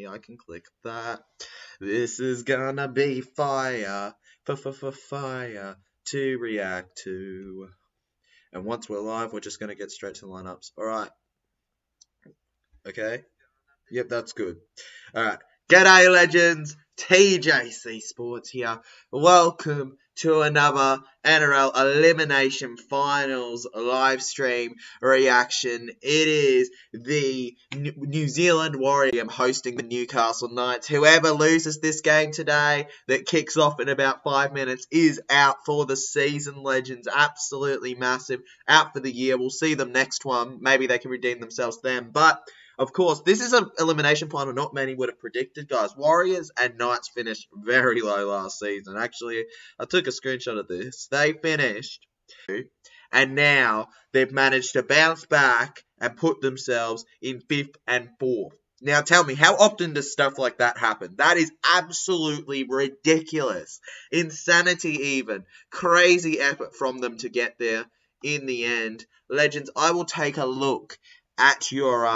only I can click that. This is gonna be fire, fire to react to. And once we're live, we're just gonna get straight to the lineups. Alright. Okay. Yep, that's good. Alright. G'day, legends. TJC Sports here. Welcome to another NRL Elimination Finals live stream reaction. It is the New Zealand Warriors hosting the Newcastle Knights. Whoever loses this game today that kicks off in about 5 minutes is out for the season, legends. Absolutely massive. Out for the year. We'll see them next one. Maybe they can redeem themselves then. But of course, this is an elimination final not many would have predicted, guys. Warriors and Knights finished very low last season. Actually, I took a screenshot of this. They finished, and now they've managed to bounce back and put themselves in 5th and 4th. Now tell me, how often does stuff like that happen? That is absolutely ridiculous. Insanity even. Crazy effort from them to get there in the end. Legends, I will take a look at your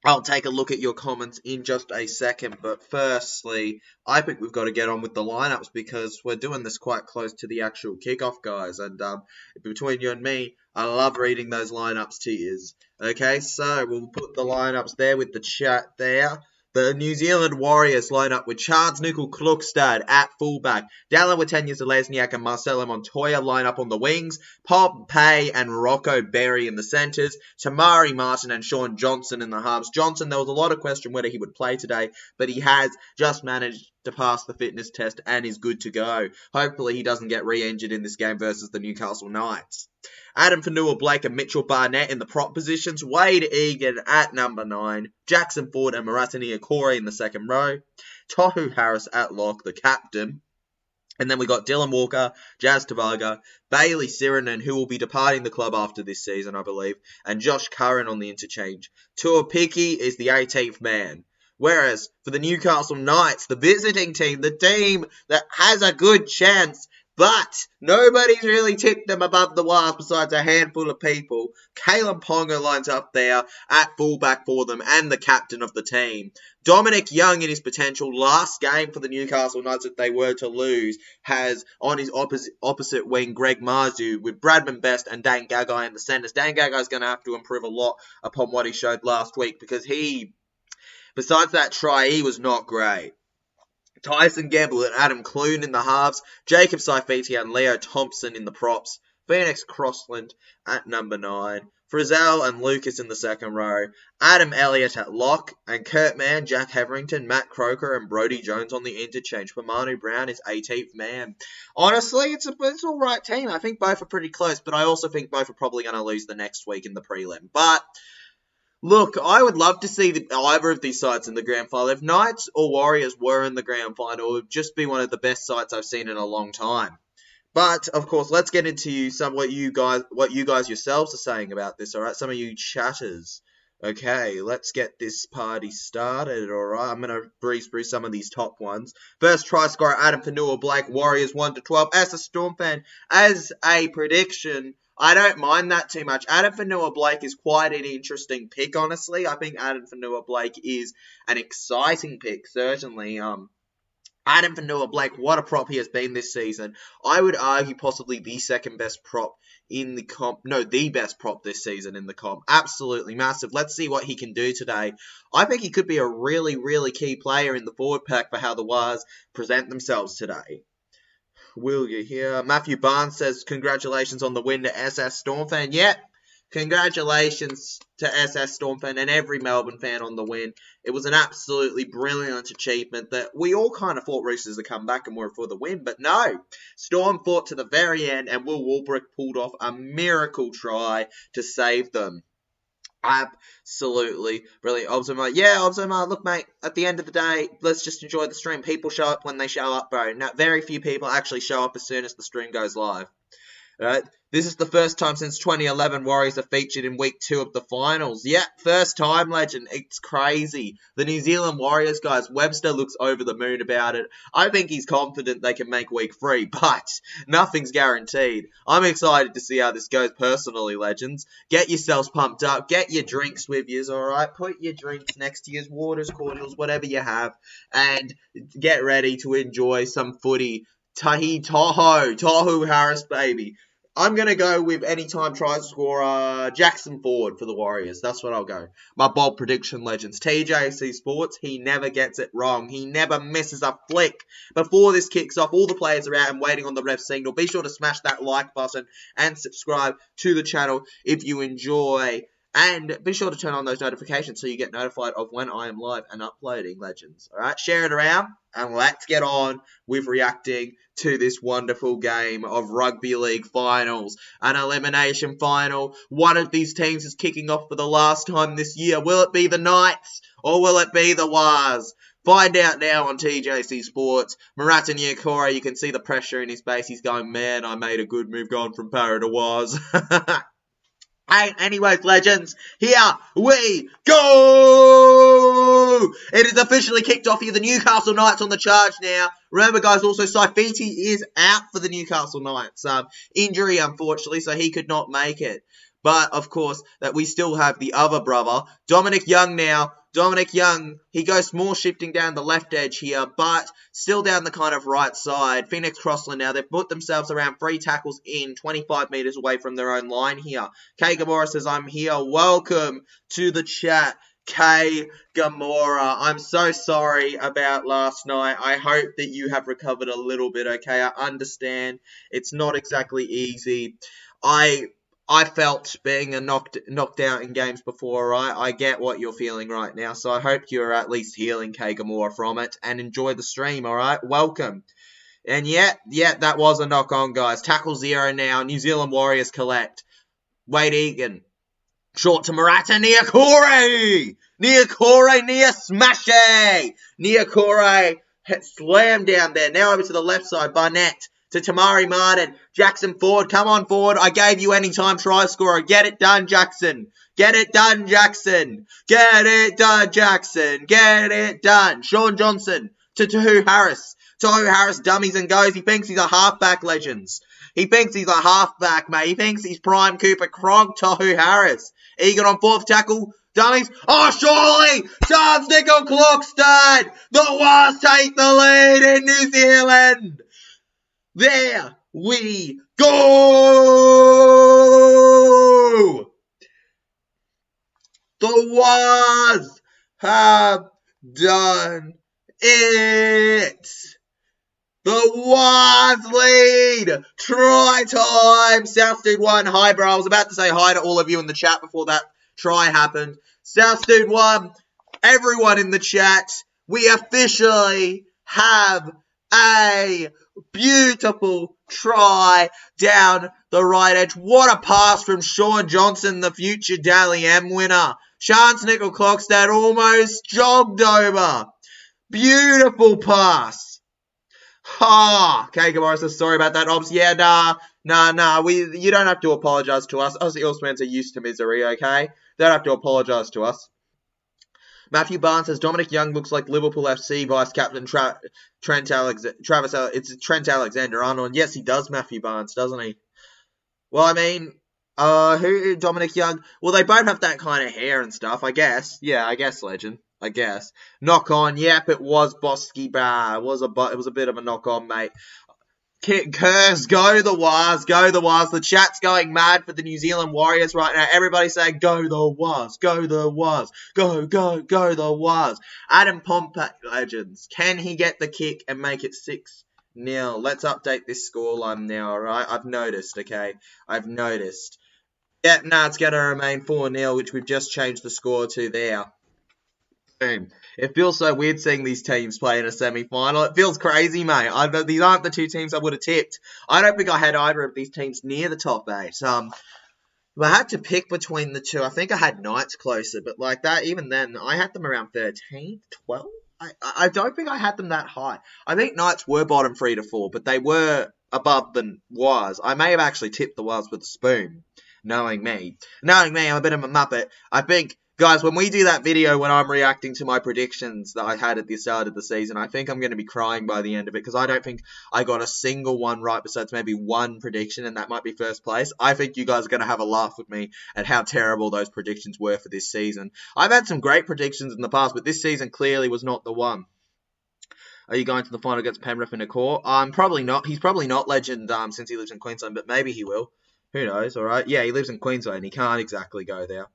I'll take a look at your comments in just a second, but firstly, I think we've got to get on with the lineups because we're doing this quite close to the actual kickoff, guys. And between you and me, I love reading those lineups to you. Okay, so we'll put the lineups there with the chat there. The New Zealand Warriors line up with Charles Klukstad at fullback. Dallin Watenya-Zelezniak and Marcelo Montoya line up on the wings. Pompey and Rocco Berry in the centres. Tamari Martin and Sean Johnson in the halves. Johnson, there was a lot of question whether he would play today, but he has just managed to pass the fitness test and is good to go. Hopefully he doesn't get re-injured in this game versus the Newcastle Knights. Adam Fanua-Blake and Mitchell Barnett in the prop positions. Wade Egan at number 9. Jackson Ford and Maratini Akore in the second row. Tohu Harris at lock, the captain. And then we got Dylan Walker, Jazz Tavaga, Bailey Sirinen, who will be departing the club after this season, I believe, and Josh Curran on the interchange. Tuapiki is the 18th man. Whereas for the Newcastle Knights, the visiting team, the team that has a good chance, but nobody's really tipped them above the wires besides a handful of people. Kalen Ponga lines up there at fullback for them and the captain of the team. Dominic Young in his potential last game for the Newcastle Knights, if they were to lose, has on his opposite wing Greg Marzu with Bradman Best and Dan Gagai in the centres. Dan Gagai is going to have to improve a lot upon what he showed last week because besides that try, he was not great. Tyson Gamble and Adam Clune in the halves. Jacob Saifiti and Leo Thompson in the props. Phoenix Crossland at number 9. Frizzell and Lucas in the second row. Adam Elliott at lock. And Kurt Mann, Jack Heverington, Matt Croker and Brodie Jones on the interchange. For Manu Brown is 18th man. Honestly, it's an alright team. I think both are pretty close, but I also think both are probably going to lose the next week in the prelim. But look, I would love to see either of these sides in the grand final. If Knights or Warriors were in the grand final, it would just be one of the best sides I've seen in a long time. But, of course, let's get into what you guys yourselves are saying about this, alright? Some of you chatters. Okay, let's get this party started, alright? I'm going to breeze through some of these top ones. First try scorer, Adam Fanua-Blake, Warriors 1-12. As a Storm fan, as a prediction, I don't mind that too much. Adam Fanua-Blake is quite an interesting pick, honestly. I think Adam Fanua-Blake is an exciting pick, certainly. Adam Fanua-Blake, what a prop he has been this season. I would argue possibly the second best prop in the comp. No, the best prop this season in the comp. Absolutely massive. Let's see what he can do today. I think he could be a really, really key player in the forward pack for how the Wars present themselves today. Will you hear? Matthew Barnes says, congratulations on the win to SS Storm fan. Yep, congratulations to SS Storm fan and every Melbourne fan on the win. It was an absolutely brilliant achievement that we all kind of thought Roosters would come back and were for the win. But no, Storm fought to the very end and Will Warbrick pulled off a miracle try to save them. Absolutely brilliant. Obzoma, look, mate, at the end of the day, let's just enjoy the stream. People show up when they show up, bro. Now, very few people actually show up as soon as the stream goes live. Right? This is the first time since 2011 Warriors are featured in week 2 of the finals. Yeah, first time, legend. It's crazy. The New Zealand Warriors, guys, Webster looks over the moon about it. I think he's confident they can make week 3, but nothing's guaranteed. I'm excited to see how this goes personally, legends. Get yourselves pumped up. Get your drinks with yous, alright? Put your drinks next to yous, waters, cordials, whatever you have, and get ready to enjoy some footy. Tohu Harris, baby. I'm going to go with anytime try scorer Jackson Ford for the Warriors. That's what I'll go. My bold prediction, legends. TJC Sports, he never gets it wrong. He never misses a flick. Before this kicks off, all the players are out and waiting on the ref signal. Be sure to smash that like button and subscribe to the channel if you enjoy. And be sure to turn on those notifications so you get notified of when I am live and uploading, legends. Alright, share it around and let's get on with reacting to this wonderful game of rugby league finals. An elimination final. One of these teams is kicking off for the last time this year. Will it be the Knights or will it be the Wars? Find out now on TJC Sports. Marata Niokore, you can see the pressure in his face. He's going, man, I made a good move going from Para to Wars. Hey, anyways, legends, here we go! It is officially kicked off here. The Newcastle Knights on the charge now. Remember, guys, also, Saifiti is out for the Newcastle Knights. Injury, unfortunately, so he could not make it. But, of course, that we still have the other brother, Dominic Young now. Dominic Young, he goes more shifting down the left edge here, but still down the kind of right side. Phoenix Crossland now, they've put themselves around 3 tackles in, 25 metres away from their own line here. Kay Gamora says, I'm here. Welcome to the chat, Kay Gamora. I'm so sorry about last night. I hope that you have recovered a little bit, okay? I understand it's not exactly easy. I felt being knocked out in games before, right? I get what you're feeling right now, so I hope you're at least healing, Kay Gamora, from it, and enjoy the stream, alright? Welcome. And yeah, that was a knock-on, guys. Tackle 0 now. New Zealand Warriors collect. Wade Egan. Short to Marata Niokore! Niokore near smashy! Niokore slammed down there. Now over to the left side, Barnett. To Tamari Martin. Jackson Ford. Come on, Ford. I gave you anytime try scorer. Get it done, Jackson. Get it done, Jackson. Get it done, Jackson. Get it done. Sean Johnson. To Tohu Harris. Tohu Harris dummies and goes. He thinks he's a halfback, legends. He thinks he's a halfback, mate. He thinks he's prime Cooper Cronk. Tohu Harris. Egan on 4th tackle. Dummies. Oh, surely. Charles Nickel Clockstead. The Wars take the lead in New Zealand. There we go! The Wars have done it! The Wars lead! Try time! South Dude 1, hi bro. I was about to say hi to all of you in the chat before that try happened. South Dude 1, everyone in the chat, we officially have a beautiful try down the right edge. What a pass from Sean Johnson, the future Dally M winner. Chance Nickel Clockstead almost jogged over. Beautiful pass. Okay, Gamora says, sorry about that, Obs. Yeah, nah. You don't have to apologise to us. Us Eels fans are used to misery, okay? They don't have to apologise to us. Matthew Barnes says, Dominic Young looks like Liverpool FC vice-captain Trent Alexander-Arnold. Yes, he does, Matthew Barnes, doesn't he? Well, I mean, who, Dominic Young? Well, they both have that kind of hair and stuff, I guess. Yeah, I guess, legend. I guess. Knock on, yep, it was Bosky Bar. It was a bit of a knock on, mate. Curse, go the Wars, go the Wars. The chat's going mad for the New Zealand Warriors right now. Everybody saying, go the Wars, go the Wars, go the Wars. Adam Pompey, legends. Can he get the kick and make it 6-0? Let's update this scoreline now, alright? I've noticed, okay? I've noticed. Yeah, no, it's going to remain 4-0, which we've just changed the score to there. Boom. It feels so weird seeing these teams play in a semi-final. It feels crazy, mate. These aren't the two teams I would have tipped. I don't think I had either of these teams near the top 8. If I had to pick between the two, I think I had Knights closer. But like that, even then, I had them around 13, 12. I don't think I had them that high. I think Knights were bottom 3 to 4, but they were above than was. I may have actually tipped the was with a spoon, knowing me. Knowing me, I'm a bit of a muppet. I think, guys, when we do that video when I'm reacting to my predictions that I had at the start of the season, I think I'm going to be crying by the end of it because I don't think I got a single one right besides maybe one prediction, and that might be first place. I think you guys are going to have a laugh with me at how terrible those predictions were for this season. I've had some great predictions in the past, but this season clearly was not the one. Are you going to the final against Penrith in a core? Probably not. He's probably not legend since he lives in Queensland, but maybe he will. Who knows, all right? Yeah, he lives in Queensland. He can't exactly go there.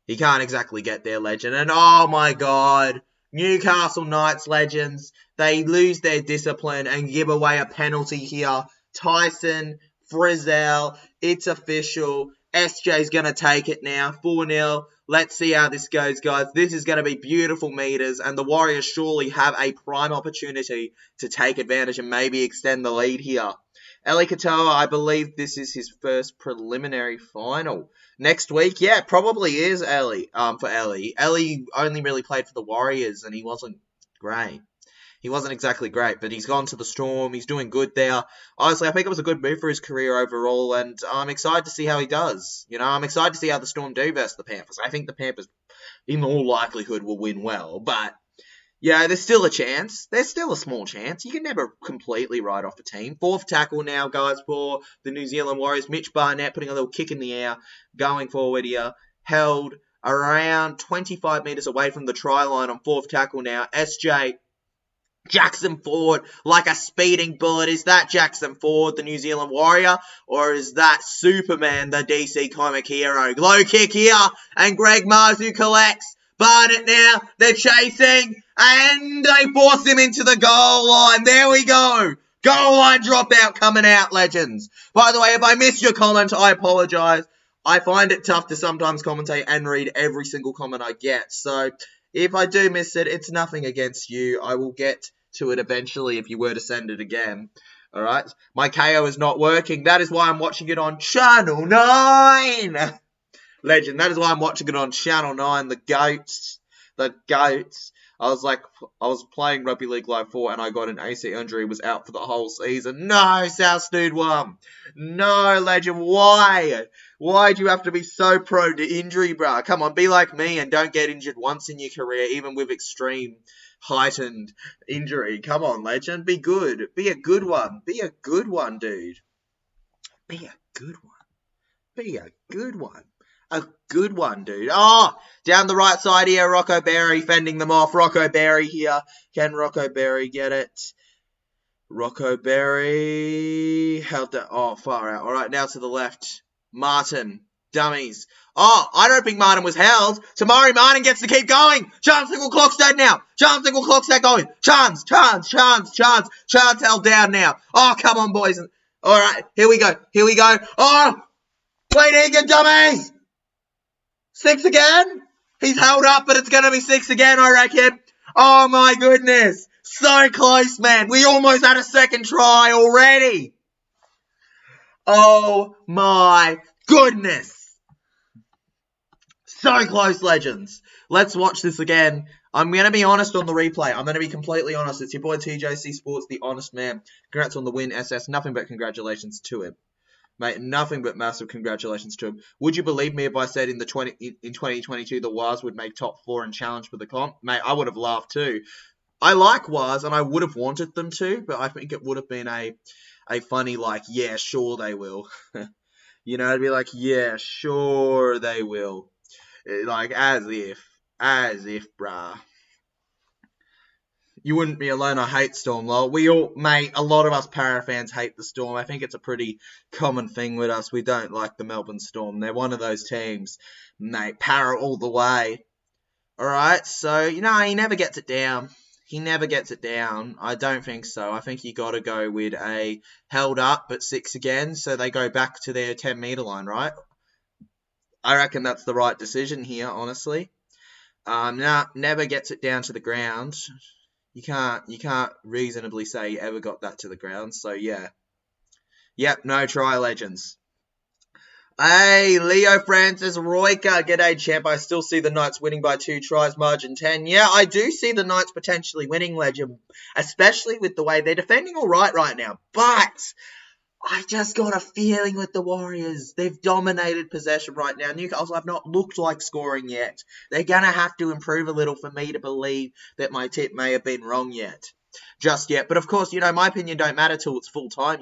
He can't exactly get there, legend. And oh my God, Newcastle Knights legends. They lose their discipline and give away a penalty here. Tyson, Frizzell, it's official. SJ's going to take it now. 4-0. Let's see how this goes, guys. This is going to be beautiful meters, and the Warriors surely have a prime opportunity to take advantage and maybe extend the lead here. Eli Katoa, I believe this is his first preliminary final. Next week, yeah, probably is Eli, for Eli. Eli only really played for the Warriors, and he wasn't great. He wasn't exactly great, but he's gone to the Storm. He's doing good there. Honestly, I think it was a good move for his career overall, and I'm excited to see how he does. You know, I'm excited to see how the Storm do versus the Panthers. I think the Panthers, in all likelihood, will win well, but yeah, there's still a chance. There's still a small chance. You can never completely write off a team. Fourth tackle now, guys, for the New Zealand Warriors. Mitch Barnett putting a little kick in the air, going forward here. Held around 25 metres away from the try line on fourth tackle now. SJ Jackson Ford, like a speeding bullet. Is that Jackson Ford, the New Zealand Warrior? Or is that Superman, the DC comic hero? Low kick here, and Greg Marzhew collects. Barnett now, they're chasing, and they force him into the goal line. There we go. Goal line dropout coming out, legends. By the way, if I missed your comment, I apologise. I find it tough to sometimes commentate and read every single comment I get. So if I do miss it, it's nothing against you. I will get to it eventually if you were to send it again. All right. My Kayo is not working. That is why I'm watching it on Channel 9. Legend. That is why I'm watching it on Channel 9. The goats. The goats. I was playing Rugby League Live 4 and I got an AC injury, was out for the whole season. No, South Snood 1. No, legend. Why? Why do you have to be so prone to injury, bruh? Come on, be like me and don't get injured once in your career, even with extreme heightened injury. Come on, legend. Be good. Be a good one. Be a good one, dude. Be a good one. Be a good one. A good one, dude. Oh, down the right side here, Rocco Berry fending them off. Rocco Berry here. Can Rocco Berry get it? Rocco Berry held that. Oh, far out. All right, now to the left. Martin. Dummies. Oh, I don't think Martin was held. Tamari Martin gets to keep going. Chance Nickel clock's dead now. Chance Nickel clock's dead going. Chance held down now. Oh, come on, boys. All right, here we go. Oh, Wayne Egan, dummies. 6 again? He's held up, but it's going to be 6 again, I reckon. Oh, my goodness. So close, man. We almost had a second try already. Oh, my goodness. So close, legends. Let's watch this again. I'm going to be honest on the replay. I'm going to be completely honest. It's your boy TJC Sports, the honest man. Congrats on the win, SS. Nothing but congratulations to him. Mate, nothing but massive congratulations to him. Would you believe me if I said in 2022 the Waz would make top 4 and challenge for the comp? Mate, I would have laughed too. I like Waz and I would have wanted them to, but I think it would have been a funny, like, yeah, sure they will. You know, I'd be like, yeah, sure they will. Like, as if, bruh. You wouldn't be alone. I hate Storm, lol. Mate, a lot of us Para fans hate the Storm. I think it's a pretty common thing with us. We don't like the Melbourne Storm. They're one of those teams, mate, Para all the way. All right, so, you know, he never gets it down. I don't think so. I think you got to go with a held up but 6 again, so they go back to their 10-metre line, right? I reckon that's the right decision here, honestly. Never gets it down to the ground. You can't reasonably say you ever got that to the ground. So, yeah. Yep, no try, legends. Hey, Leo Francis Royka. G'day, champ. I still see the Knights winning by 2 tries, margin 10. Yeah, I do see the Knights potentially winning, Legend, especially with the way they're defending all right now. But I just got a feeling with the Warriors. They've dominated possession right now. Newcastle have not looked like scoring yet. They're going to have to improve a little for me to believe that my tip may have been wrong just yet. But of course, my opinion don't matter till it's full time,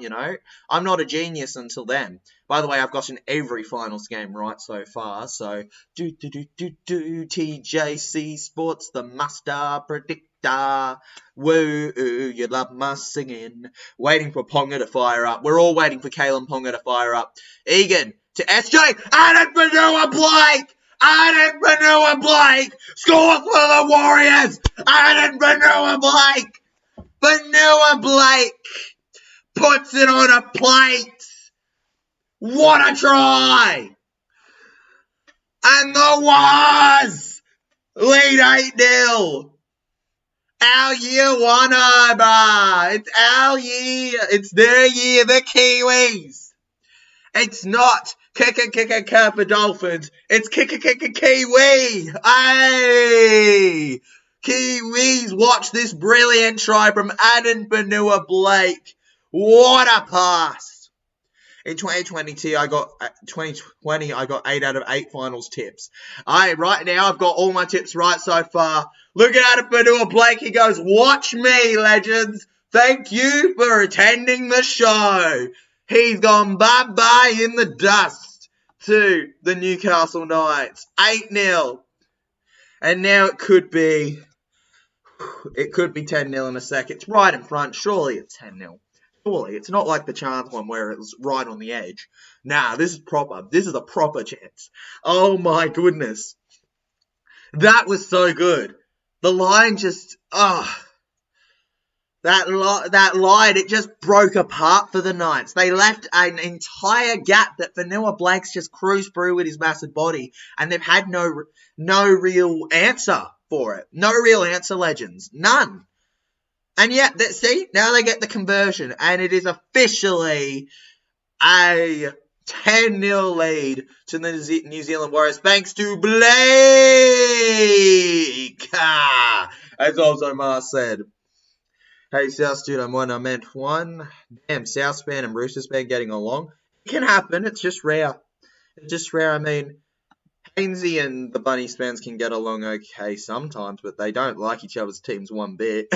I'm not a genius until then. By the way, I've gotten every finals game right so far. So, TJC Sports, the master predictor. Woo, you love my singing. Waiting for Ponga to fire up. We're all waiting for Kalen Ponga to fire up. Egan to SJ. Added Manua Blake. Added Manua Blake. Score for the Warriors. Added Manua Blake. Manua Blake puts it on a plate. What a try! And the Wars lead 8-0. Our year one, bruh. It's our year. It's their year, the Kiwis. It's not kicker for Dolphins. It's kicker Kiwi. Hey! Kiwis, watch this brilliant try from Adam Banua Blake. What a pass! In 2020, I got 8 out of 8 finals tips. Right now, I've got all my tips right so far. Look at Adam Banua Blake. He goes, watch me, legends. Thank you for attending the show. He's gone bye-bye in the dust to the Newcastle Knights. 8-0. And now it could be 10-0 in a sec. It's right in front. Surely it's 10-0. Surely. It's not like the chance one where it was right on the edge. Nah, this is proper. This is a proper chance. Oh my goodness. That was so good. The line just, that line, it just broke apart for the Knights. They left an entire gap that Vanilla Blake's just cruised through with his massive body, and they've had no real answer for it. No real answer, legends. None. And yet, see, now they get the conversion, and it is officially a 10-0 lead to the New Zealand Warriors, thanks to Blake! As also Mars said. Hey, South dude, I meant one. Damn, South fan and Roosters fan getting along. It can happen, it's just rare. I mean, Hainsey and the Bunnies fans can get along okay sometimes, but they don't like each other's teams one bit.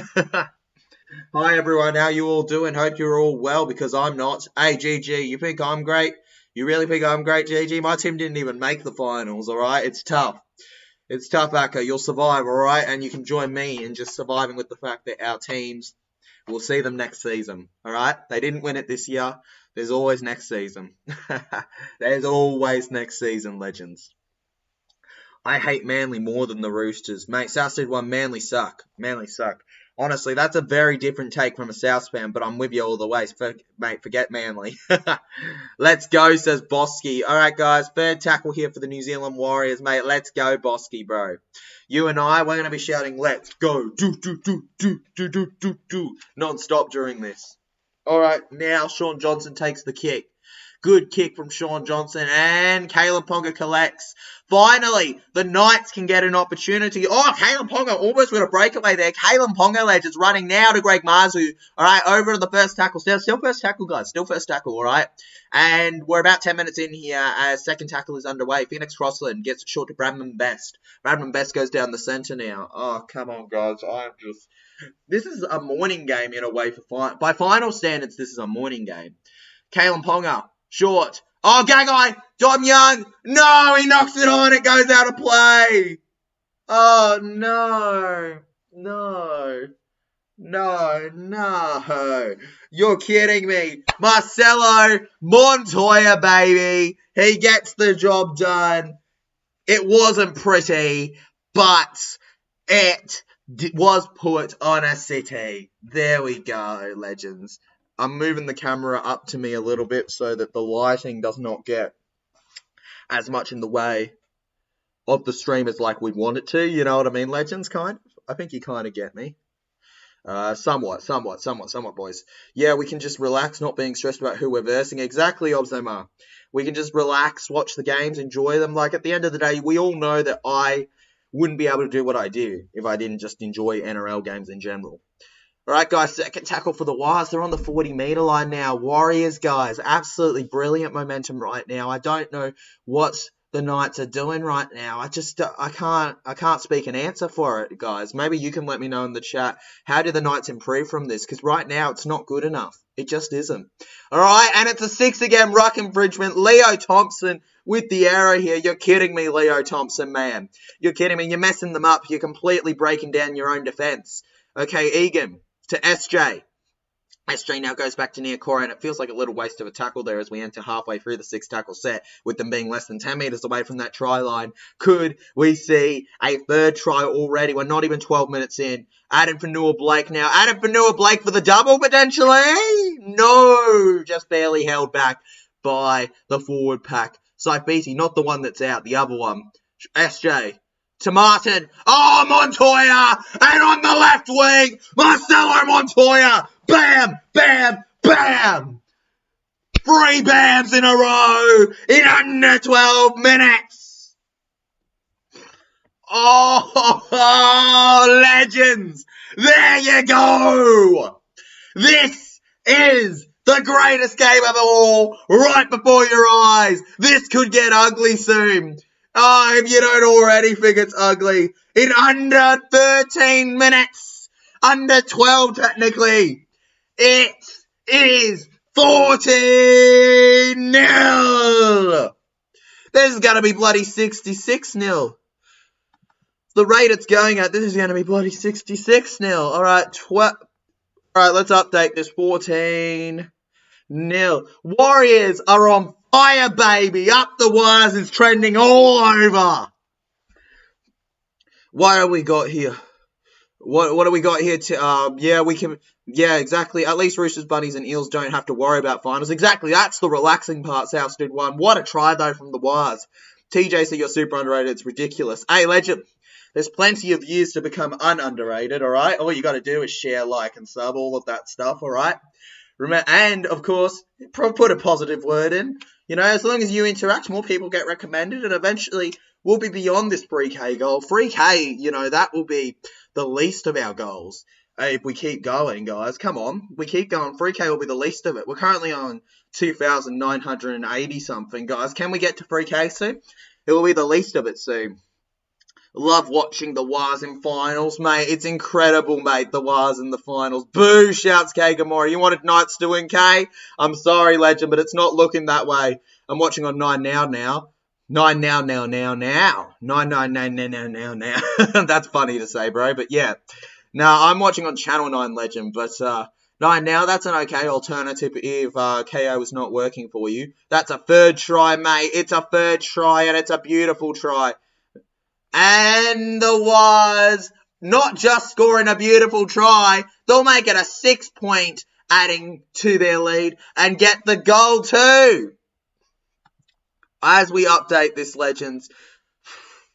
Hi everyone, how you all doing? Hope you're all well, because I'm not. Hey GG, you think I'm great? You really think I'm great, GG? My team didn't even make the finals, alright? It's tough. It's tough, Akka. You'll survive, alright? And you can join me in just surviving with the fact that our teams, we'll see them next season, alright? They didn't win it this year. There's always next season. There's always next season, legends. I hate Manly more than the Roosters. Mate, Southside won. Manly suck. Honestly, that's a very different take from a South fan, but I'm with you all the way. Mate, forget Manly. Let's go, says Bosky. All right, guys, third tackle here for the New Zealand Warriors, mate. Let's go, Bosky, bro. You and I, we're going to be shouting, let's go, do, non-stop during this. All right, now Sean Johnson takes the kick. Good kick from Sean Johnson, and Caleb Ponga collects. Finally, the Knights can get an opportunity. Oh, Caleb Ponga almost with a breakaway there. Caleb Ponga, legends, running now to Greg Marzu. All right, over to the first tackle. Still first tackle, guys. Still first tackle, all right? And we're about 10 minutes in here as second tackle is underway. Phoenix Crossland gets it short to Bradman Best. Bradman Best goes down the centre now. Oh, come on, guys. This is a morning game in a way. By final standards, this is a morning game. Caleb Ponga. Short. Oh, Gagai! Dom Young! No, he knocks it on. It goes out of play. Oh, no. You're kidding me. Marcelo Montoya, baby. He gets the job done. It wasn't pretty, but it was put on a city. There we go, legends. I'm moving the camera up to me a little bit so that the lighting does not get as much in the way of the stream as like we'd want it to. You know what I mean, legends, kind of? I think you kind of get me. Somewhat, boys. Yeah, we can just relax, not being stressed about who we're versing. Exactly, Obzomar. We can just relax, watch the games, enjoy them. Like, at the end of the day, we all know that I wouldn't be able to do what I do if I didn't just enjoy NRL games in general. All right, guys, second tackle for the Wires. They're on the 40-metre line now. Warriors, guys, absolutely brilliant momentum right now. I don't know what the Knights are doing right now. I can't speak an answer for it, guys. Maybe you can let me know in the chat. How do the Knights improve from this? Because right now it's not good enough. It just isn't. All right, and it's a 6 again, ruck infringement. Leo Thompson with the error here. You're kidding me, Leo Thompson, man. You're kidding me. You're messing them up. You're completely breaking down your own defence. Okay, Egan to SJ. SJ now goes back to near Cora, and it feels like a little waste of a tackle there as we enter halfway through the 6-tackle set, with them being less than 10 metres away from that try line. Could we see a third try already? We're not even 12 minutes in. Adam Fanua-Blake now. Adam Fanua-Blake for the double, potentially? No! Just barely held back by the forward pack. Saifiti, not the one that's out, the other one. SJ. To Martin. Oh, Montoya! And on the left wing, Marcelo Montoya! Bam! Bam! Bam! 3 bams in a row in under 12 minutes! Oh, legends! There you go! This is the greatest game of all, right before your eyes. This could get ugly soon. Oh, if you don't already think it's ugly. In under 13 minutes, under 12 technically, it is 14-0. This is going to be bloody 66-0. The rate it's going at, this is going to be bloody 66-0. All right, let's update this. 14-0. Warriors are on fire, baby. Up the Wires is trending all over. What have we got here? What do we got here? Yeah, exactly. At least Roosters, Bunnies, and Eels don't have to worry about finals. Exactly, that's the relaxing part. South did one. What a try, though, from the Wires. TJ, you're super underrated. It's ridiculous. Hey, legend. There's plenty of years to become un-underrated, all right? All you got to do is share, like, and sub, all of that stuff, all right? Remember, and, of course, put a positive word in. You know, as long as you interact, more people get recommended, and eventually we'll be beyond this 3K goal. 3K, you know, that will be the least of our goals if we keep going, guys. Come on, we keep going. 3K will be the least of it. We're currently on 2,980-something, guys. Can we get to 3K soon? It will be the least of it soon. Love watching the Wires in finals, mate. It's incredible, mate, the Wires in the finals. Boo, shouts K Gamora. You wanted Knights to win, K? I'm sorry, legend, but it's not looking that way. I'm watching on 9 now. 9 now. 9. That's funny to say, bro, but yeah. No, I'm watching on Channel 9, legend, but 9 now, that's an okay alternative if Kayo is not working for you. That's a third try, mate. It's a third try, and it's a beautiful try. And the Wires, not just scoring a beautiful try, they'll make it a 6-point adding to their lead and get the goal too. As we update this, legends,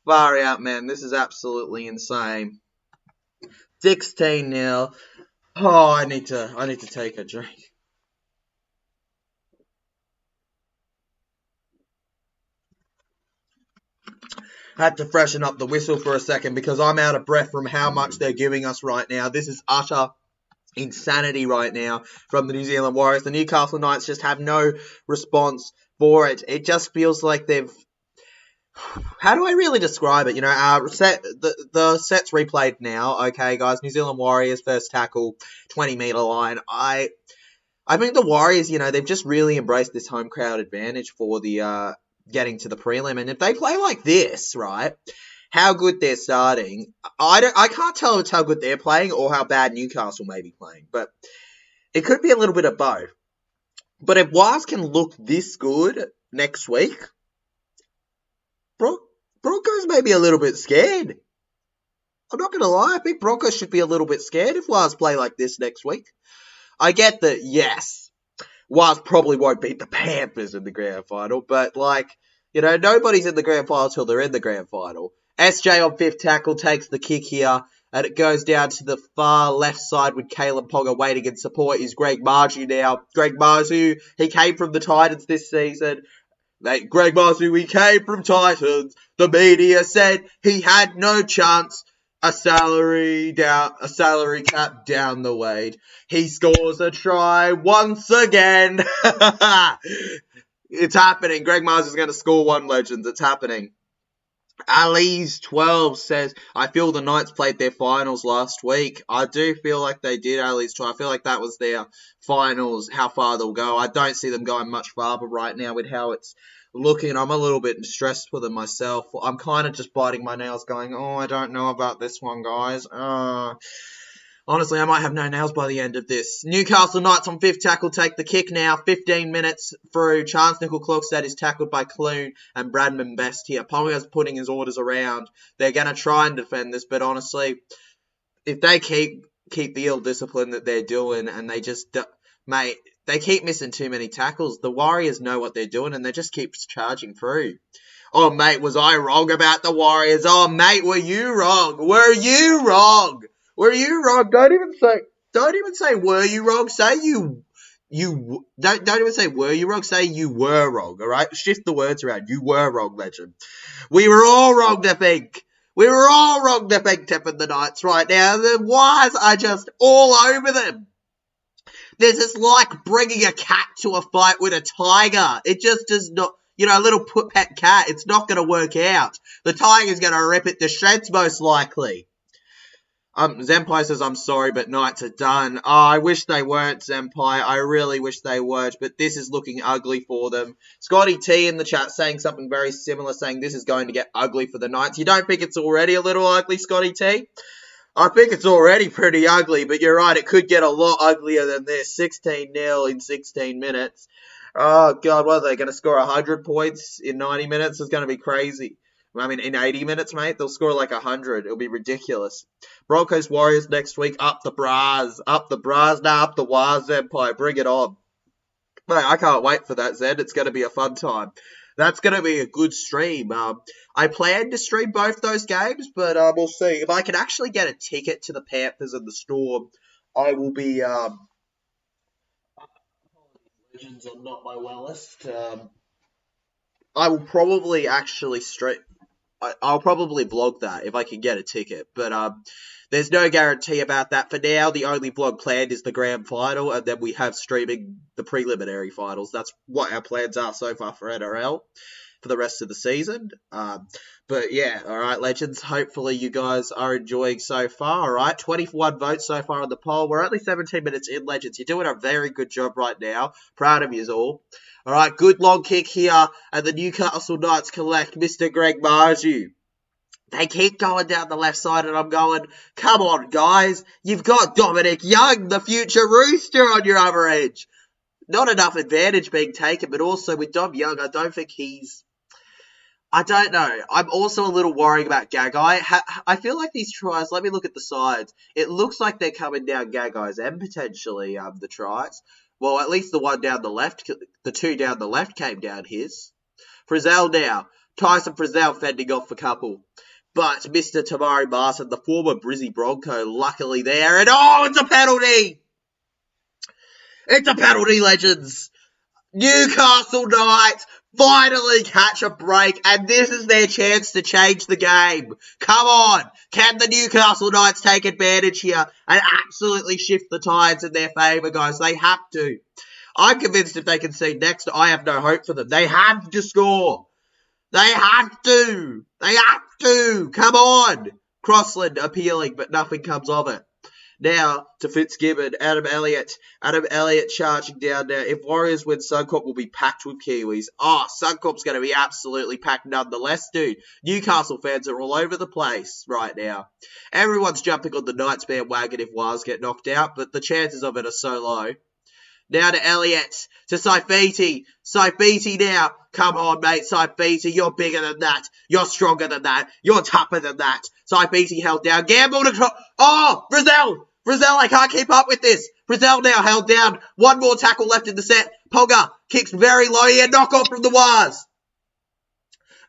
far out, man. This is absolutely insane. 16-0. Oh, I need to take a drink. Had to freshen up the whistle for a second because I'm out of breath from how much they're giving us right now. This is utter insanity right now from the New Zealand Warriors. The Newcastle Knights just have no response for it. It just feels like they've... How do I really describe it? You know, the set's replayed now. Okay, guys, New Zealand Warriors, first tackle, 20-metre line. I think the Warriors, you know, they've just really embraced this home crowd advantage for the... getting to the prelim, and if they play like this, right, how good they're starting, I can't tell it's how good they're playing or how bad Newcastle may be playing, but it could be a little bit of both. But if Wires can look this good next week, Broncos may be a little bit scared. I'm not going to lie, I think Broncos should be a little bit scared if Wires play like this next week. I get that, yes, Wires probably won't beat the Panthers in the grand final, but, like, you know, nobody's in the grand final till they're in the grand final. SJ on 5th tackle takes the kick here. And it goes down to the far left side with Caleb Ponga waiting in support is Greg Marju now. Greg Marju, he came from the Titans this season. Greg Marju, he came from Titans. The media said he had no chance. A salary cap down the way. He scores a try once again. It's happening. Greg Marju is going to score one, Legends. It's happening. Ali's 12 says, I feel the Knights played their finals last week. I do feel like they did, Ali's 12. I feel like that was their finals, how far they'll go. I don't see them going much farther right now with how it's looking. I'm a little bit stressed for them myself. I'm kind of just biting my nails going, oh, I don't know about this one, guys. Honestly, I might have no nails by the end of this. Newcastle Knights on fifth tackle take the kick now. 15 minutes through. Chance Nickel-Klokstad is tackled by Clune and Bradman Best here. Ponga's putting his orders around. They're going to try and defend this, but honestly, if they keep the ill discipline that they're doing and they just, mate, they keep missing too many tackles. The Warriors know what they're doing and they just keep charging through. Oh, mate, was I wrong about the Warriors? Oh, mate, were you wrong? Were you wrong? Were you wrong? Don't even say were you wrong. Say you don't even say were you wrong. Say you were wrong. All right, shift the words around. You were wrong, Legend. We were all wrong to think. We were all wrong to think tipping the Knights right now. The Wires are just all over them. This is like bringing a cat to a fight with a tiger. It just does not. You know, a little pet cat. It's not going to work out. The tiger's going to rip it to shreds most likely. Zempai says, I'm sorry, but Knights are done. Oh, I wish they weren't, Zempai. I really wish they weren't, but this is looking ugly for them. Scotty T in the chat saying something very similar, saying this is going to get ugly for the Knights. You don't think it's already a little ugly, Scotty T? I think it's already pretty ugly, but you're right, it could get a lot uglier than this. 16-0 in 16 minutes. Oh, God, what are they going to score 100 points in 90 minutes? It's going to be crazy. I mean, in 80 minutes, mate, they'll score like 100. It'll be ridiculous. Broncos Warriors next week. Up the Bras. Up the Bras. Nah, up the Wars Empire. Bring it on. Mate, I can't wait for that, Zed. It's going to be a fun time. That's going to be a good stream. I plan to stream both those games, but we'll see. If I can actually get a ticket to the Panthers and the Storm, I will be... Legends are not my wellest. I will probably actually I'll probably vlog that if I can get a ticket, but there's no guarantee about that. For now, the only vlog planned is the grand final, and then we have streaming the preliminary finals. That's what our plans are so far for NRL for the rest of the season. But yeah, all right, Legends, hopefully you guys are enjoying so far, all right? 21 votes so far on the poll. We're only 17 minutes in, Legends. You're doing a very good job right now. Proud of you all. All right, good long kick here, and the Newcastle Knights collect Mr. Greg Marju. They keep going down the left side, and I'm going, come on, guys. You've got Dominic Young, the future Rooster, on your other edge. Not enough advantage being taken, but also with Dom Young, I don't think I don't know. I'm also a little worried about Gagai. I feel like these tries, let me look at the sides. It looks like they're coming down Gagai's end, potentially, the tries. Well, at least the one down the left, the two down the left came down his. Frizzell now. Tyson Frizzell fending off a couple. But Mr. Tamari Martin, the former Brizzy Bronco, luckily there. And oh, it's a penalty! It's a penalty, Legends! Newcastle Knights finally catch a break, and this is their chance to change the game. Come on, can the Newcastle Knights take advantage here and absolutely shift the tides in their favour, guys? They have to. I'm convinced if they concede next, I have no hope for them. They have to score. They have to. They have to. Come on. Crossland appealing, but nothing comes of it. Now to Fitzgibbon, Adam Elliott. Adam Elliott charging down now. If Warriors win, Suncorp will be packed with Kiwis. Oh, Suncorp's going to be absolutely packed nonetheless, dude. Newcastle fans are all over the place right now. Everyone's jumping on the Knights bandwagon if Wars get knocked out, but the chances of it are so low. Now to Elliott, to Saifiti. Saifiti now. Come on, mate, Saifiti. You're bigger than that. You're stronger than that. You're tougher than that. Saifiti held down. Gamble to... Oh, Frizzell! Frizzell, I can't keep up with this. Frizzell now held down. One more tackle left in the set. Ponga kicks very low here. Knock off from the Wars.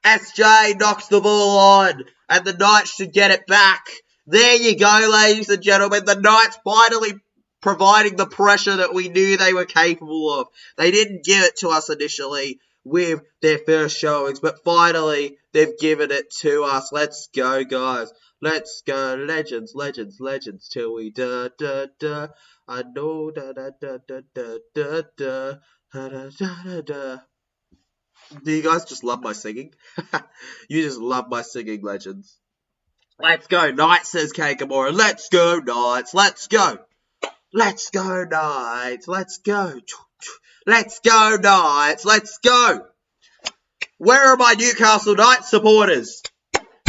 SJ knocks the ball on. And the Knights should get it back. There you go, ladies and gentlemen. The Knights finally providing the pressure that we knew they were capable of. They didn't give it to us initially with their first showings, but finally they've given it to us. Let's go, guys. Let's go, legends, legends, legends, till we da da da. I know da da da da da da da da da da. Do you guys just love my singing? You just love my singing, legends. Let's go, Knights, says Kakamora. Let's go, Knights. Let's go. Let's go, Knights. Let's go. Let's go, Knights. Let's go. Where are my Newcastle Knights supporters?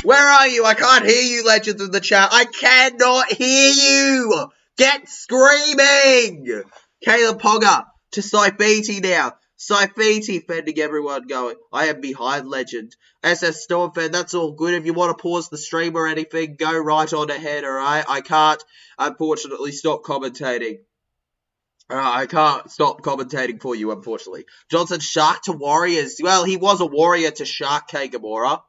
Where are you? I can't hear you, legends, in the chat. I cannot hear you. Get screaming. Caleb Pogger to Saifiti now. Saifiti fending everyone going. I am behind, legend. SS Stormfan, that's all good. If you want to pause the stream or anything, go right on ahead, alright? I can't, unfortunately, stop commentating. I can't stop commentating for you, unfortunately. Johnson, Shark to Warriors. Well, he was a Warrior to Shark, Kagamora.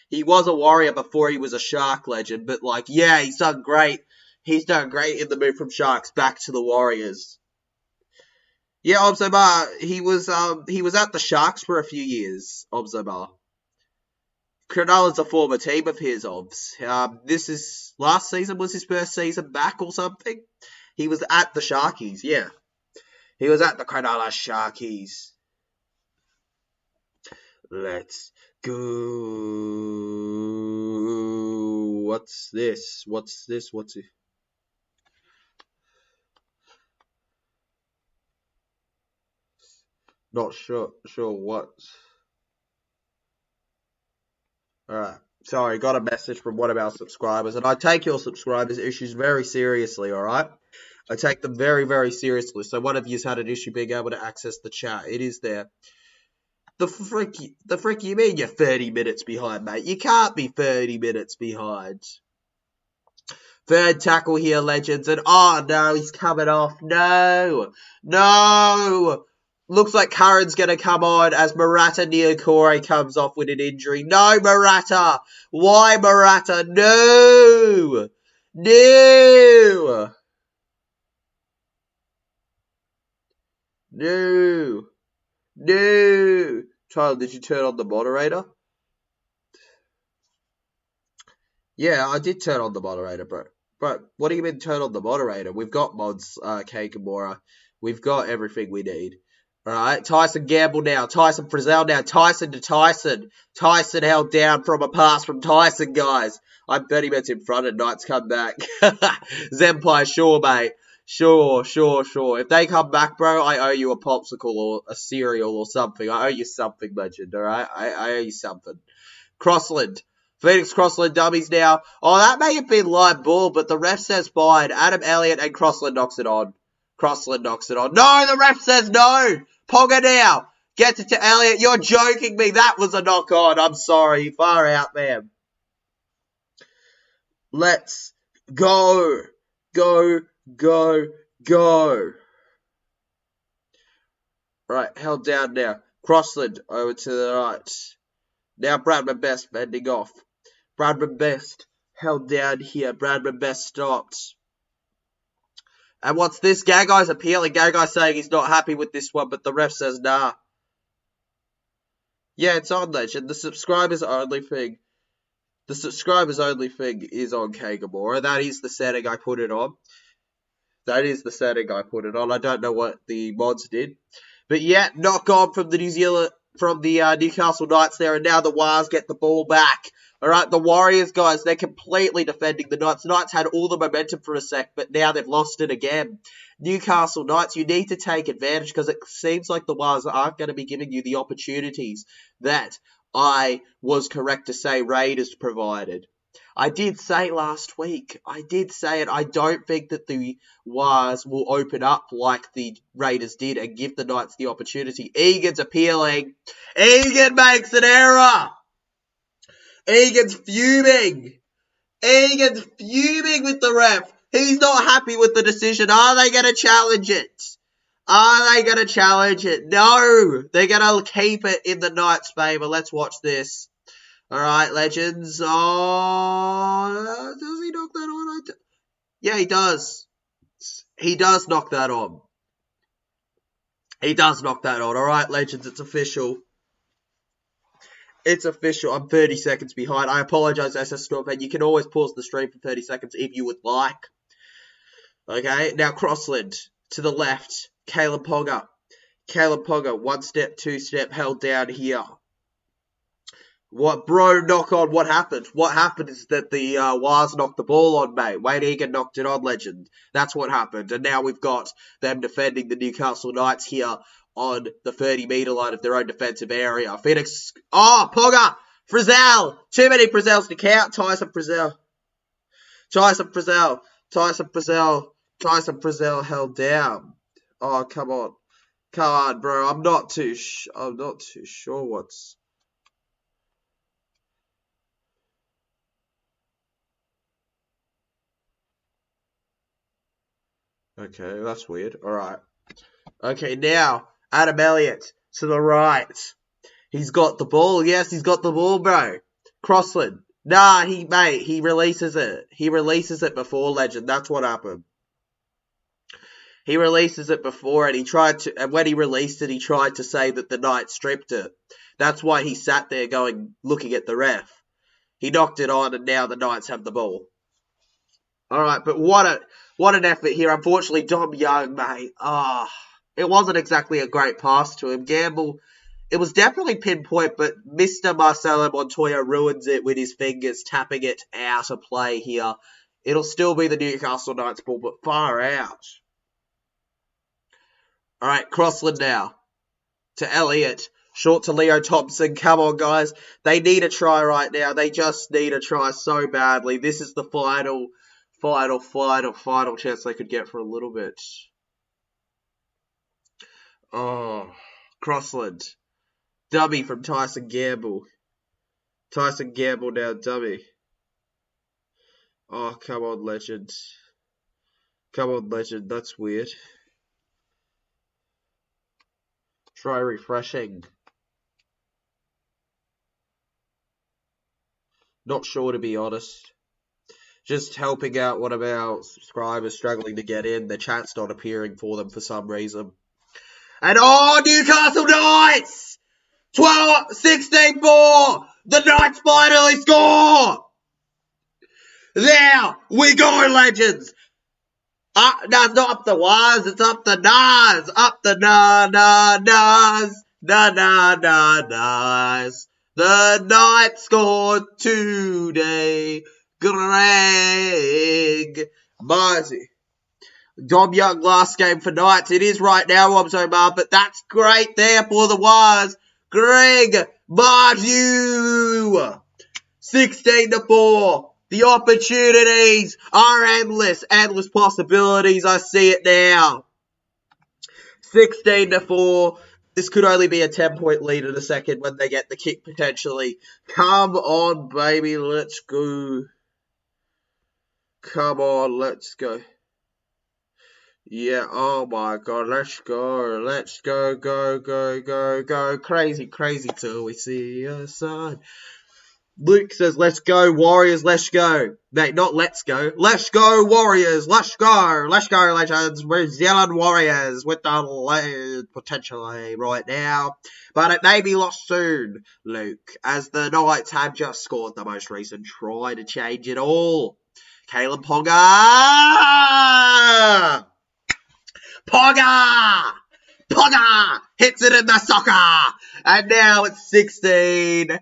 He was a Warrior before he was a Shark, legend. But, like, yeah, he's done great. He's done great in the move from Sharks back to the Warriors. Yeah, Obzobar, he was at the Sharks for a few years, Obzobar. Cronulla's a former team of his, Obs. This is, last season was his first season back or something. He was at the Sharkies, yeah. He was at the Cronulla Sharkies. Let's go. What's this? What's this? What's it? Not sure what. Alright. Sorry, got a message from one of our subscribers, and I take your subscribers' issues very seriously, alright? I take them very, very seriously. So one of you's had an issue being able to access the chat. It is there. The frick you mean you're 30 minutes behind, mate? You can't be 30 minutes behind. Third tackle here, legends, and oh no, he's coming off. No! No! Looks like Curran's going to come on as Murata Niokore comes off with an injury. No, Murata! Why, Murata? No! No! No! No! Tyler, did you turn on the moderator? Yeah, I did turn on the moderator, bro. Bro, what do you mean turn on the moderator? We've got mods, Kakamora. We've got everything we need. Alright, Tyson Gamble now. Tyson Frizzell now. Tyson to Tyson. Tyson held down from a pass from Tyson, guys. I'm 30 minutes in front and Knights come back. Zenpai, sure, mate. Sure. If they come back, bro, I owe you a popsicle or a cereal or something. I owe you something, legend, alright? I owe you something. Crossland. Phoenix Crossland dummies now. Oh, that may have been live ball, but the ref says fine. Adam Elliott and Crossland knocks it on. Crossland knocks it on. No, the ref says no. Pogger now. Gets it to Elliott. You're joking me. That was a knock on. I'm sorry. Far out, man. Let's go. Go. Right, held down now. Crossland over to the right. Now Bradman Best bending off. Bradman Best held down here. Bradman Best stopped. And what's this? Gagai's appealing. Gagai's saying he's not happy with this one, but the ref says nah. Yeah, it's on, legend. The subscribers only thing. The subscribers only thing is on Kagamora. That is the setting I put it on. I don't know what the mods did. But yeah, knock on from the Newcastle Knights there, and now the Wars get the ball back. Alright, the Warriors, guys, they're completely defending the Knights. The Knights had all the momentum for a sec, but now they've lost it again. Newcastle Knights, you need to take advantage because it seems like the Wars aren't going to be giving you the opportunities that I was correct to say Raiders provided. I did say last week, I don't think that the Wars will open up like the Raiders did and give the Knights the opportunity. Egan's appealing. Egan makes an error. Egan's fuming. Egan's fuming with the ref. He's not happy with the decision. Are they going to challenge it? No. They're going to keep it in the Knights' favour. Let's watch this. Alright, legends. Oh, does he knock that on? Yeah, he does. He does knock that on. He does knock that on. Alright, legends, it's official. It's official. I'm 30 seconds behind. I apologise, SS Stormfan. You can always pause the stream for 30 seconds if you would like. Okay, now Crossland to the left. Caleb Pogger. Caleb Pogger, 1 step, 2 step, held down here. What, bro, knock on, what happened? What happened is that the Wires knocked the ball on, mate. Wayne Egan knocked it on, legend. That's what happened. And now we've got them defending the Newcastle Knights here on the 30-metre line of their own defensive area. Phoenix, oh, Pogger, Frizzell. Too many Frizzels to count. Tyson Frizzell. Tyson Frizzell. Tyson Frizzell. Tyson Frizzell held down. Oh, come on. Come on, bro. I'm not too sure what's... Okay, that's weird. Alright. Okay, now, Adam Elliott to the right. He's got the ball. Yes, he's got the ball, bro. Crossland. Nah, he releases it. He releases it before, legend. That's what happened. He releases it before, and when he released it, he tried to say that the Knights stripped it. That's why he sat there looking at the ref. He knocked it on, and now the Knights have the ball. Alright, but what an effort here. Unfortunately, Dom Young, mate. It wasn't exactly a great pass to him. Gamble, it was definitely pinpoint, but Mr. Marcelo Montoya ruins it with his fingers, tapping it out of play here. It'll still be the Newcastle Knights ball, but far out. Alright, Crossland now. To Elliott. Short to Leo Thompson. Come on, guys. They need a try right now. They just need a try so badly. This is the final chance they could get for a little bit. Oh, Crossland. Dummy from Tyson Gamble. Tyson Gamble now, dummy. Oh, come on, legend. Come on, legend. That's weird. Try refreshing. Not sure, to be honest. Just helping out one of our subscribers struggling to get in. The chat's not appearing for them for some reason. And Newcastle Knights! 16-4! The Knights finally score! There we go, legends! No, it's not up the Wires, it's up the Nas! Up the Nas! Nas! The Knights scored today. Greg Marty. Dom Young last game for Knights. It is right now, Omar, but that's great there for the Wires. Greg Marty. 16-4. The opportunities are endless. Endless possibilities. I see it now. 16-4. This could only be a 10-point lead in a second when they get the kick potentially. Come on, baby. Let's go. Come on, let's go. Yeah, oh my god, let's go. Let's go, go. Crazy till we see a sign. Luke says, let's go, Warriors, let's go. Mate, not let's go. Let's go, Warriors, let's go. Let's go, legends. We're New Zealand Warriors with the lead potentially right now. But it may be lost soon, Luke, as the Knights have just scored the most recent try to change it all. Caleb Pogger! Pogger! Hits it in the soccer! And now it's 16-6.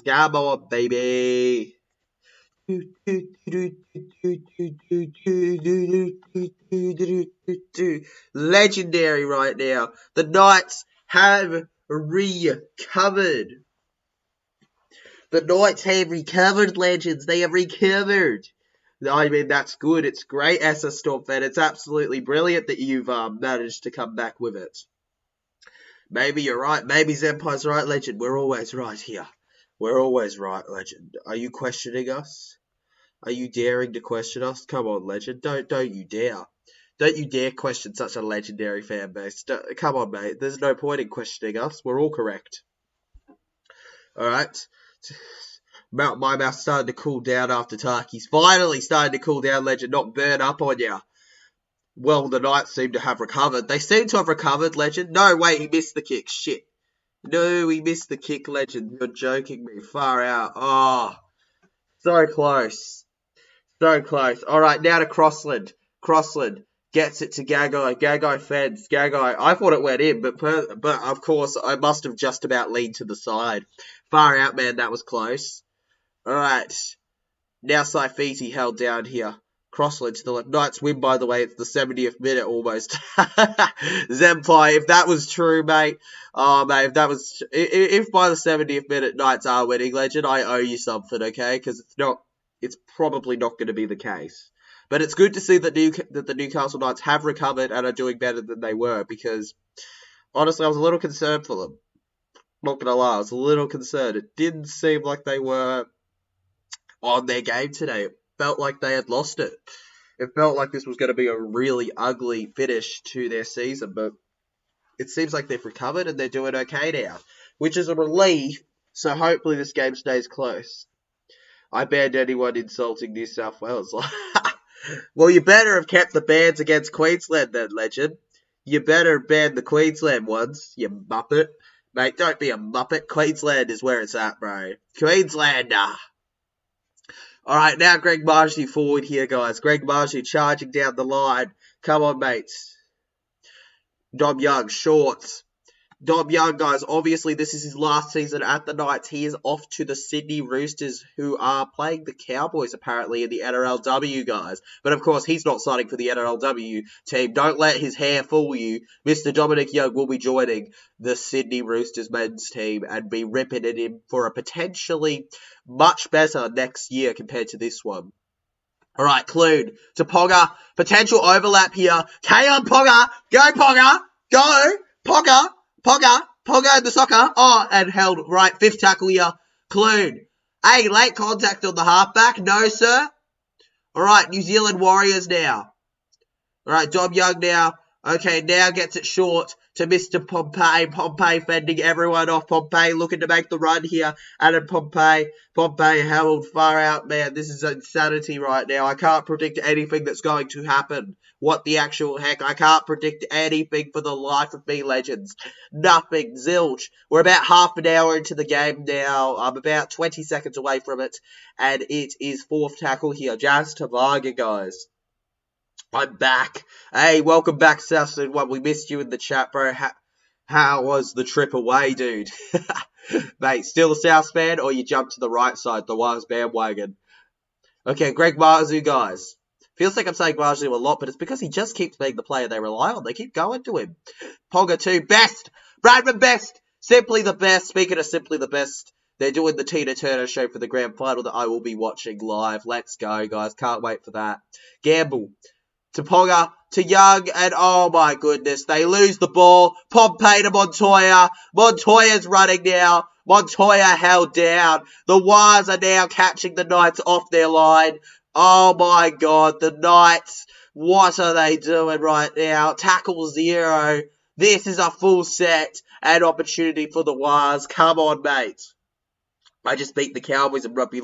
Come on, baby. Legendary right now. The Knights have recovered. The Knights have recovered, legends. They have recovered. I mean, that's good. It's great, SS Stormfan. It's absolutely brilliant that you've managed to come back with it. Maybe you're right. Maybe Zempire's right, legend. We're always right here. We're always right, legend. Are you questioning us? Are you daring to question us? Come on, legend. Don't you dare. Don't you dare question such a legendary fan base. Come on, mate. There's no point in questioning us. We're all correct. Alright. My mouth started to cool down after Tarky's finally started to cool down, legend, not burn up on ya. Well, the Knights seem to have recovered. They seem to have recovered, legend. No, wait, he missed the kick. Shit. No, he missed the kick, legend. You're joking me. Far out. Oh, so close. So close. Alright, now to Crossland. Crossland gets it to Gagai. Gagai fends. Gagai. I thought it went in, but of course, I must have just about leaned to the side. Far out, man. That was close. Alright. Now Saifiti held down here. Crossland to the left. Knights win, by the way. It's the 70th minute almost. Zempai, if that was true, mate. Oh, mate, if that was... If by the 70th minute Knights are winning, legend, I owe you something, okay? Because it's probably not going to be the case. But it's good to see that the Newcastle Knights have recovered and are doing better than they were. Because, honestly, I was a little concerned for them. Not going to lie, I was a little concerned. It didn't seem like they were on their game today. It felt like they had lost it. It felt like this was going to be a really ugly finish to their season, but it seems like they've recovered and they're doing okay now, which is a relief, so hopefully this game stays close. I banned anyone insulting New South Wales. Well, you better have kept the bans against Queensland then, legend. You better ban the Queensland ones, you muppet. Mate, don't be a muppet. Queensland is where it's at, bro. Queenslander. Alright, now Greg Margie forward here, guys. Greg Margie charging down the line. Come on, mates. Dom Young, shorts. Dom Young, guys, obviously this is his last season at the Knights. He is off to the Sydney Roosters, who are playing the Cowboys, apparently, in the NRLW, guys. But, of course, he's not signing for the NRLW team. Don't let his hair fool you. Mr. Dominic Young will be joining the Sydney Roosters men's team and be ripping at him for a potentially much better next year compared to this one. All right, Clune to Ponga. Potential overlap here. Kayo Ponga. Go, Ponga. Go. Ponga. Ponga in the soccer. Oh, and held right. Fifth tackle here. Clune. Hey, late contact on the halfback. No, sir. All right, New Zealand Warriors now. All right, Dom Young now. Okay, now gets it short to Mr. Pompey. Pompey fending everyone off. Pompey looking to make the run here. Adam Pompey. Pompey held far out. Man, this is insanity right now. I can't predict anything that's going to happen. What the actual heck? I can't predict anything for the life of me, legends. Nothing. Zilch. We're about half an hour into the game now. I'm about 20 seconds away from it. And it is fourth tackle here. Jazz Tavaga, guys. I'm back. Hey, welcome back, Southside One. We missed you in the chat, bro. How was the trip away, dude? Mate, still a South fan, or you jumped to the right side, the Wise bandwagon? Okay, Greg Marzu, guys. Feels like I'm saying Marzu a lot, but it's because he just keeps being the player they rely on. They keep going to him. Ponga 2, best. Bradman best. Simply the best. Speaking of simply the best, they're doing the Tina Turner show for the grand final that I will be watching live. Let's go, guys. Can't wait for that. Gamble. To Ponga, to Young, and oh my goodness, they lose the ball. Pompey to Montoya. Montoya's running now. Montoya held down. The Wires are now catching the Knights off their line. Oh my God, the Knights, what are they doing right now? Tackle 0. This is a full set and opportunity for the Wires. Come on, mate. I just beat the Cowboys in Rugby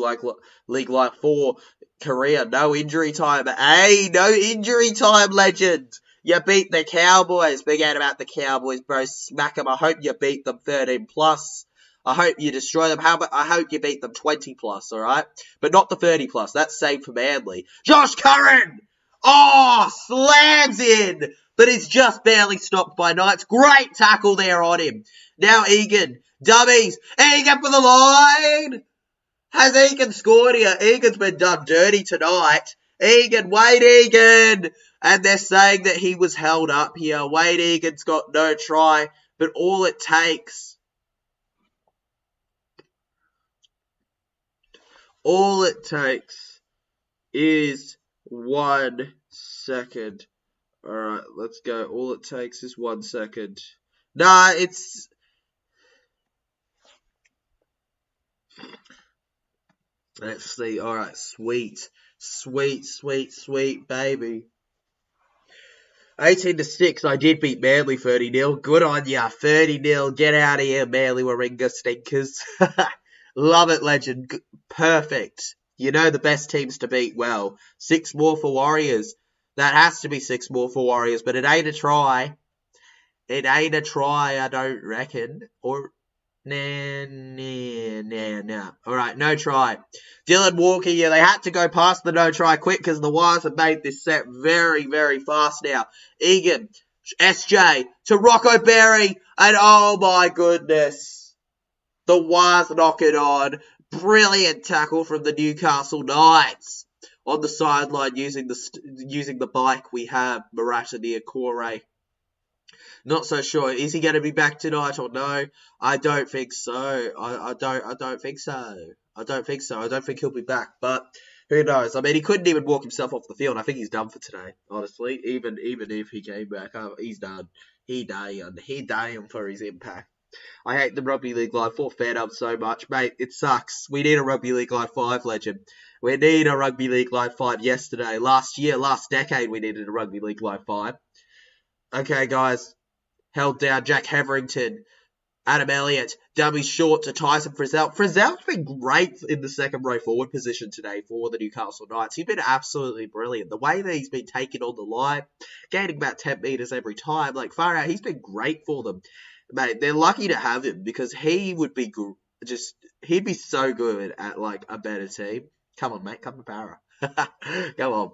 League Live 4 career. No injury time. Hey, no injury time, legend. You beat the Cowboys. Forget about the Cowboys, bro. Smack them. I hope you beat them 13+. I hope you destroy them. I hope you beat them 20+, alright? But not the 30+. That's saved for Manly. Josh Curran! Oh, slams in! But it's just barely stopped by Knights. Great tackle there on him. Now Egan. Dummies. Egan for the line. Has Egan scored here? Egan's been done dirty tonight. Egan, Wade Egan. And they're saying that he was held up here. Wade Egan's got no try. But all it takes is 1 second. Alright, let's go. All it takes is 1 second. Nah, it's... Let's see. Alright, sweet. Sweet, baby. 18-6, I did beat Manly 30-0. Good on ya, 30-0. Get out of here, Manly Warringah stinkers. Love it, legend. Perfect. You know the best teams to beat well. 6 more for Warriors. That has to be 6 more for Warriors, but it ain't a try. It ain't a try, I don't reckon. Or, nah. Alright, no try. Dylan Walker, yeah, they had to go past the no try quick because the Wires have made this set very, very fast now. Egan, SJ, to Rocco Berry, and oh my goodness. The Wires knock it on. Brilliant tackle from the Newcastle Knights. On the sideline using the bike we have, Murata Niokore. Not so sure. Is he going to be back tonight or no? I don't think so. I don't think so. I don't think so. I don't think he'll be back. But who knows? I mean, he couldn't even walk himself off the field. I think he's done for today. Honestly, even if he came back, he's done. He done for his impact. I hate the Rugby League Live 4 fed up so much, mate. It sucks. We need a Rugby League Live 5 legend. We need a Rugby League Live 5 yesterday. Last decade, we needed a Rugby League Live 5. Okay, guys. Held down Jack Hetherington. Adam Elliott. Dummy short to Tyson Frizzell. Frizzell's been great in the second row forward position today for the Newcastle Knights. He's been absolutely brilliant. The way that he's been taken on the line, gaining about 10 metres every time, like far out, he's been great for them. Mate, they're lucky to have him because he would be he'd be so good at like a better team. Come on, mate, come to Para. Come on.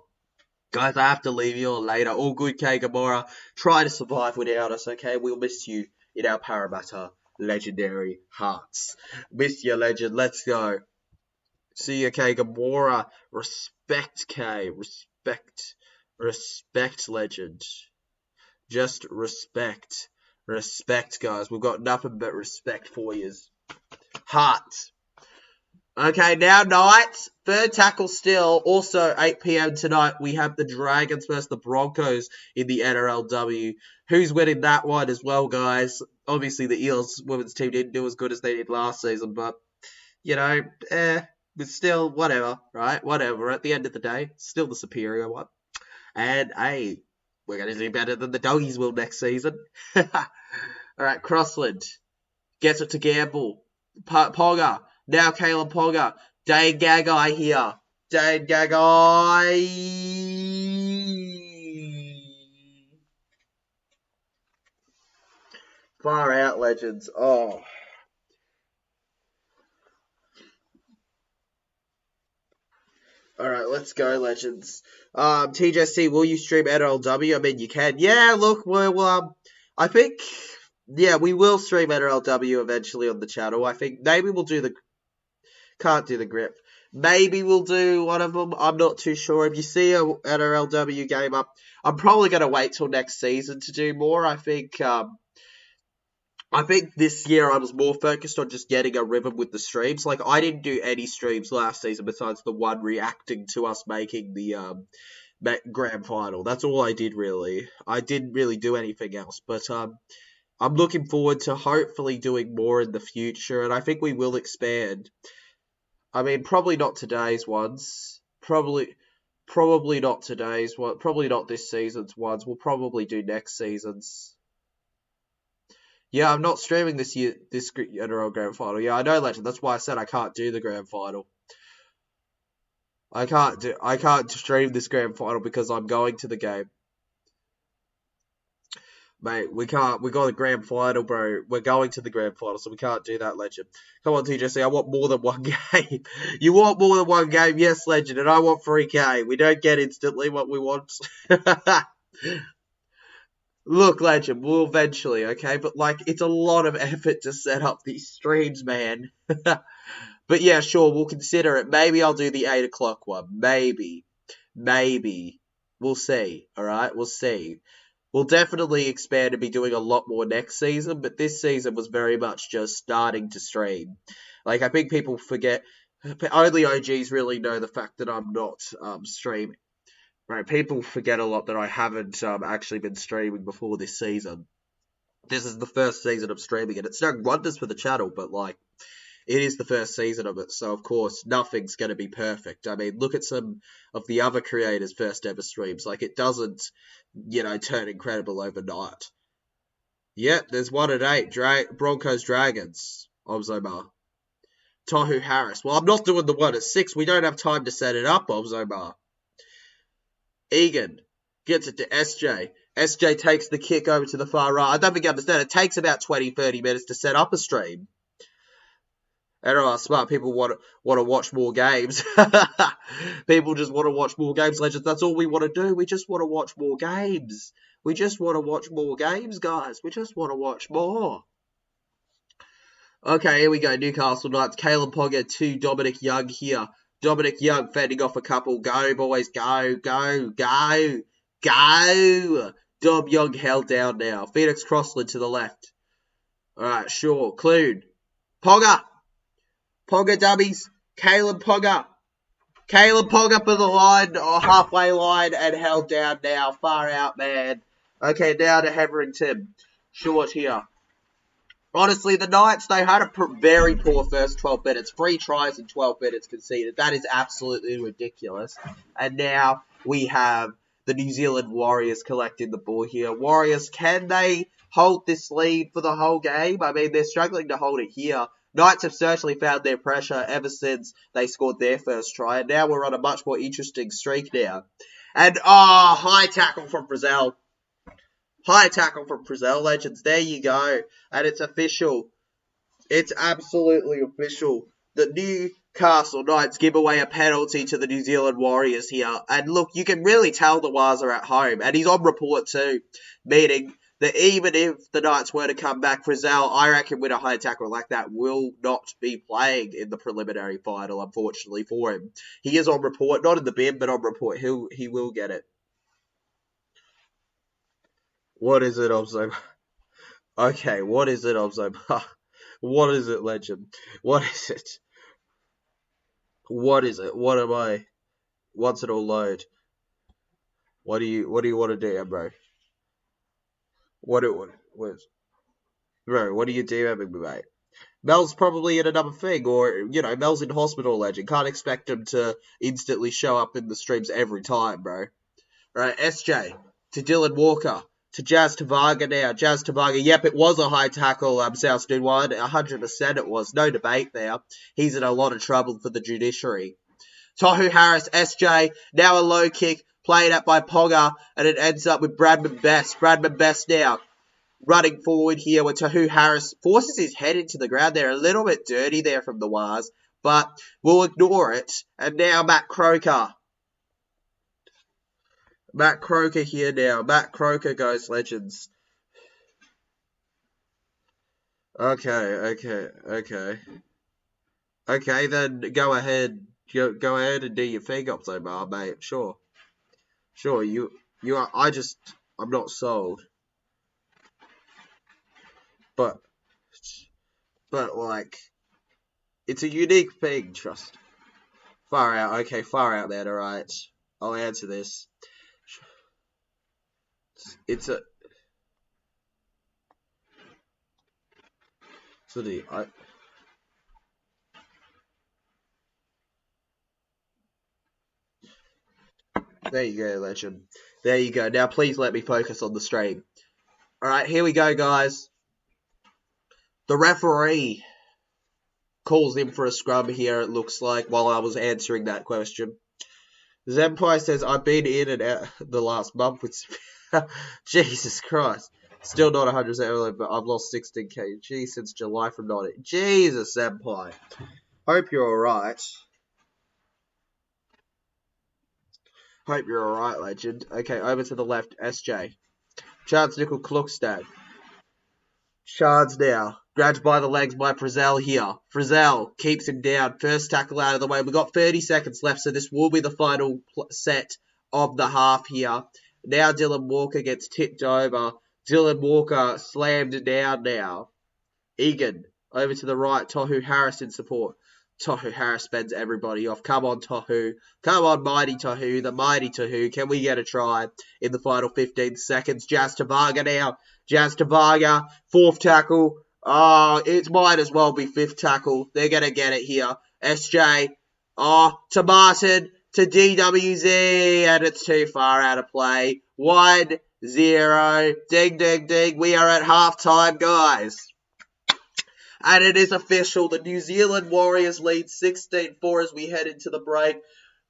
Guys, I have to leave you all later. All good, Kay Gamora. Try to survive without us, okay? We'll miss you in our Parramatta legendary hearts. Miss you, legend. Let's go. See you, Kay Gamora. Respect, Kay. Respect. Respect, legend. Just respect. Respect, guys. We've got nothing but respect for yous. Heart. Okay, now Knights. Third tackle still. Also, 8 p.m. tonight, we have the Dragons versus the Broncos in the NRLW. Who's winning that one as well, guys? Obviously, the Eels women's team didn't do as good as they did last season, but, you know, but still, whatever, right? Whatever. At the end of the day, still the superior one. And, hey, we're going to do better than the Doggies will next season. All right, Crossland gets it to Gamble. Ponga. Now Caleb Ponga. Dane Gagai here. Dane Gagai. Far out, legends. Oh. Alright, let's go, legends. TJC, will you stream NRLW? I mean, you can. Yeah, look, I think, yeah, we will stream NRLW eventually on the channel. I think maybe we'll do can't do the grip. Maybe we'll do one of them. I'm not too sure. If you see a NRLW game up, I'm probably going to wait till next season to do more. I think this year I was more focused on just getting a rhythm with the streams. Like, I didn't do any streams last season besides the one reacting to us making the grand final. That's all I did, really. I didn't really do anything else. But I'm looking forward to hopefully doing more in the future, and I think we will expand. I mean, probably not today's ones. Probably not today's one. Probably not this season's ones. We'll probably do next season's. Yeah, I'm not streaming this NRL Grand Final. Yeah, I know, legend. That's why I said I can't do the Grand Final. I can't stream this Grand Final because I'm going to the game. Mate, we can't. We got a Grand Final, bro. We're going to the Grand Final, so we can't do that, legend. Come on, TJC. I want more than one game. You want more than one game? Yes, legend. And I want 3K. We don't get instantly what we want. Look, legend, we'll eventually, okay? But, like, it's a lot of effort to set up these streams, man. But, yeah, sure, we'll consider it. Maybe I'll do the 8 o'clock one. Maybe. We'll see, alright? We'll see. We'll definitely expand and be doing a lot more next season, but this season was very much just starting to stream. Like, I think people forget, only OGs really know the fact that I'm not streaming. Right, people forget a lot that I haven't actually been streaming before this season. This is the first season of streaming, and it's done wonders for the channel, but, like, it is the first season of it, so, of course, nothing's going to be perfect. I mean, look at some of the other creators' first ever streams. Like, it doesn't, you know, turn incredible overnight. Yep, there's 1 at 8. Broncos Dragons. Obzomar. Tohu Harris. Well, I'm not doing the one at 6. We don't have time to set it up, Bob Zomar. Egan gets it to SJ. SJ takes the kick over to the far right. I don't think you understand. It takes about 20-30 minutes to set up a stream. NRL smart people want to watch more games. People just want to watch more games, legends. That's all we want to do. We just want to watch more games. We just want to watch more games, guys. We just want to watch more. Okay, here we go. Newcastle Knights. Caleb Pogger to Dominic Young here. Dominic Young fending off a couple. Go, boys. Go, go, go, go. Dom Young held down now. Phoenix Crossland to the left. All right, sure. Clune. Pogger. Pogger dummies. Caleb Pogger. Caleb Pogger for the line, or halfway line, and held down now. Far out, man. Okay, now to Hetherington. Short here. Honestly, the Knights, they had a very poor first 12 minutes. 3 tries in 12 minutes conceded. That is absolutely ridiculous. And now we have the New Zealand Warriors collecting the ball here. Warriors, can they hold this lead for the whole game? I mean, they're struggling to hold it here. Knights have certainly found their pressure ever since they scored their first try. And now we're on a much more interesting streak now. And, high tackle from Brazil. High tackle from Brazil, legends. There you go. And it's official. It's absolutely official. The Newcastle Knights give away a penalty to the New Zealand Warriors here. And look, you can really tell the Wars are at home. And he's on report too. Meaning that even if the Knights were to come back, Brazil, I reckon with a high tackle like that, will not be playing in the preliminary final, unfortunately, for him. He is on report. Not in the bin, but on report. He will get it. What is it, Obzo? Okay, what is it, Obzo? What is it, legend? What is it? What is it? What am I? Once it all load. What do you want to do, bro? What are you DMing me, mate? Mel's probably in another thing, or, Mel's in hospital, legend. Can't expect him to instantly show up in the streams every time, bro. Right, SJ to Dylan Walker. To Jazz Tavaga now. Jazz Tavaga, yep, it was a high tackle, South Dude 1. 100% it was. No debate there. He's in a lot of trouble for the judiciary. Tohu Harris, SJ, now a low kick, played up by Pogger, and it ends up with Bradman Best. Bradman Best now running forward here with Tohu Harris. Forces his head into the ground there. A little bit dirty there from the Wars, but we'll ignore it. And now Matt Croker. Matt Croker here now. Matt Croker goes, legends. Okay, then go ahead. Go ahead and do your thing, Optomar, mate. Sure, you are. I'm not sold. But like, it's a unique thing, trust. Far out, okay, far out then, alright. I'll answer this. It's a... There you go, legend. There you go. Now, please let me focus on the stream. Alright, here we go, guys. The referee calls in for a scrum here, it looks like, while I was answering that question. Zempai says, I've been in and out the last month with... Jesus Christ. Still not 100% early, but I've lost 16 kg since July from not it. Jesus, Zempai. Hope you're alright. Hope you're alright, legend. Okay, over to the left, SJ. Chance Nickel Klukstad. Shards now. Grabbed by the legs by Frizzell here. Frizzell keeps him down. First tackle out of the way. We've got 30 seconds left, so this will be the final set of the half here. Now Dylan Walker gets tipped over. Dylan Walker slammed down now. Egan over to the right. Tohu Harris in support. Tohu Harris spends everybody off. Come on, Tohu. Come on, mighty Tohu. The mighty Tohu. Can we get a try in the final 15 seconds? Jazz Tavaga now. Jazz Tavaga. Fourth tackle. Oh, it might as well be fifth tackle. They're going to get it here. SJ. Oh, to Martin. To DWZ. And it's too far out of play. 1-0. Ding, ding, ding. We are at halftime, guys. And it is official. The New Zealand Warriors lead 16-4 as we head into the break.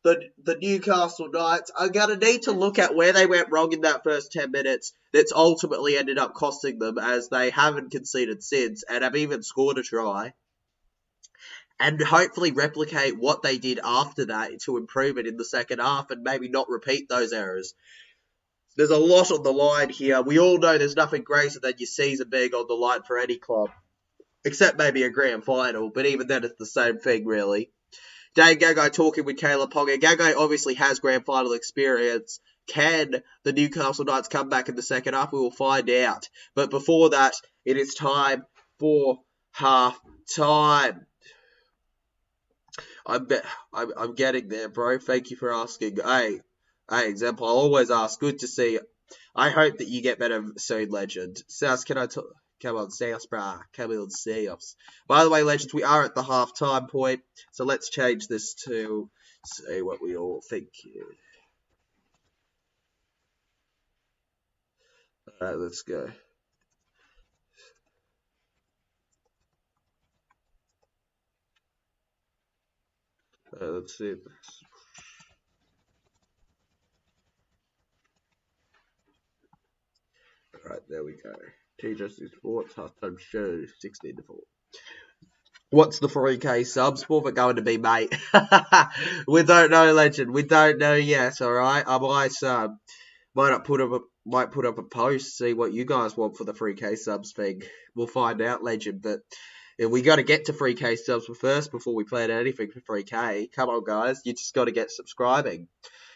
The Newcastle Knights are going to need to look at where they went wrong in that first 10 minutes. That's ultimately ended up costing them, as they haven't conceded since and have even scored a try. And hopefully replicate what they did after that to improve it in the second half and maybe not repeat those errors. There's a lot on the line here. We all know there's nothing greater than your season being on the line for any club, except maybe a grand final, but even then it's the same thing, really. Dane Gagai talking with Caleb Ponga. Gagai obviously has grand final experience. Can the Newcastle Knights come back in the second half? We will find out. But before that, it is time for half time. I'm getting there, bro. Thank you for asking. Hey, example, I'll always ask. Good to see you. I hope that you get better soon, legend. South, can I talk? Come on, see us, brah. Come on, see us. By the way, legends, we are at the half-time point, so let's change this to see what we all think here. Alright, let's go. Let's see. Alright, there we go. TJC Sports, half-time show, 16-4. What's the 3K subs for? Going to be, mate? We don't know, legend. We don't know yet, alright? I might put up a post, see what you guys want for the 3K subs thing. We'll find out, legend. But we got to get to 3K subs first before we plan anything for 3K. Come on, guys. You just got to get subscribing.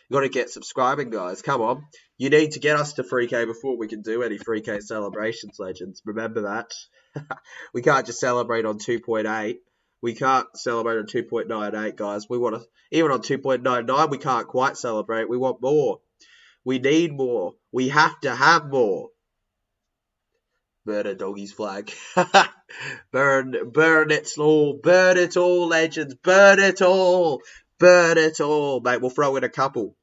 You got to get subscribing, guys. Come on. You need to get us to 3K before we can do any 3K celebrations, legends. Remember that. We can't just celebrate on 2.8. We can't celebrate on 2.98, guys. We want to, even on 2.99, we can't quite celebrate. We want more. We need more. We have to have more. Burn a doggy's flag. burn it all. Burn it all, legends. Burn it all. Burn it all. Mate, we'll throw in a couple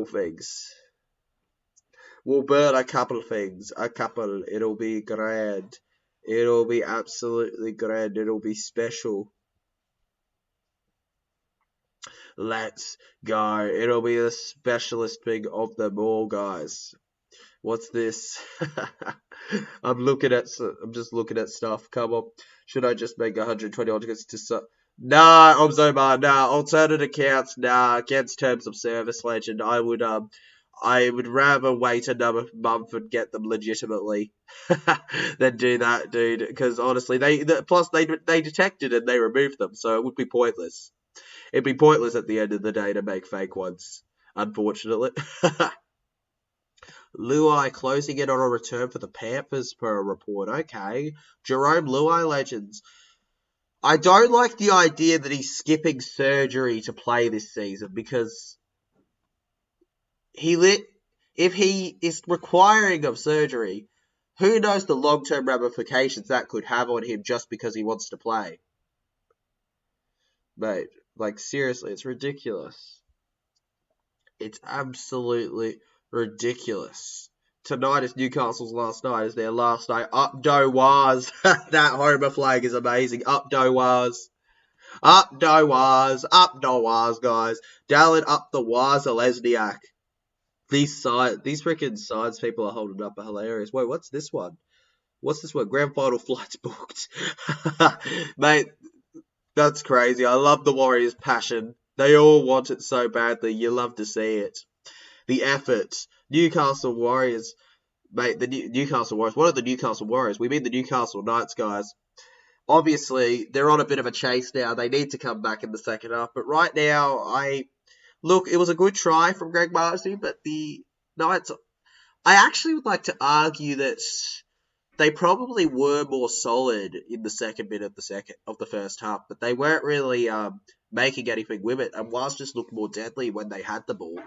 things. We'll burn a couple things. It'll be grand. It'll be absolutely grand. It'll be special. Let's go. It'll be the specialist thing of them all, guys. What's this? I'm just looking at stuff. Come on. Should I just make 120 tickets to Nah, Omzomar, nah. Alternate accounts, nah. Against terms of service, legend. I would rather wait another month and get them legitimately than do that, dude. Because honestly, plus they detected and they removed them, so it would be pointless. It'd be pointless at the end of the day to make fake ones, unfortunately. Luai closing in on a return for the Panthers per a report. Okay. Jerome Luai, legends. I don't like the idea that he's skipping surgery to play this season, because if he is requiring of surgery, who knows the long-term ramifications that could have on him just because he wants to play. Mate, like, seriously, it's ridiculous. It's absolutely ridiculous. Tonight is Newcastle's last night. Is their last night. Up Doaz. That Homer flag is amazing. Up Doaz. Up Doaz. Up Doaz, guys. Dallin up the Waza Lesniak. These freaking signs people are holding up are hilarious. Wait, what's this one? What's this one? Grand final flights booked. Mate, that's crazy. I love the Warriors' passion. They all want it so badly. You love to see it. The effort. Newcastle Warriors. Mate, the Newcastle Warriors. What are the Newcastle Warriors? We mean the Newcastle Knights, guys. Obviously, they're on a bit of a chase now. They need to come back in the second half. But right now, look, it was a good try from Greg Marsden, but the Knights, I actually would like to argue that they probably were more solid in the second bit of the first half, but they weren't really making anything with it, and Wales just looked more deadly when they had the ball.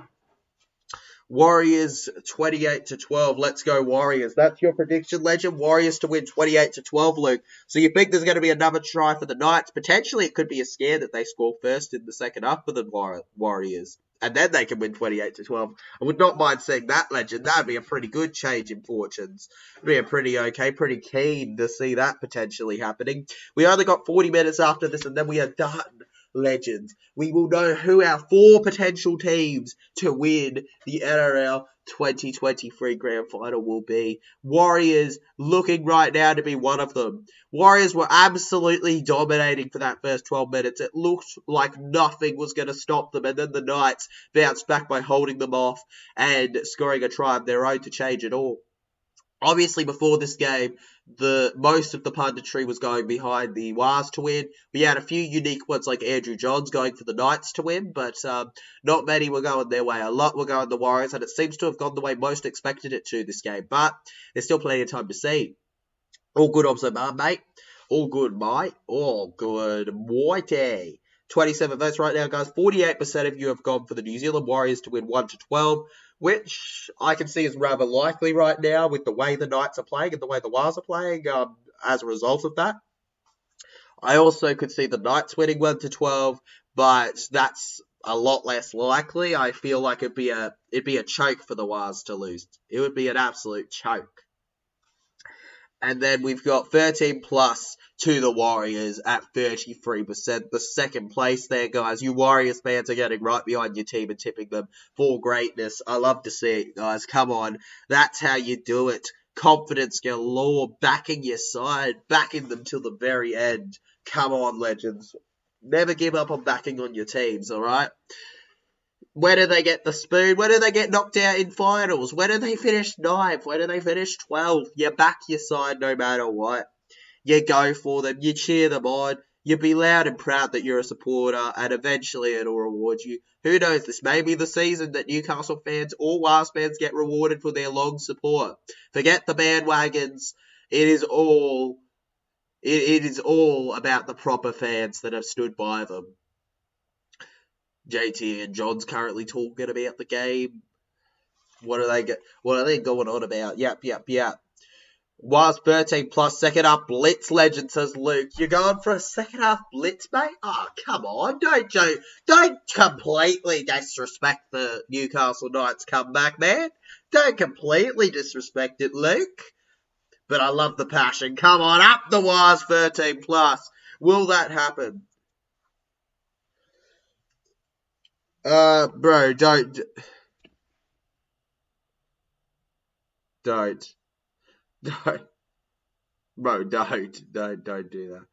Warriors 28-12. Let's go Warriors. That's your prediction, legend. Warriors to win 28-12, Luke. So you think there's going to be another try for the Knights? Potentially it could be a scare that they score first in the second half for the Warriors. and then they can win 28-12. I would not mind seeing that, legend. That would be a pretty good change in fortunes. It'd be a pretty keen to see that potentially happening. We only got 40 minutes after this, and then we are done, legends. We will know who our 4 potential teams to win the NRL 2023 Grand Final will be. Warriors looking right now to be one of them. Warriors were absolutely dominating for that first 12 minutes. It looked like nothing was going to stop them, and then the Knights bounced back by holding them off and scoring a try of their own to change it all. Obviously, before this game, most of the punditry was going behind the Wars to win. We had a few unique ones like Andrew Johns going for the Knights to win, but not many were going their way. A lot were going the Warriors, and it seems to have gone the way most expected it to this game. But there's still plenty of time to see. All good observation, mate. All good, mate. All good, mighty. 27 votes right now, guys. 48% of you have gone for the New Zealand Warriors to win 1-12, which I can see is rather likely right now with the way the Knights are playing and the way the Wars are playing as a result of that. I also could see the Knights winning 1-12, but that's a lot less likely. I feel like it'd be a choke for the Wars to lose. It would be an absolute choke. And then we've got 13 plus to the Warriors at 33%. The second place there, guys. You Warriors fans are getting right behind your team and tipping them for greatness. I love to see it, guys. Come on. That's how you do it. Confidence galore. Backing your side. Backing them till the very end. Come on, legends. Never give up on backing on your teams, alright? Where do they get the spoon? Where do they get knocked out in finals? Where do they finish 9th? Where do they finish 12th? You back your side no matter what. You go for them. You cheer them on. You be loud and proud that you're a supporter, and eventually it'll reward you. Who knows? This may be the season that Newcastle fans or Wars fans get rewarded for their long support. Forget the bandwagons. It is all about the proper fans that have stood by them. JT and John's currently talking about the game. What are they going on about? Yep. Was 13 plus second half blitz, legend, says Luke. You're going for a second half blitz, mate? Oh, come on. Don't completely disrespect the Newcastle Knights comeback, man. Don't completely disrespect it, Luke. But I love the passion. Come on, up the Wars 13 plus. Will that happen? Bro, don't. Bro, don't do that. Don't do that.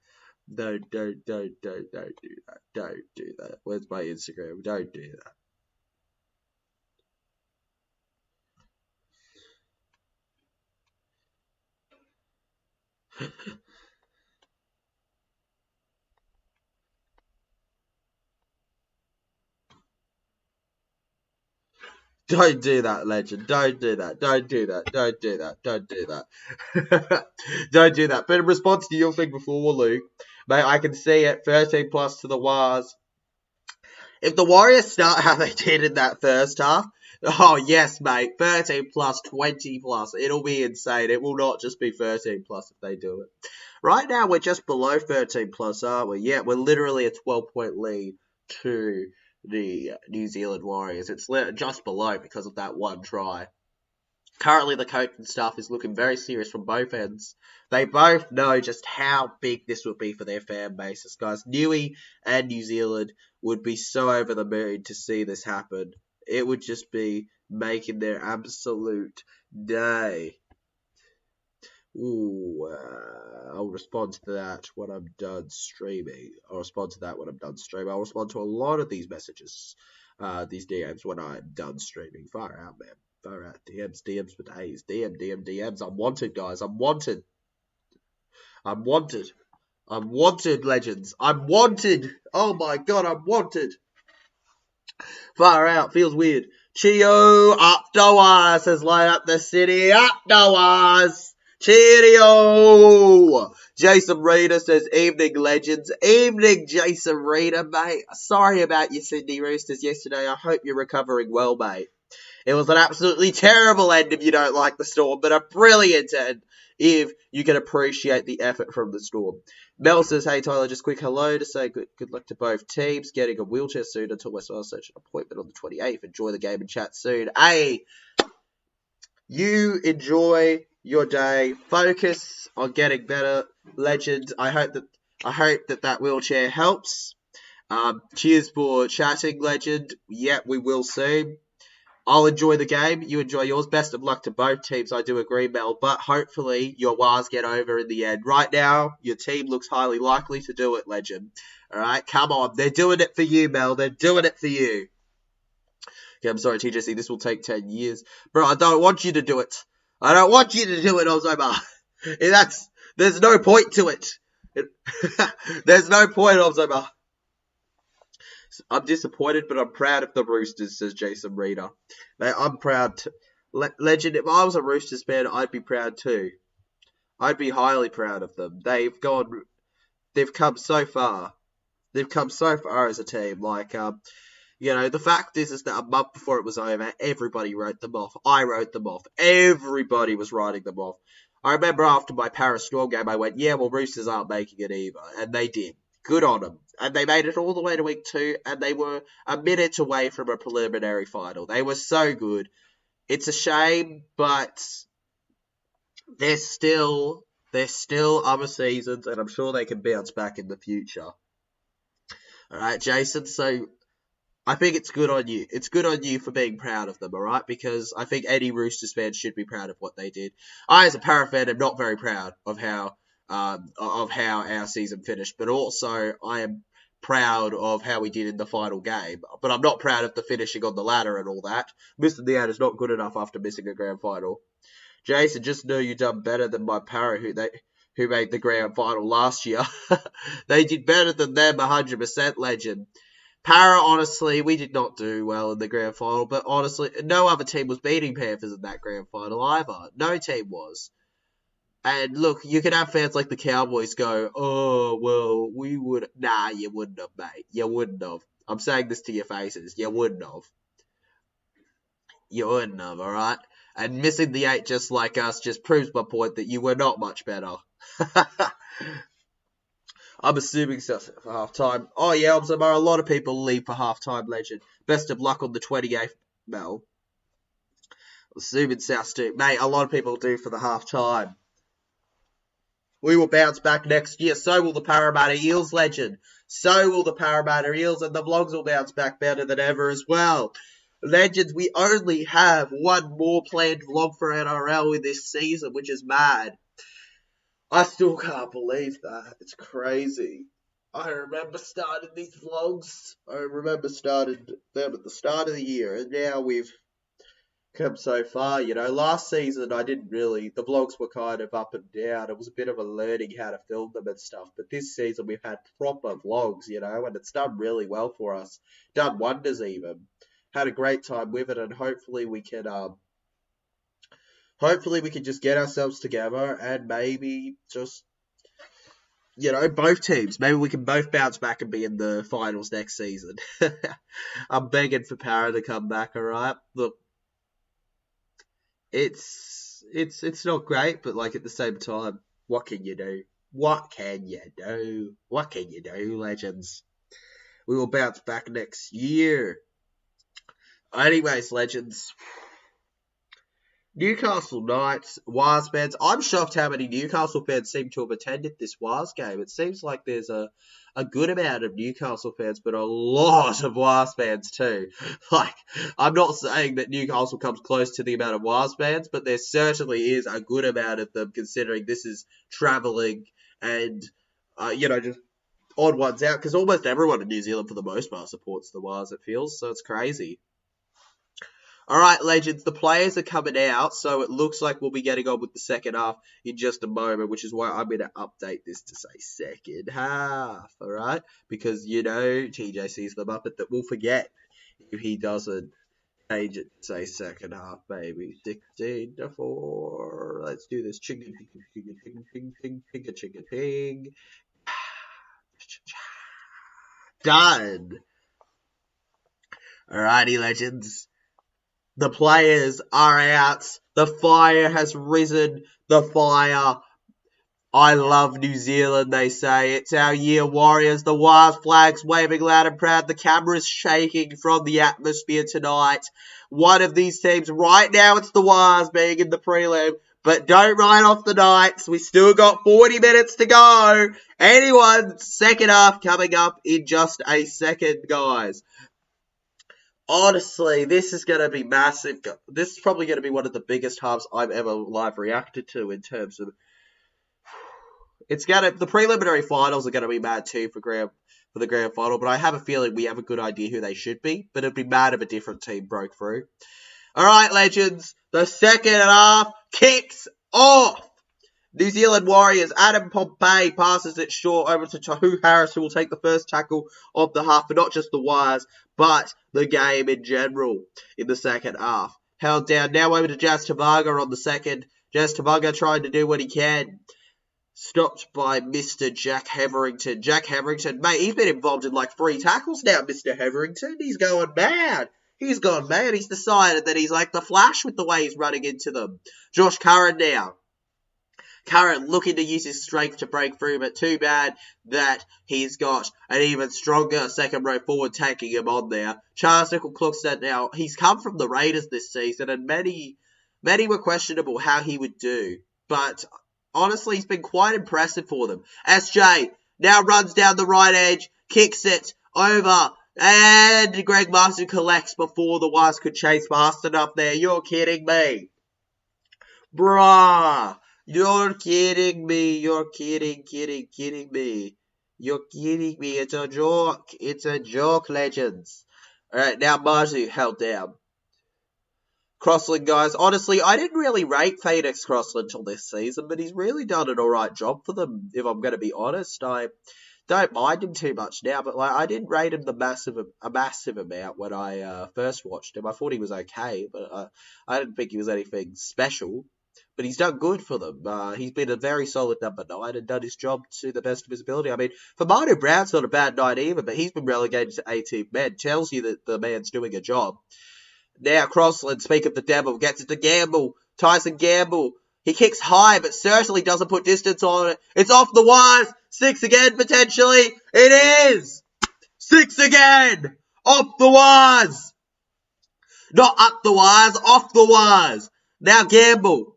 Don't do that. Where's my Instagram? Don't do that. Don't do that, legend. Don't do that. Don't do that. Don't do that. Don't do that. Don't do that. But in response to your thing before, Luke, mate, I can see it. 13 plus to the Wars. If the Warriors start how they did in that first half, oh, yes, mate. 13 plus, 20 plus. It'll be insane. It will not just be 13 plus if they do it. Right now, we're just below 13 plus, aren't we? Yeah, we're literally a 12-point lead to the New Zealand Warriors. It's just below because of that one try. Currently, the coaching staff is looking very serious from both ends. They both know just how big this would be for their fan bases, guys. Newey and New Zealand would be so over the moon to see this happen. It would just be making their absolute day. Ooh, I'll respond to that when I'm done streaming. I'll respond to a lot of these messages, these DMs when I'm done streaming. Far out, man. Far out. DMs for days. DMs. I'm wanted, guys. I'm wanted, legends. I'm wanted. Oh my god, I'm wanted. Far out. Feels weird. Chio, up the Wars, says light up the city. Up the Wars. Cheerio! Jason Reader says, evening, legends. Evening, Jason Reader, mate. Sorry about your Sydney Roosters yesterday. I hope you're recovering well, mate. It was an absolutely terrible end if you don't like the Storm, but a brilliant end if you can appreciate the effort from the Storm. Mel says, hey Tyler, just quick hello to say good luck to both teams. Getting a wheelchair soon until West Wales search an appointment on the 28th. Enjoy the game and chat soon. Hey, you enjoy your day. Focus on getting better, legend. I hope that wheelchair helps. Cheers for chatting, legend. Yeah, we will soon. I'll enjoy the game. You enjoy yours. Best of luck to both teams. I do agree, Mel. But hopefully your Wars get over in the end. Right now, your team looks highly likely to do it, legend. All right, come on. They're doing it for you, Mel. They're doing it for you. Okay, I'm sorry, TJC. This will take 10 years. Bro, I don't want you to do it. I don't want you to do it, Ozoma. There's no point to it. There's no point, Ozoma. I'm disappointed, but I'm proud of the Roosters, says Jason Reader. I'm proud. Legend, if I was a Roosters fan, I'd be proud too. I'd be highly proud of them. They've come so far. They've come so far as a team. The fact is that a month before it was over, everybody wrote them off. I wrote them off. Everybody was writing them off. I remember after my Paris Storm game, I went, yeah, well, Roosters aren't making it either. And they did. Good on them. And they made it all the way to week 2, and they were a minute away from a preliminary final. They were so good. It's a shame, but they're still other seasons, and I'm sure they can bounce back in the future. All right, Jason, so I think it's good on you. It's good on you for being proud of them, all right? Because I think any Roosters fan should be proud of what they did. I, as a Para fan, am not very proud of how our season finished, but also I am proud of how we did in the final game. But I'm not proud of the finishing on the ladder and all that. Missing the out is not good enough after missing a grand final. Jason, just know you done better than my Para who made the grand final last year. They did better than them, 100%, legend. Para, honestly, we did not do well in the grand final, but honestly, no other team was beating Panthers in that grand final either. No team was. And look, you can have fans like the Cowboys go, oh, well, we would... Nah, you wouldn't have, mate. You wouldn't have. I'm saying this to your faces. You wouldn't have. You wouldn't have, alright? And missing the 8 just like us just proves my point that you were not much better. I'm assuming so for half-time. Oh, yeah, a lot of people leave for half-time, legend. Best of luck on the 28th, Mel. Assuming South do. Mate, a lot of people do for the half-time. We will bounce back next year. So will the Parramatta Eels, legend. So will the Parramatta Eels, and the Vlogs will bounce back better than ever as well. Legends, we only have one more planned vlog for NRL in this season, which is mad. I still can't believe that. It's crazy. I remember starting these vlogs. I remember started them at the start of the year, and now we've come so far. Last season I didn't really... The vlogs were kind of up and down. It was a bit of a learning how to film them and stuff. But this season we've had proper vlogs, and it's done really well for us. Done wonders even. Had a great time with it, and hopefully we can... Hopefully we can just get ourselves together and maybe just, both teams. Maybe we can both bounce back and be in the finals next season. I'm begging for Para to come back, alright? Look, it's not great, but at the same time, what can you do? What can you do? What can you do, legends? We will bounce back next year. Anyways, legends. Newcastle Knights, Wars fans. I'm shocked how many Newcastle fans seem to have attended this Wars game. It seems like there's a good amount of Newcastle fans, but a lot of Wars fans too. I'm not saying that Newcastle comes close to the amount of Wars fans, but there certainly is a good amount of them, considering this is travelling and, just odd ones out, because almost everyone in New Zealand, for the most part, supports the Wars, it feels, so it's crazy. Alright, legends, the players are coming out, so it looks like we'll be getting on with the second half in just a moment, which is why I'm going to update this to say second half, alright? Because, TJC's the Muppet that will forget if he doesn't change it to say second half, baby. 16 to 4. Let's do this. Ching, ching, ching, ching, ching, ching, ching, ching, ching. Done. Alrighty, legends. The players are out. The fire has risen. The fire. I love New Zealand, they say. It's our year, Warriors. The Wires flags waving loud and proud. The camera's shaking from the atmosphere tonight. One of these teams, right now it's the Wires being in the prelim. But don't write off the Knights. We still got 40 minutes to go. Anyone, second half coming up in just a second, guys. Honestly, this is going to be massive. This is probably going to be one of the biggest halves I've ever live reacted to in terms of... The preliminary finals are going to be mad too for the grand final, but I have a feeling we have a good idea who they should be, but it'd be mad if a different team broke through. Alright, legends, the second half kicks off. New Zealand Warriors, Adam Pompey passes it short over to Tahu Harris, who will take the first tackle of the half for not just the Wires, but the game in general in the second half. Held down, now over to Jazz Tavaga on the second. Jazz Tavaga trying to do what he can. Stopped by Mr. Jack Hetherington. Jack Hetherington, mate, he's been involved in like 3 tackles now, Mr. Hetherington. He's going mad. He's gone mad. He's decided that he's like the Flash with the way he's running into them. Josh Curran now. Curran looking to use his strength to break through, but too bad that he's got an even stronger second row forward taking him on there. Charles Nickel-Cluxton now, he's come from the Raiders this season, and many were questionable how he would do. But honestly, he's been quite impressive for them. SJ now runs down the right edge, kicks it over, and Greg Marsden collects before the Wires could chase fast enough there. You're kidding me. Bruh. You're kidding me. You're kidding me. You're kidding me. It's a joke. It's a joke, legends. Alright, now Marzu held down. Crossland, guys. Honestly, I didn't really rate Phoenix Crossland till this season, but he's really done an alright job for them, if I'm going to be honest. I don't mind him too much now, but like I didn't rate him a massive amount when I first watched him. I thought he was okay, but I didn't think he was anything special. But he's done good for them. He's been a very solid number 9 and done his job to the best of his ability. I mean, Famano Brown's not a bad 9 either, but he's been relegated to 18th man. Tells you that the man's doing a job. Now Crossland, speak of the devil, gets it to Gamble. Tyson Gamble. He kicks high, but certainly doesn't put distance on it. It's off the Wires. 6 again, potentially. It is! 6 again! Off the Wires! Not up the Wires, off the Wires. Now Gamble.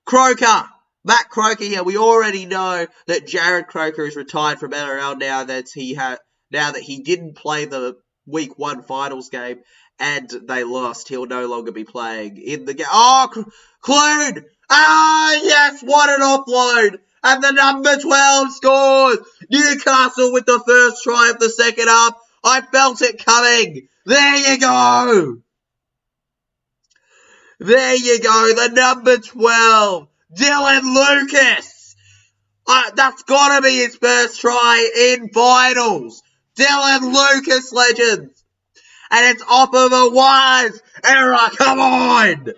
Croker, Matt Croker here. We already know that Jared Croker is retired from NRL now that he didn't play the week 1 finals game and they lost. He'll no longer be playing in the game. Oh, Clune! Ah, yes, what an offload! And the number 12 scores! Newcastle with the first try of the second half. I felt it coming. There you go. There you go, the number 12, Dylan Lucas. That's got to be his first try in finals. Dylan Lucas, legends. And it's off of a Wires error, come on.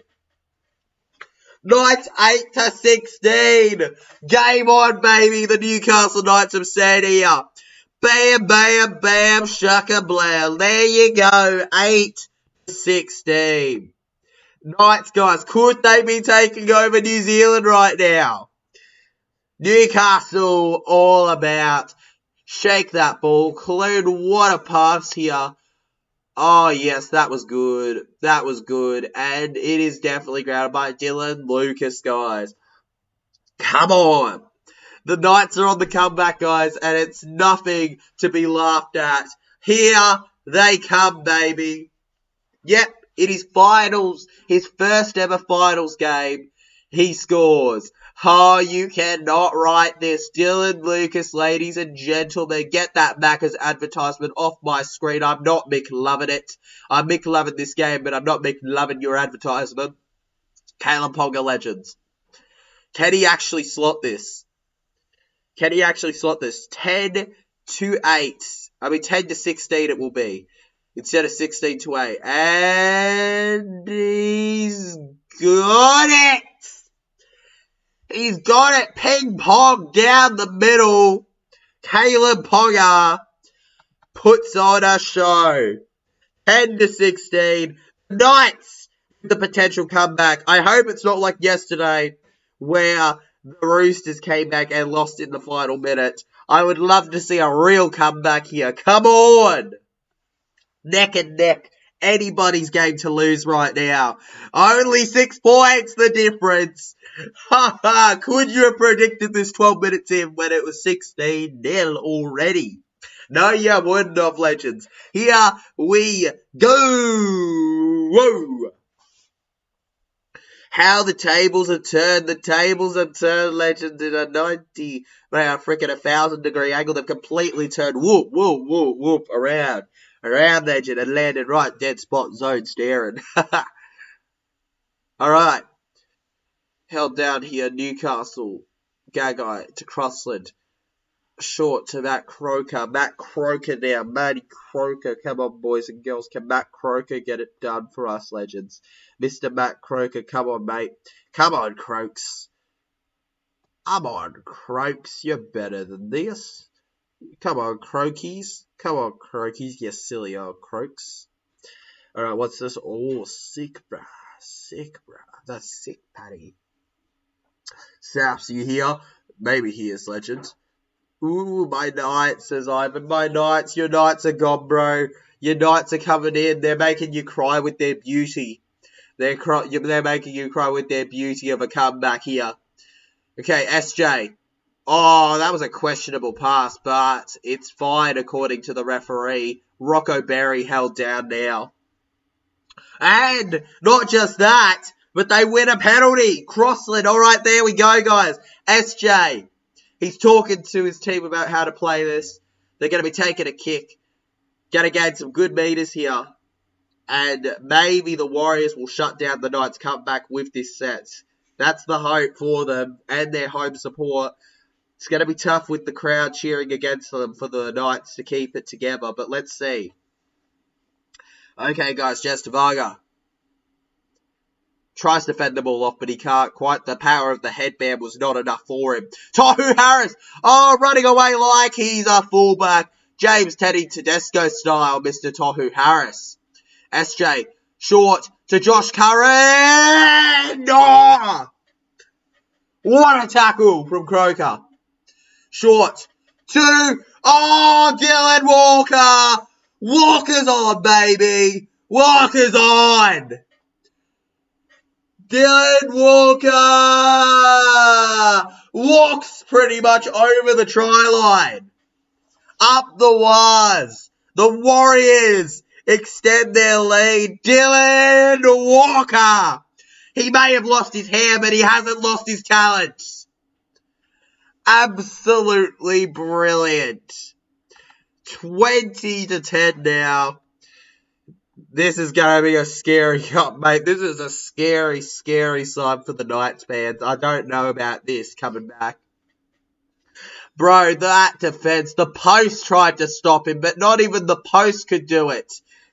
Knights 8-16. Game on, baby. The Newcastle Knights have said here. Bam, bam, bam, shaka blam. There you go, 8-16. Knights, guys, could they be taking over New Zealand right now? Newcastle, all about. Shake that ball. Clune, what a pass here. Oh, yes, that was good. That was good. And it is definitely grounded by Dylan Lucas, guys. Come on. The Knights are on the comeback, guys, and it's nothing to be laughed at. Here they come, baby. Yep. It is finals, his first ever finals game. He scores. Oh, you cannot write this. Dylan Lucas, ladies and gentlemen. Get that Macca's advertisement off my screen. I'm not McLovin' it. I'm McLovin' this game, but I'm not McLovin' your advertisement. Caleb Ponga, legends. Can he actually slot this? 10-8. I mean, 10-16 it will be. Instead of 16-8. And he's got it! He's got it! Ping pong down the middle. Caleb Ponga puts on a show. 10-16. Knights The potential comeback. I hope it's not like yesterday where the Roosters came back and lost in the final minute. I would love to see a real comeback here. Come on! Neck and neck. Anybody's game to lose right now. Only 6 points the difference. Ha ha! Could you have predicted this 12 minutes in when it was 16-0 already? No, you wouldn't have, legends. Here we go! Whoa! How the tables have turned. The tables have turned, legends, in a 90, freaking 1,000-degree angle. They've completely turned, whoop, whoop, whoop, whoop, around, legend, and landed right dead spot zone staring. All right. Held down here, Newcastle. Gagai to Crossland. Short to Matt Croker. Matt Croker now. Matty Croker. Come on, boys and girls. Can Matt Croker get it done for us, legends? Mr. Matt Croker, come on, mate. Come on, Croaks. Come on, Croaks. You're better than this. Come on, Croakies. Come on, Croakies. You silly old Croaks. All right, what's this? Oh, sick, bruh. Sick, bruh. That's sick, Paddy. Saps, you here? Maybe he is, legend. Ooh, my Knights, says Ivan. My Knights, your Knights are gone, bro. Your Knights are coming in. They're making you cry with their beauty. They're making you cry with their beauty of a comeback here. Okay, SJ. Oh, that was a questionable pass, but it's fine according to the referee. Rocco Berry held down now. And not just that, but they win a penalty. Crossland. All right, there we go, guys. SJ. He's talking to his team about how to play this. They're going to be taking a kick. Going to gain some good meters here. And maybe the Warriors will shut down the Knights' comeback with this set. That's the hope for them and their home support. It's going to be tough with the crowd cheering against them for the Knights to keep it together. But let's see. Okay, guys, Jess Tavaga tries to fend the ball off, but he can't quite. The power of the headband was not enough for him. Tohu Harris, running away like he's a fullback. James Teddy Tedesco style, Mr. Tohu Harris. SJ, short to Josh Curran. Oh! What a tackle from Croker. Short to, Dylan Walker. Walker's on, baby. Walker's on. Dylan Walker walks pretty much over the try line. Up the wires. The Warriors extend their lead. Dylan Walker. He may have lost his hair, but he hasn't lost his talent. Absolutely brilliant. 20-10 now. This is going to be a scary up, mate. This is a scary, scary sign for the Knights fans. I don't know about this coming back. Bro, that defense, the post tried to stop him, but not even the post could do it.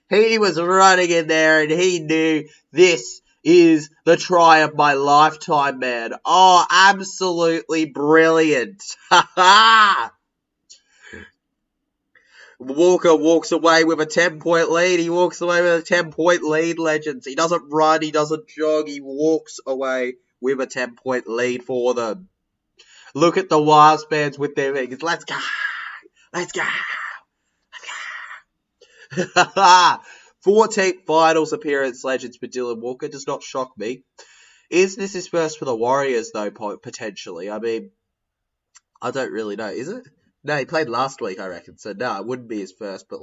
He was running in there and he knew this is the try of my lifetime, man. Oh, absolutely brilliant. Ha ha! Walker walks away with a 10-point lead. He walks away with a 10-point lead, legends. He doesn't run, he doesn't jog, he walks away with a 10-point lead for them. Look at the Wires fans with their fingers. Let's go! Let's go! Let's go! 14th finals appearance, legends, for Dylan Walker does not shock me. Is this his first for the Warriors, though, potentially? I mean, I don't really know. Is it? No, he played last week, I reckon. So, no, it wouldn't be his first. But,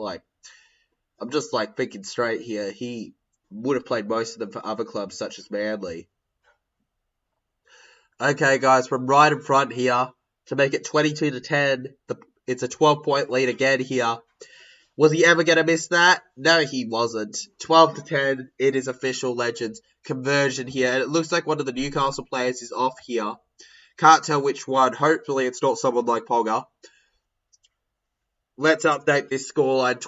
I'm just, thinking straight here. He would have played most of them for other clubs, such as Manly. Okay, guys, from right in front here, to make it 22-10, it's a 12-point lead again here. Was he ever going to miss that? No, he wasn't. 12-10, it is official, legends. Conversion here. And it looks like one of the Newcastle players is off here. Can't tell which one. Hopefully it's not someone like Pogger. Let's update this scoreline.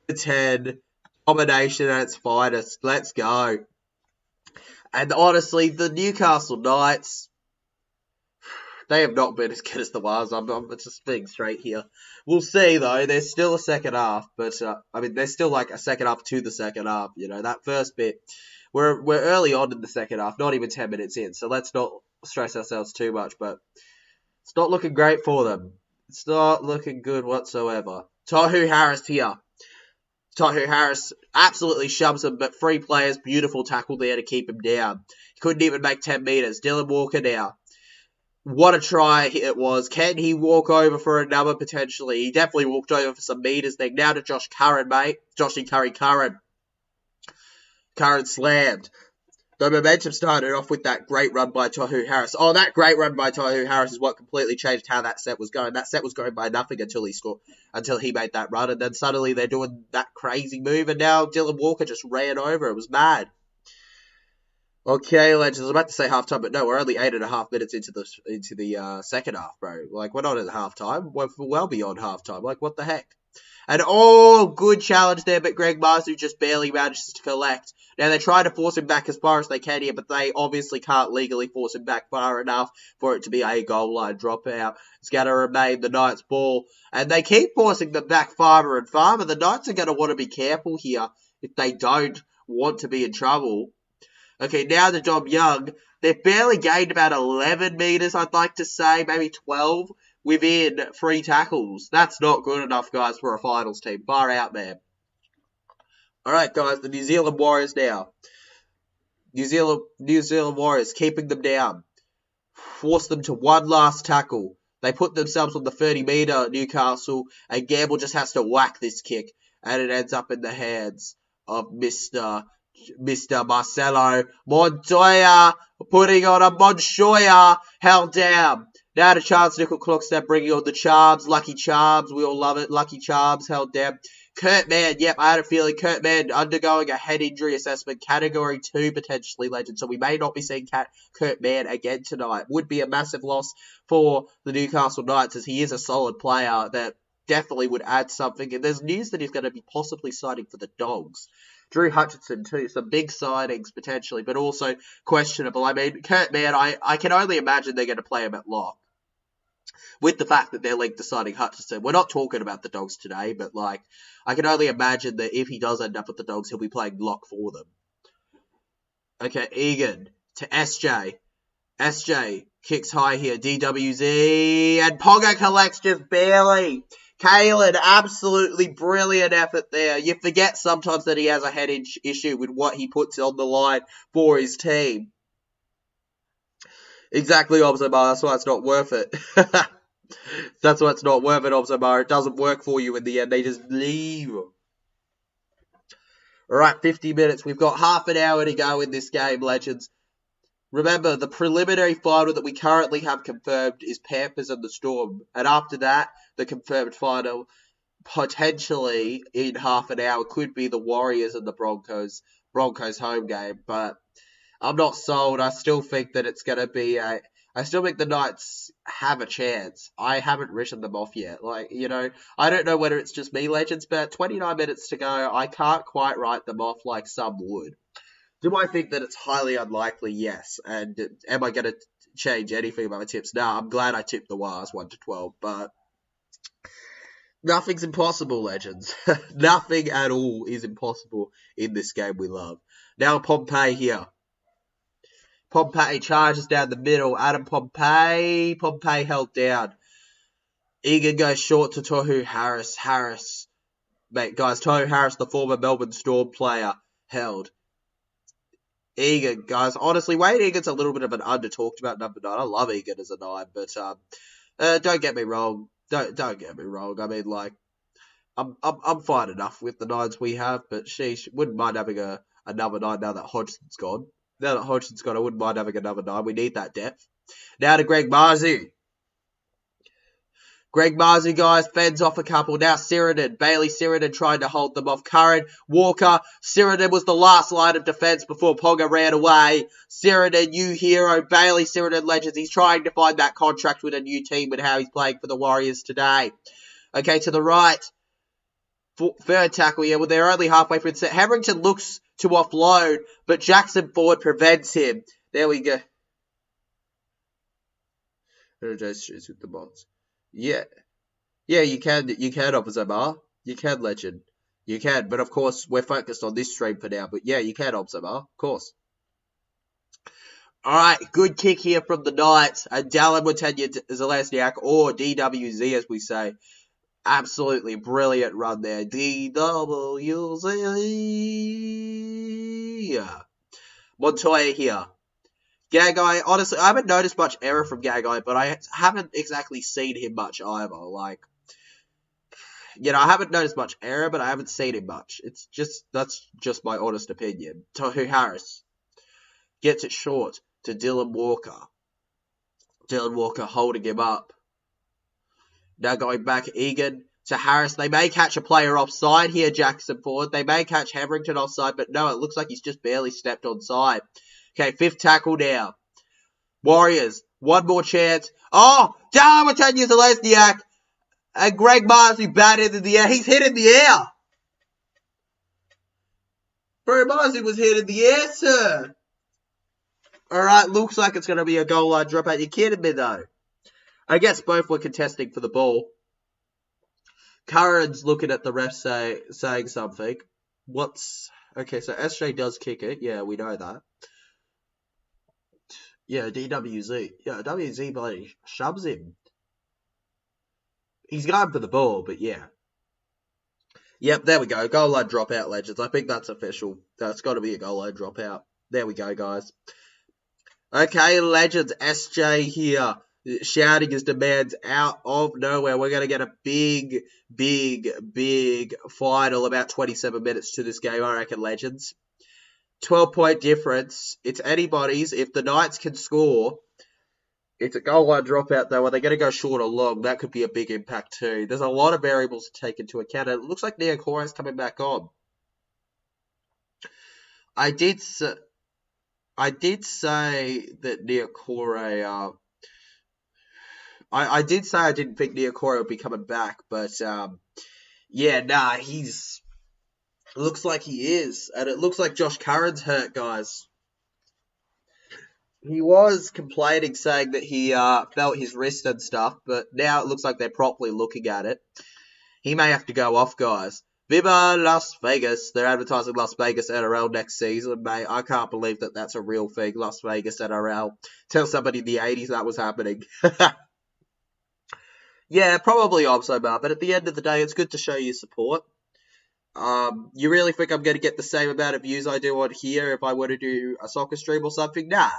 22-10. Domination at its finest. Let's go. And honestly, the Newcastle Knights, They have not been as good as the Wars. I'm just being straight here. We'll see, though. There's still a second half, but, I mean, there's still, like, a second half to the second half, you know, that first bit. We're early on in the second half, not even 10 minutes in, so let's not stress ourselves too much, but it's not looking great for them. It's not looking good whatsoever. Tohu Harris here. Tohu Harris absolutely shoves him, but 3 players, beautiful tackle there to keep him down. He couldn't even make 10 metres. Dylan Walker now. What a try it was. Can he walk over for another potentially? He definitely walked over for some metres there. Now to Josh Curran, mate. Joshy Curran. Curran slammed. The momentum started off with that great run by Tohu Harris. Oh, that great run by Tohu Harris is what completely changed how that set was going. That set was going by nothing until he made that run, and then suddenly they're doing that crazy move, and now Dylan Walker just ran over. It was mad. Okay, legends. I was about to say halftime, but no, we're only 8.5 minutes into the second half, bro. Like, we're not at halftime. We're well beyond halftime. Like, what the heck? And good challenge there, but Greg Marzu just barely manages to collect. Now, they're trying to force him back as far as they can here, but they obviously can't legally force him back far enough for it to be a goal line dropout. It's going to remain the Knights' ball. And they keep forcing them back farther and farther. The Knights are going to want to be careful here if they don't want to be in trouble. Okay, now to Dom Young. They've barely gained about 11 metres, I'd like to say, maybe 12, within 3 tackles. That's not good enough, guys, for a finals team. Far out, man. Alright, guys, the New Zealand Warriors now. New Zealand Warriors keeping them down. Force them to one last tackle. They put themselves on the 30-metre Newcastle, and Gamble just has to whack this kick, and it ends up in the hands of Mr. Marcelo Montoya, putting on a Montoya, held down. Now to Charles Nickel-Clockstep, bringing on the Charms, Lucky Charms, we all love it, Lucky Charms, held down. Kurt Mann, yep, I had a feeling Kurt Mann undergoing a head injury assessment, category 2 potentially, legend, so we may not be seeing Kurt Mann again tonight. Would be a massive loss for the Newcastle Knights, as he is a solid player that definitely would add something, and there's news that he's going to be possibly signing for the Dogs. Drew Hutchinson too, some big signings potentially, but also questionable. I mean, Kurt Mann, I can only imagine they're going to play him at lock. With the fact that they're linked to signing Hutchinson. We're not talking about the Dogs today, but like, I can only imagine that if he does end up with the Dogs, he'll be playing lock for them. Okay, Egan to SJ. SJ kicks high here, DWZ, and Ponga collects just barely. Kalen, absolutely brilliant effort there. You forget sometimes that he has a head issue with what he puts on the line for his team. Exactly, Obzomar. That's why it's not worth it. That's why it's not worth it, Obzomar. It doesn't work for you in the end. They just leave. Alright, 50 minutes. We've got half an hour to go in this game, legends. Remember, the preliminary final that we currently have confirmed is Panthers and the Storm. And after that, the confirmed final, potentially in half an hour, could be the Warriors and the Broncos home game. But I'm not sold. I still think that it's going to be I still think the Knights have a chance. I haven't written them off yet. Like, you know, I don't know whether it's just me, legends, but 29 minutes to go, I can't quite write them off like some would. Do I think that it's highly unlikely? Yes. And am I going to change anything about my tips? No, I'm glad I tipped the Wars 1-12, but nothing's impossible, legends. Nothing at all is impossible in this game we love. Now Pompey here. Pompey charges down the middle. Adam Pompey. Pompey held down. Egan goes short to Tohu Harris. Mate, guys, Tohu Harris, the former Melbourne Storm player, held. Egan, guys, honestly, Wayne Egan's a little bit of an under-talked about number 9. I love Egan as a 9, but don't get me wrong. Don't get me wrong. I mean, like, I'm fine enough with the 9s we have, but sheesh, wouldn't mind having another 9 now that Hodgson's gone. Now that Hodgson's gone, I wouldn't mind having another 9. We need that depth. Now to Greg Marzu. Greg Marzu, guys, fends off a couple. Now Sheridan. Bailey Sheridan trying to hold them off. Curran, Walker. Sheridan was the last line of defence before Ponga ran away. Sheridan, new hero. Bailey Sheridan, legends. He's trying to find that contract with a new team and how he's playing for the Warriors today. Okay, to the right. Third tackle, yeah, well, they're only halfway through the set. Hetherington looks to offload, but Jackson Ford prevents him. There we go. Gestures with the box. Yeah. Yeah, you can, Officer Bar. You can, Legend. You can, but of course, we're focused on this stream for now. But yeah, you can, Officer Bar. Of course. Alright, good kick here from the Knights. And Dallin Zelezniak, or DWZ as we say. Absolutely brilliant run there. DWZ. Montoya here. Gagai, honestly, I haven't noticed much error from Gagai, but I haven't exactly seen him much either. Like, you know, I haven't noticed much error, but I haven't seen him much. That's just my honest opinion. Tohu Harris gets it short to Dylan Walker. Dylan Walker holding him up. Now going back, Egan to Harris. They may catch a player offside here, Jackson Ford. They may catch Hetherington offside, but no, it looks like he's just barely stepped onside. Okay, 5th tackle now. Warriors, one more chance. Oh, Dallin Zelezniak and Greg Marsley batted in the air. He's hit in the air. Bro, Marsley was hit in the air, sir. Alright, looks like it's going to be a goal line dropout. You're kidding me, though. I guess both were contesting for the ball. Curran's looking at the ref saying something. Okay, so SJ does kick it. Yeah, we know that. Yeah, DWZ. Yeah, WZ bloody shoves him. He's going for the ball, but yeah. Yep, there we go. Goal line dropout, Legends. I think that's official. That's got to be a goal line dropout. There we go, guys. Okay, Legends. SJ here, shouting his demands out of nowhere. We're going to get a big final, about 27 minutes to this game, I reckon, Legends. 12-point difference. It's anybody's. If the Knights can score, it's a goal line dropout, though. Are they going to go short or long? That could be a big impact, too. There's a lot of variables to take into account. And it looks like Neokore's coming back on. I did say that Neokore... I did say I didn't think Neokore would be coming back, but yeah, nah, he's... Looks like he is, and it looks like Josh Curran's hurt, guys. He was complaining, saying that he felt his wrist and stuff, but now it looks like they're properly looking at it. He may have to go off, guys. Viva Las Vegas. They're advertising Las Vegas NRL next season, mate. I can't believe that that's a real thing, Las Vegas NRL. Tell somebody in the 80s that was happening. Yeah, probably Obsobar, but at the end of the day, it's good to show your support. You really think I'm going to get the same amount of views I do on here if I were to do a soccer stream or something? Nah.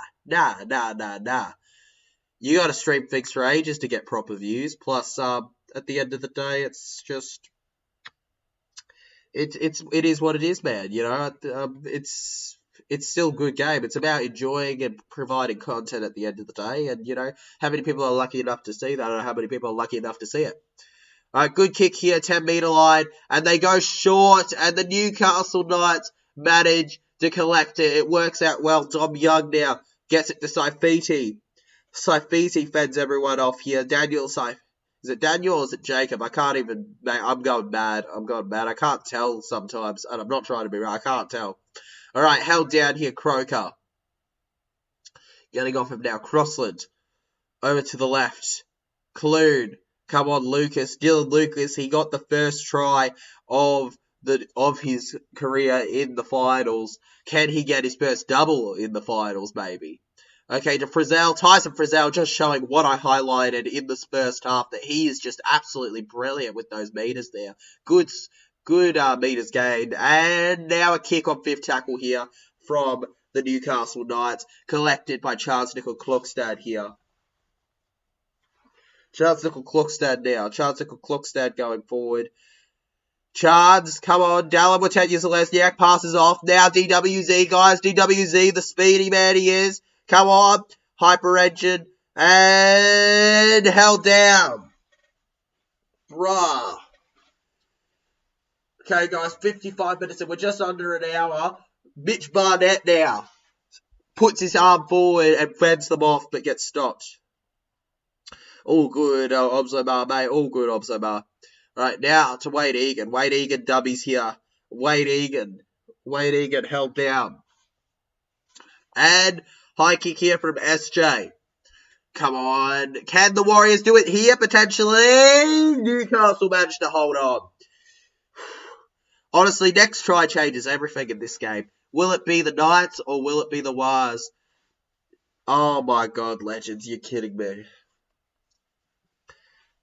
You got to stream things for ages to get proper views. Plus, at the end of the day, it's just... It is what it is, man. You know, it's still a good game. It's about enjoying and providing content at the end of the day. And, you know, how many people are lucky enough to see that? I don't know how many people are lucky enough to see it. Alright, good kick here, 10-metre line. And they go short. And the Newcastle Knights manage to collect it. It works out well. Dom Young now gets it to Saifiti. Saifiti fends everyone off here. Is it Daniel or is it Jacob? I can't even... Mate, I'm going mad. I can't tell sometimes. And I'm not trying to be right. I can't tell. Alright, held down here, Croker. Getting off him now. Crossland. Over to the left. Clune. Come on, Lucas. Dylan Lucas. He got the first try of his career in the finals. Can he get his first double in the finals, maybe? Okay, to Frizzell. Tyson Frizzell just showing what I highlighted in this first half, that he is just absolutely brilliant with those meters there. Good meters gained. And now a kick on 5th tackle here from the Newcastle Knights, collected by Charles Nickel-Klokstad here. Charles Nickel-Klokstad now. Charles Nickel-Klokstad going forward. Chards, come on. Dallin Zelezniak passes off. Now DWZ, guys. DWZ, the speedy man he is. Come on. Hyper engine. And held down. Bruh. Okay, guys. 55 minutes and we're just under an hour. Mitch Barnett now puts his arm forward and fends them off but gets stopped. All good, Obsobar, mate. All good, Obsobar. Right, now to Wade Egan. Wade Egan dubbies here. Wade Egan held down. And high kick here from SJ. Come on. Can the Warriors do it here, potentially? Newcastle managed to hold on. Honestly, next try changes everything in this game. Will it be the Knights or will it be the Wars? Oh my god, Legends, you're kidding me.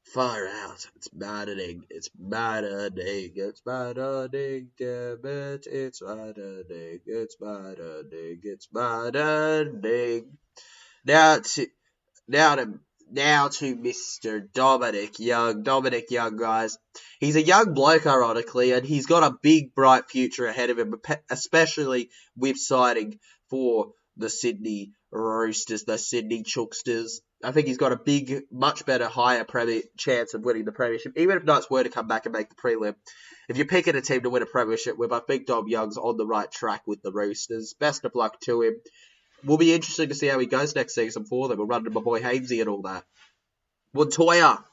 Far out. It's maddening. It's maddening. It's maddening. Damn it. It's maddening. It's maddening. It's maddening. Now to Mr. Dominic Young. Dominic Young, guys. He's a young bloke, ironically, and he's got a big, bright future ahead of him, especially with signing for the Sydney Roosters, the Sydney Chooksters. I think he's got a big, much better, higher chance of winning the premiership, even if Knights were to come back and make the prelim. If you're picking a team to win a premiership with, I think Dom Young's on the right track with the Roosters. Best of luck to him. Will be interesting to see how he goes next season for them. We'll run to my boy Hainsey and all that. Montoya.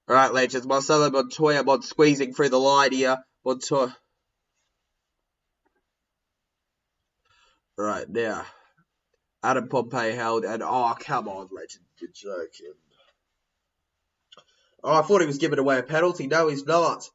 Alright, Legends. Marcelo Montoya squeezing through the line here. Montoya. Right, now. Adam Pompey held, and oh, come on, Legend. You're joking. Oh, I thought he was giving away a penalty. No, he's not.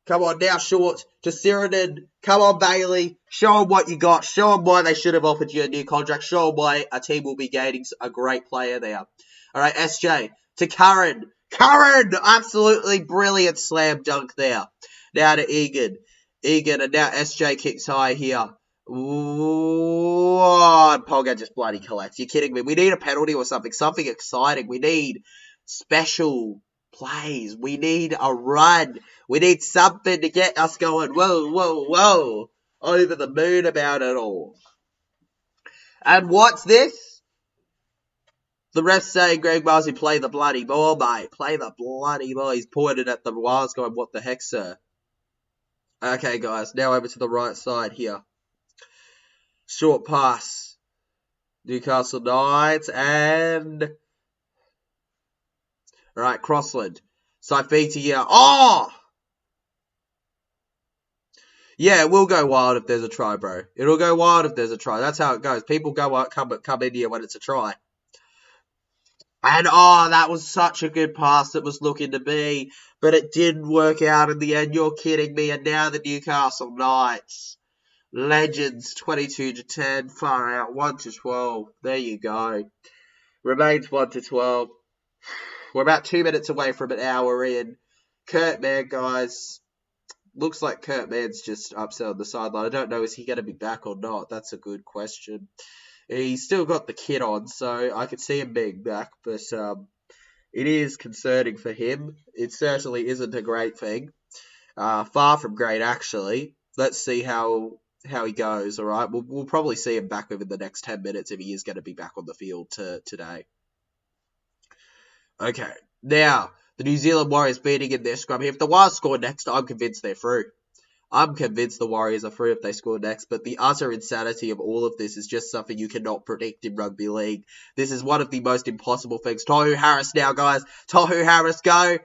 Come on, now short to Sirinen. Come on, Bailey. Show them what you got. Show them why they should have offered you a new contract. Show them why a team will be gaining a great player there. All right, SJ to Curran. Curran! Absolutely brilliant slam dunk there. Now to Egan. Egan, and now SJ kicks high here. Ooh, and Ponga just bloody collects. You're kidding me. We need a penalty or something. Something exciting. We need special plays. We need a run. We need something to get us going. Whoa, whoa, whoa. Over the moon about it all. And what's this? The ref saying, Greg Marcy, play the bloody ball, mate. Play the bloody ball. He's pointed at the wires going, what the heck, sir? Okay, guys. Now over to the right side here. Short pass. Newcastle Knights and... Alright, Crossland. Saifiti here. Oh! Yeah, it will go wild if there's a try, bro. It'll go wild if there's a try. That's how it goes. People come in here when it's a try. And, oh, that was such a good pass it was looking to be. But it didn't work out in the end. You're kidding me. And now the Newcastle Knights. Legends, 22-10. Far out, 1-12. There you go. Remains 1-12. We're about 2 minutes away from an hour in. Kurt Mann, guys. Looks like Kurt Mann's just upset on the sideline. I don't know, is he going to be back or not? That's a good question. He's still got the kit on, so I could see him being back. But it is concerning for him. It certainly isn't a great thing. Far from great, actually. Let's see how he goes, all right? We'll probably see him back within the next 10 minutes if he is going to be back on the field today. Okay, now, the New Zealand Warriors beating in their scrum. If the Warriors score next, I'm convinced they're through. I'm convinced the Warriors are through if they score next, but the utter insanity of all of this is just something you cannot predict in rugby league. This is one of the most impossible things. Tohu Harris now, guys. Tohu Harris, go.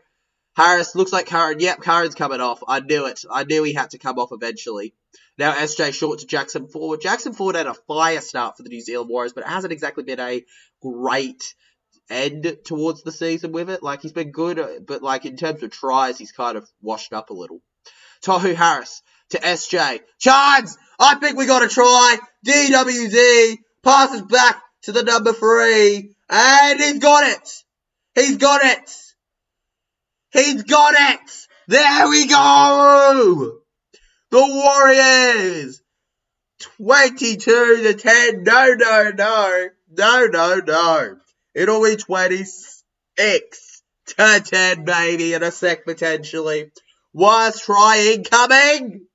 Harris, looks like Curran. Yep, Curran's coming off. I knew it. I knew he had to come off eventually. Now SJ short to Jackson Ford. Jackson Ford had a fire start for the New Zealand Warriors, but it hasn't exactly been a great end towards the season with it. Like, he's been good, but like in terms of tries, he's kind of washed up a little. Tohu Harris to SJ. Chance! I think we got a try. DWZ passes back to the number 3. And he's got it. He's got it. He's got it. There we go. The Warriors. 22-10. No. It'll be 26-10, baby, in a sec, potentially. Was try incoming?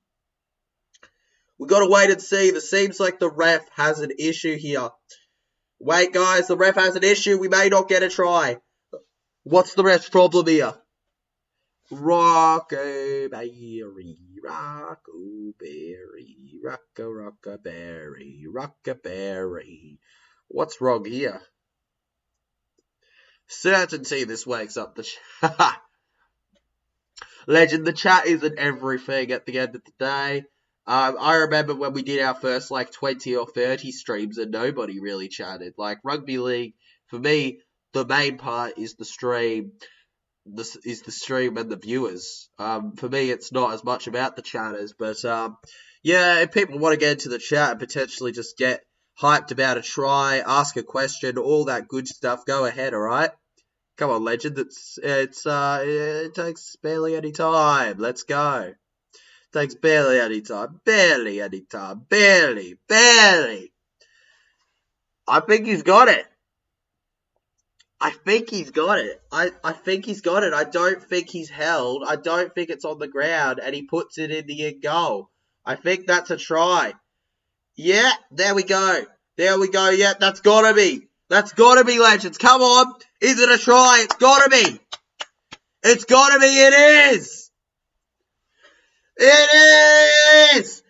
We've got to wait and see. It seems like the ref has an issue here. Wait, guys, the ref has an issue. We may not get a try. What's the ref's problem here? Rockaberry, rockaberry. What's wrong here? Certainty this wakes up the chat. Legend, the chat isn't everything at the end of the day. I remember when we did our first 20 or 30 streams and nobody really chatted. Like, rugby league For me, the main part is the stream. This is the stream and the viewers. For me, it's not as much about the chatters, but yeah, if people want to get into the chat and potentially just get hyped about a try, ask a question, all that good stuff, go ahead, alright? Come on, legend, it takes barely any time. Let's go. Takes barely any time. Barely any time. Barely. I think he's got it. I think he's got it. I think he's got it. I don't think he's held. I don't think it's on the ground, and he puts it in the end goal. I think that's a try. Yeah, there we go. There we go. Yeah, that's gotta be. That's gotta be, legends. Come on. Is it a try? It's gotta be. It's gotta be. It is. It is.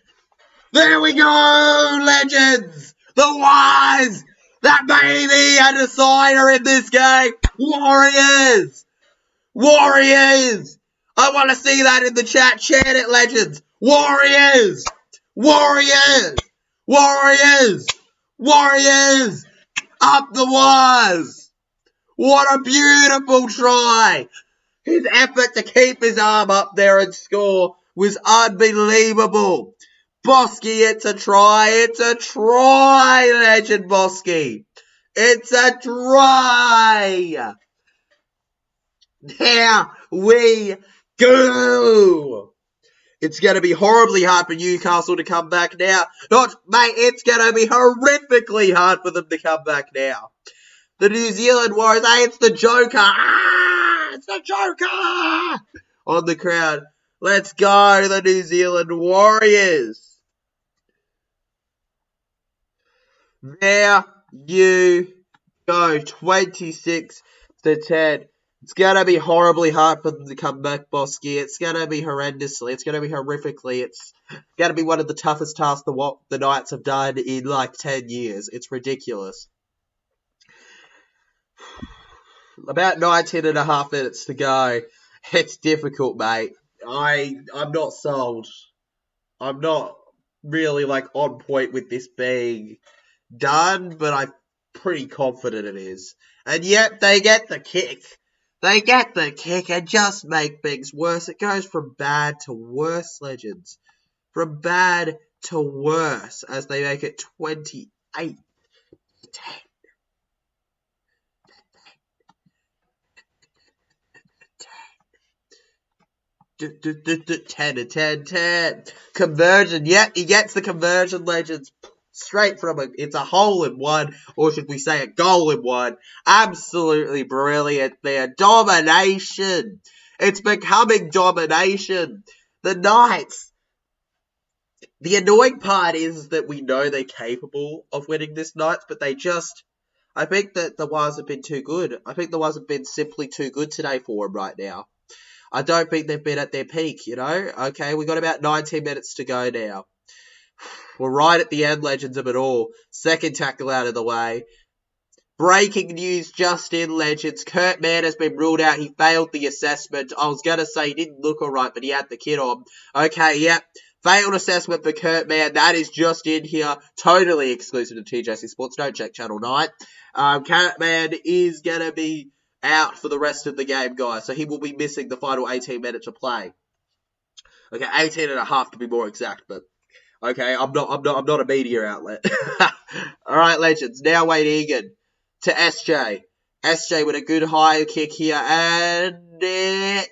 There we go, legends. The wise. That may be a decider in this game. Warriors. Warriors. I want to see that in the chat. Chant it, legends. Warriors. Warriors. Warriors. Warriors. Up the wires. What a beautiful try. His effort to keep his arm up there and score was unbelievable. Bosky, it's a try. It's a try, legend Bosky. It's a try. There we go. It's going to be horribly hard for Newcastle to come back now. Mate, it's going to be horrifically hard for them to come back now. The New Zealand Warriors, hey, it's the Joker. It's the Joker on the crowd. Let's go, the New Zealand Warriors. There you go, 26-10. It's going to be horribly hard for them to come back, Bosky. It's going to be horrendously. It's going to be horrifically. It's going to be one of the toughest tasks the Knights have done in like 10 years. It's ridiculous. About 19 and a half minutes to go. It's difficult, mate. I'm not sold. I'm not really like on point with this being done, but I'm pretty confident it is. And yet they get the kick. They get the kick and just make things worse. It goes from bad to worse, legends. From bad to worse as they make it 28-10. 10-10-10. Conversion. Yep, he gets the conversion, legends. Straight from it. It's a hole in one, or should we say a goal in one. Absolutely brilliant there. Domination. It's becoming domination. The Knights. The annoying part is that we know they're capable of winning this Knights, but they just... I think that the Wires have been too good. I think the Wires have been simply too good today for them right now. I don't think they've been at their peak, you know? Okay, we got about 19 minutes to go now. We're right at the end, legends, of it all. Second tackle out of the way. Breaking news just in, legends. Kurt Mann has been ruled out. He failed the assessment. I was going to say he didn't look alright, but he had the kit on. Okay, yep. Failed assessment for Kurt Mann. That is just in here. Totally exclusive to TJC Sports. Don't check Channel 9. Kurt Mann is going to be out for the rest of the game, guys. So he will be missing the final 18 minutes of play. Okay, 18 and a half to be more exact, but... Okay, I'm not a media outlet. Alright, legends. Now Wayne Egan to SJ. SJ with a good high kick here, and it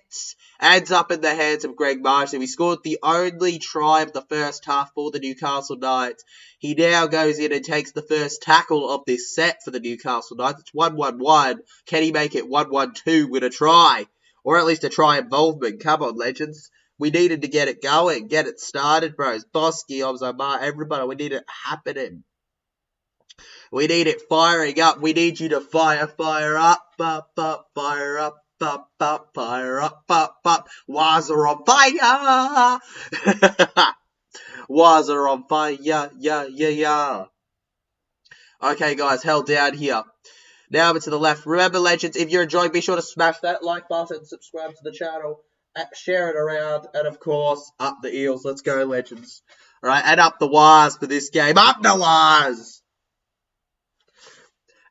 ends up in the hands of Greg Marsden. He scored the only try of the first half for the Newcastle Knights. He now goes in and takes the first tackle of this set for the Newcastle Knights. It's 1-1-1. Can he make it 1-1-2 with a try? Or at least a try involvement. Come on, legends. We needed to get it going, get it started, bros. Bosky, Obzomar, everybody, we need it happening. We need it firing up. We need you to fire up, fire up, fire up, fire up. Wires are on fire. Wires are on fire, yeah. Okay, guys, held down here. Now over to the left. Remember, legends, if you're enjoying, be sure to smash that like button, subscribe to the channel. Share it around, and of course, up the Eels. Let's go, legends. Alright, and up the Wires for this game. Up the Wires!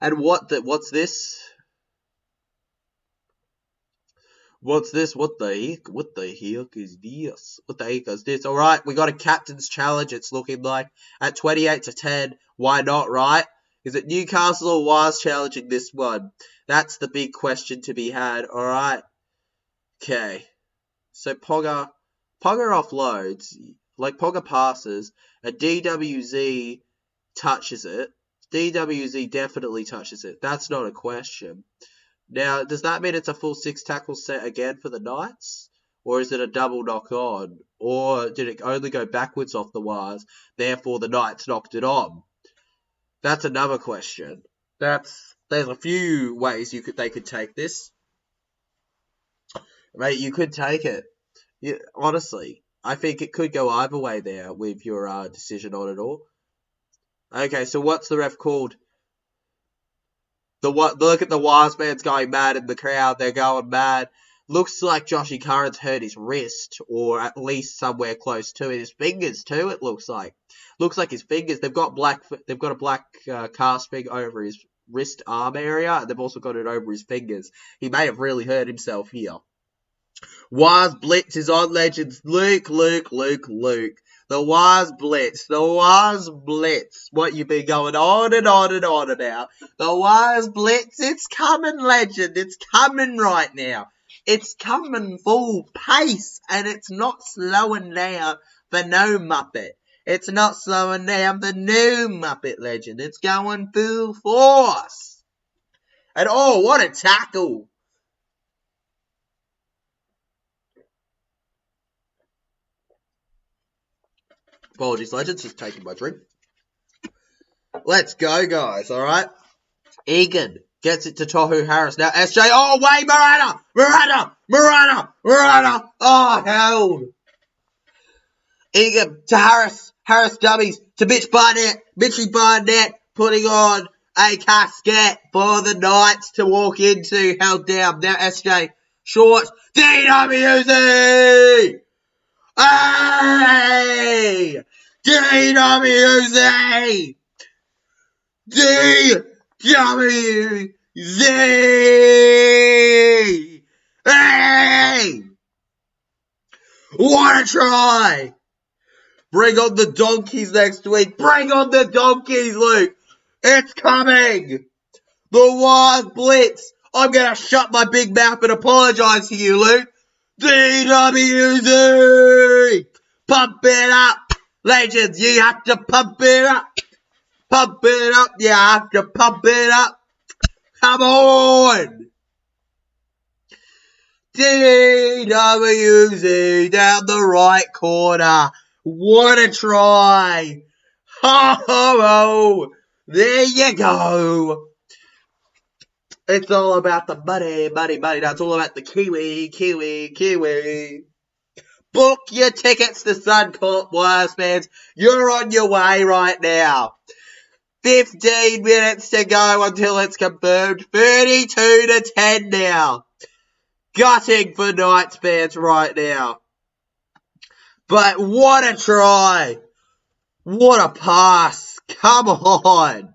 And what's this? What's this? What the heck? What the heck is this? What the heck is this? Alright, we got a captain's challenge, it's looking like. At 28-10. Why not, right? Is it Newcastle or Wars challenging this one? That's the big question to be had. Alright. Okay. So Pogger offloads. Like Pogger passes. A DWZ touches it. DWZ definitely touches it. That's not a question. Now, does that mean it's a full 6 tackle set again for the Knights? Or is it a double knock on? Or did it only go backwards off the Wars, therefore the Knights knocked it on? That's another question. There's a few ways they could take this. Mate, you could take it. Honestly, I think it could go either way there with your decision on it all. Okay, so what's the ref called? Look at the Wise man's going mad in the crowd. They're going mad. Looks like Joshy Curran's hurt his wrist, or at least somewhere close to it. His fingers too. It looks like. Looks like his fingers. They've got a black cast thing over his wrist arm area, and they've also got it over his fingers. He may have really hurt himself here. Wise blitz is on, legends. Luke. The Wise blitz. What you been going on and on and on about? The Wise blitz, it's coming, legend. It's coming right now. It's coming full pace, and it's not slowing down for no Muppet. It's not slowing down for no Muppet, legend. It's going full force. And oh, what a tackle. Apologies, legends. Just taking my drink. Let's go, guys. All right. Egan gets it to Tohu Harris. Now, SJ. Oh, wait. Marana. Oh, hell. Egan to Harris. Harris dummies to Mitchy Barnett putting on a casket for the Knights to walk into. Held down. Now, SJ. Short. DWZ. Hey! DWZ! Hey! What a try! Bring on the donkeys next week. Bring on the donkeys, Luke. It's coming. The Wise blitz. I'm going to shut my big mouth and apologise to you, Luke. DWZ! Pump it up! Legends, you have to pump it up! You have to pump it up! Come on! DWZ down the right corner. What a try! Oh, there you go! It's all about the money. That's all about the Kiwi. Book your tickets to Suncorp, Wise fans. You're on your way right now. 15 minutes to go until it's confirmed. 32-10 now. Gutting for Knights fans right now. But what a try. What a pass. Come on.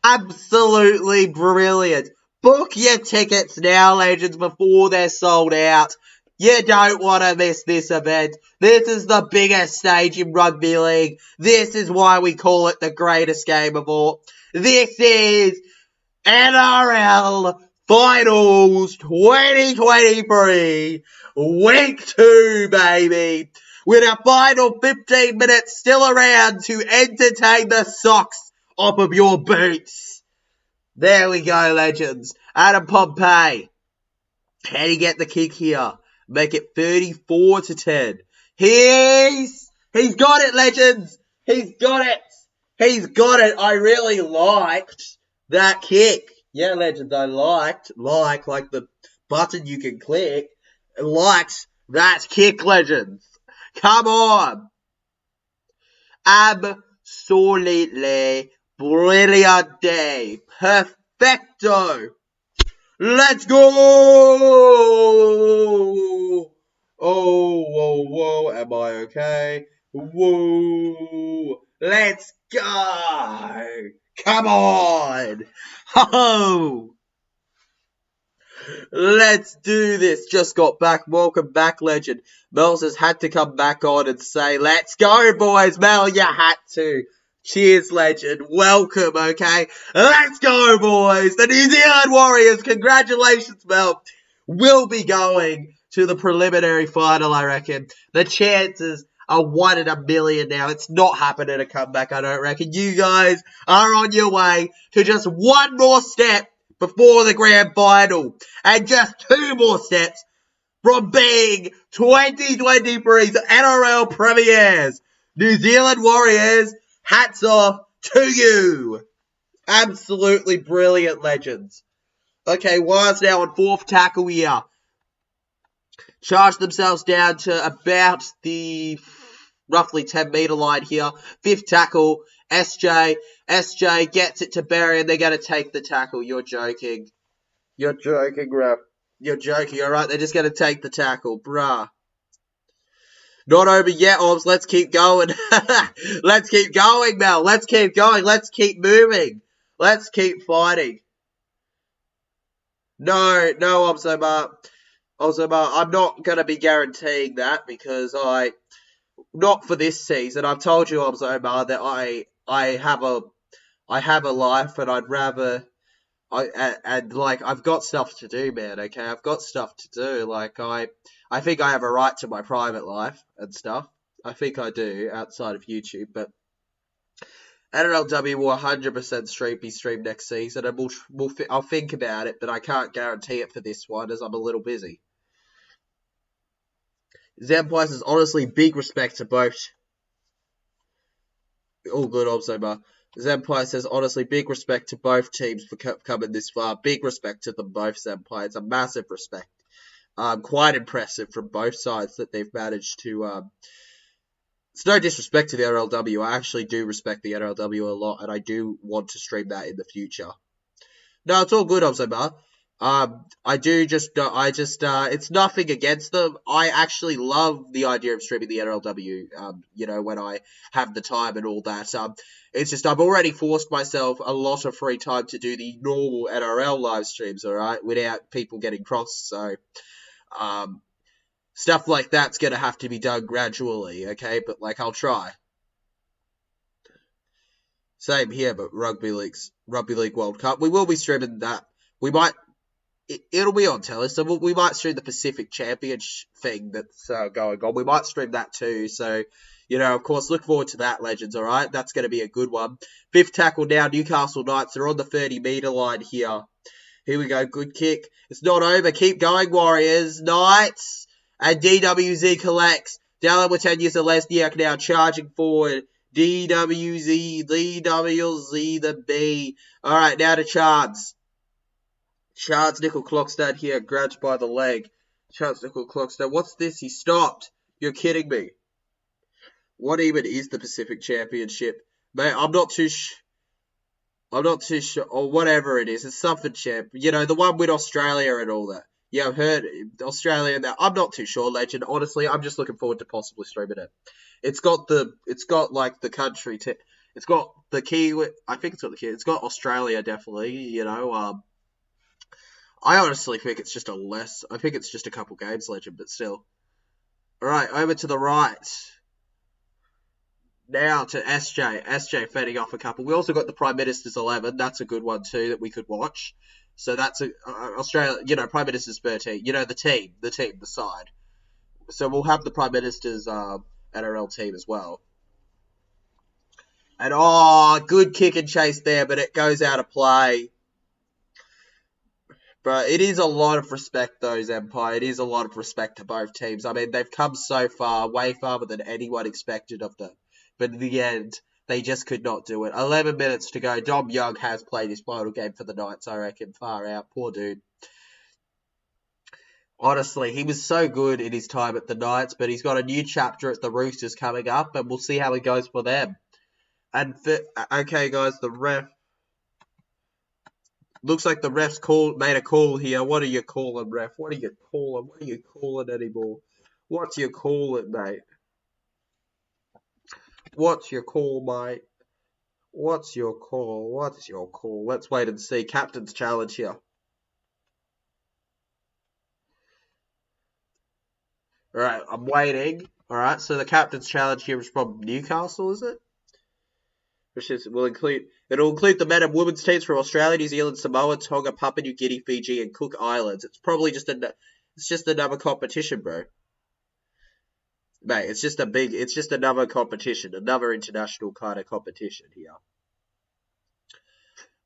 Absolutely brilliant. Book your tickets now, legends, before they're sold out. You don't want to miss this event. This is the biggest stage in rugby league. This is why we call it the greatest game of all. This is NRL Finals 2023. Week 2, baby. With our final 15 minutes still around to entertain the socks off of your boots. There we go, legends. Adam Pompey. Can he get the kick here? Make it 34-10. He's got it, legends. He's got it. I really liked that kick. Yeah, legends, I liked like the button you can click. Liked that kick, legends. Come on. Absolutely brilliant day. Perfecto. Let's go. Oh, whoa. Am I okay? Whoa. Let's go. Come on! Ho! Let's do this. Just got back. Welcome back, legend. Mel's has had to come back on and say, let's go, boys. Mel, you had to. Cheers, legend. Welcome, okay? Let's go, boys. The New Zealand Warriors, congratulations, Mel, will be going to the preliminary final, I reckon. The chances are 1 in a million now. It's not happening to come back, I don't reckon. You guys are on your way to just one more step before the grand final. And just 2 more steps from being 2023's NRL premieres. New Zealand Warriors, hats off to you. Absolutely brilliant, legends. Okay, Wires now on 4th tackle here. Charge themselves down to about the roughly 10-metre line here. 5th tackle, SJ. SJ gets it to Barry and they're going to take the tackle. You're joking. You're joking, ref. You're joking, alright? They're just going to take the tackle. Bruh. Not over yet, Obs. Let's keep going. Let's keep going, Mel. Let's keep going. Let's keep moving. Let's keep fighting. No, Obs Omar. I'm not going to be guaranteeing that because not for this season. I've told you, Obs Omar, that I have a life and I'd rather... I've got stuff to do, man, okay? I've got stuff to do. Like, I think I have a right to my private life and stuff. I think I do, outside of YouTube, but NRLW will 100% be streamed next season, and I'll think about it, but I can't guarantee it for this one, as I'm a little busy. Zampice is honestly big respect to both. All good, Obsobar. Zampai says, honestly, big respect to both teams for coming this far. Big respect to them both, Zampai. It's a massive respect. Quite impressive from both sides that they've managed to... It's no disrespect to the NRLW. I actually do respect the NRLW a lot, and I do want to stream that in the future. No, it's all good, Obsobar. It's nothing against them. I actually love the idea of streaming the NRLW, when I have the time and all that. It's just I've already forced myself a lot of free time to do the normal NRL live streams, alright, without people getting cross, so, stuff like that's gonna have to be done gradually, okay, but, I'll try. Same here, but Rugby League World Cup, we will be streaming that. It'll be on telly, so we might stream the Pacific Championship thing that's going on. We might stream that too, so, of course, look forward to that, legends, alright? That's going to be a good one. 5th tackle now, Newcastle Knights. They're on the 30-metre line here. Here we go, good kick. It's not over. Keep going, Warriors. Knights. And DWZ collects. Dallin with 10 years of Lesniak now charging forward. DWZ, the B. Alright, now to Chards. Charles Nickel Clockstad here, grabbed by the leg. Charles Nickel Clockstad, what's this? He stopped. You're kidding me. What even is the Pacific Championship? Mate, I'm not too sure, or whatever it is. It's something champ. The one with Australia and all that. Yeah, I've heard Australia and that. I'm not too sure, legend. Honestly, I'm just looking forward to possibly streaming it. It's got the country. It's got the Kiwi. I think it's got the Kiwi. It's got Australia, definitely, I honestly think it's just I think it's just a couple games, legend, but still. Alright, over to the right. Now to SJ. SJ fending off a couple. We also got the Prime Minister's 11. That's a good one too that we could watch. So that's Australia, Prime Minister's 13. The team, the side. So we'll have the Prime Minister's NRL team as well. And good kick and chase there, but it goes out of play. But it is a lot of respect, though, Empire. It is a lot of respect to both teams. I mean, they've come so far, way farther than anyone expected of them. But in the end, they just could not do it. 11 minutes to go. Dom Young has played his final game for the Knights, I reckon. Far out. Poor dude. Honestly, he was so good in his time at the Knights, but he's got a new chapter at the Roosters coming up, and we'll see how it goes for them. And, okay, guys, the ref... Looks like the ref's made a call here. What are you calling, ref? What are you calling? What are you calling anymore? What do you call it, mate? What's your call, mate? What's your call? What's your call? Let's wait and see. Captain's challenge here. Alright, I'm waiting. Alright, so the captain's challenge here is from Newcastle, is it? It'll include the men and women's teams from Australia, New Zealand, Samoa, Tonga, Papua New Guinea, Fiji, and Cook Islands. It's probably just another competition, bro. Mate, it's just another competition, another international kind of competition here.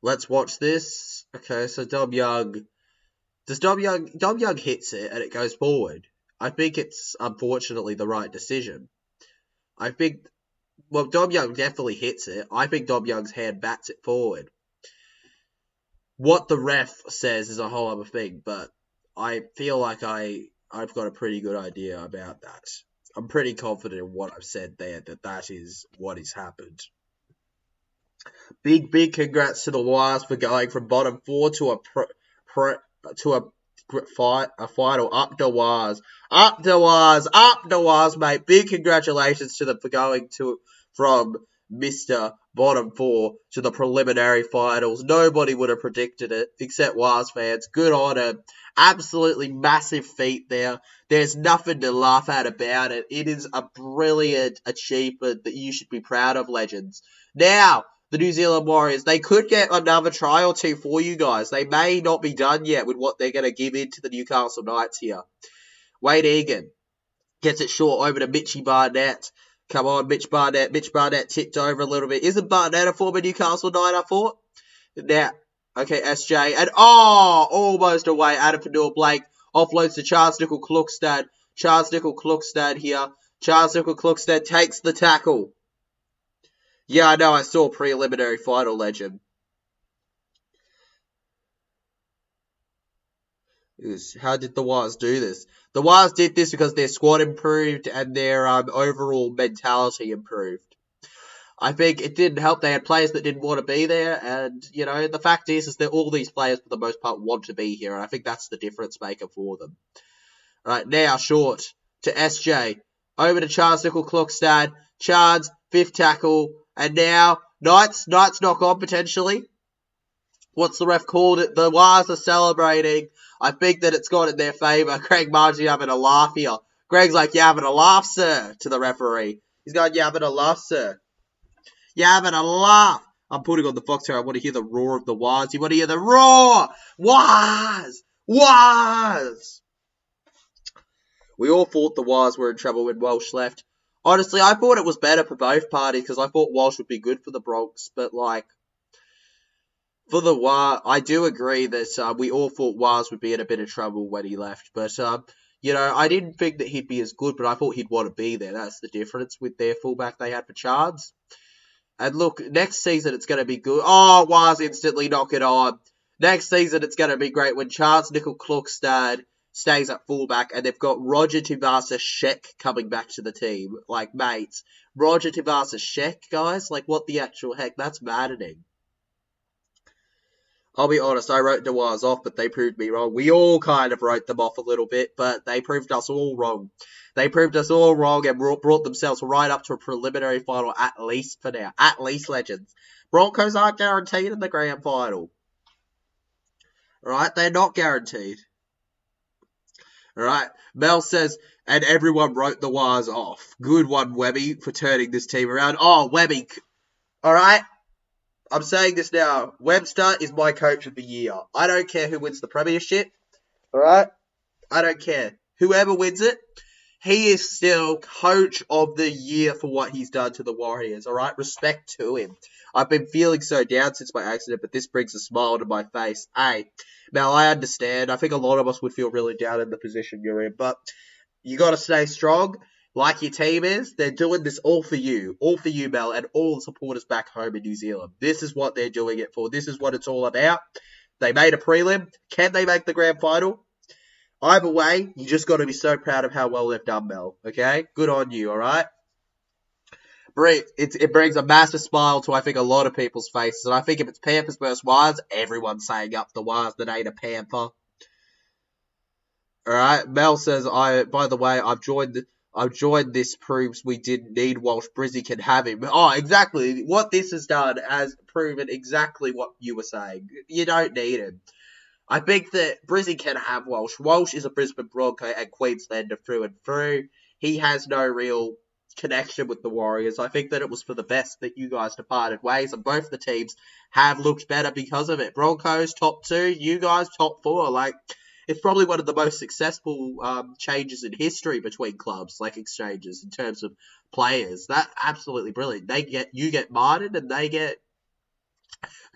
Let's watch this. Okay, so Dom Young hits it and it goes forward. I think it's unfortunately the right decision. Dom Young definitely hits it. I think Dom Young's hand bats it forward. What the ref says is a whole other thing, but I feel like I've got a pretty good idea about that. I'm pretty confident in what I've said there, that is what has happened. Big congrats to the Wires for going from bottom 4 to a final. Up the Wires, mate. Big congratulations to them for going from Mr. Bottom 4 to the preliminary finals. Nobody would have predicted it except Wires fans. Good on them. Absolutely massive feat there. There's nothing to laugh at about it. It is a brilliant achievement that you should be proud of, legends. Now, the New Zealand Warriors, they could get another try or two for you guys. They may not be done yet with what they're going to give in to the Newcastle Knights here. Wade Egan gets it short over to Mitchie Barnett. Come on, Mitch Barnett. Mitch Barnett tipped over a little bit. Isn't Barnett a former Newcastle Knight, I thought? Now, okay, SJ. And, almost away. Adam Fanua-Blake offloads to Charles Nickel-Klukstad. Charles Nickel-Klukstad here. Charles Nickel-Klukstad takes the tackle. Yeah, I know. I saw preliminary final, legend. How did the Wires do this? The Wires did this because their squad improved and their overall mentality improved. I think it didn't help. They had players that didn't want to be there, and the fact is that all these players, for the most part, want to be here, and I think that's the difference maker for them. All right, now short to SJ, over to Charles Nickel-Klukstad. Charles, 5th tackle, and now Knights knock on potentially. What's the ref called it? The Wires are celebrating. I think that it's gone in their favour. Craig Margie having a laugh here. Greg's like, "You having a laugh, sir?" to the referee. He's going, "You having a laugh, sir? You having a laugh?" I'm putting on the Foxtel. I want to hear the roar of the Wires. You want to hear the roar? Wires! Wires! We all thought the Wires were in trouble when Walsh left. Honestly, I thought it was better for both parties because I thought Walsh would be good for the Bronx, but for the Wires, I do agree that we all thought Wires would be in a bit of trouble when he left. But, I didn't think that he'd be as good, but I thought he'd want to be there. That's the difference with their fullback they had for Chards. And look, next season it's going to be good. Oh, Wires instantly knock it on. Next season it's going to be great when Charles Nickel-Klukstad stays at fullback and they've got Roger Tuivasa-Sheck coming back to the team. Mates, Roger Tuivasa-Sheck, guys? What the actual heck? That's maddening. I'll be honest, I wrote the Wires off, but they proved me wrong. We all kind of wrote them off a little bit, but they proved us all wrong. They proved us all wrong and brought themselves right up to a preliminary final, at least for now. At least, legends. Broncos aren't guaranteed in the grand final. Alright, they're not guaranteed. Alright, Mel says, and everyone wrote the Wires off. Good one, Webby, for turning this team around. Oh, Webby. Alright. I'm saying this now. Webster is my coach of the year. I don't care who wins the premiership. Alright? I don't care. Whoever wins it, he is still coach of the year for what he's done to the Warriors. Alright? Respect to him. I've been feeling so down since my accident, but this brings a smile to my face. Hey, Mel, I understand. I think a lot of us would feel really down in the position you're in, but you got to stay strong. Like your team is, they're doing this all for you, Mel, and all the supporters back home in New Zealand. This is what they're doing it for. This is what it's all about. They made a prelim. Can they make the grand final? Either way, you just got to be so proud of how well they've done, Mel. Okay? Good on you, all right? It brings a massive smile to, I think, a lot of people's faces. And I think if it's Panthers versus Wires, everyone's saying up the Wires that ain't a Panther. All right? Mel says, by the way, I've joined I'm joined. This proves we didn't need Walsh. Brizzy can have him. Oh, exactly. What this has done has proven exactly what you were saying. You don't need him. I think that Brizzy can have Walsh. Walsh is a Brisbane Bronco and Queenslander through and through. He has no real connection with the Warriors. I think that it was for the best that you guys departed ways, and both the teams have looked better because of it. Broncos top 2, you guys top 4. Like, it's probably one of the most successful changes in history between clubs, like exchanges, in terms of players. That absolutely brilliant. You get Martin and they get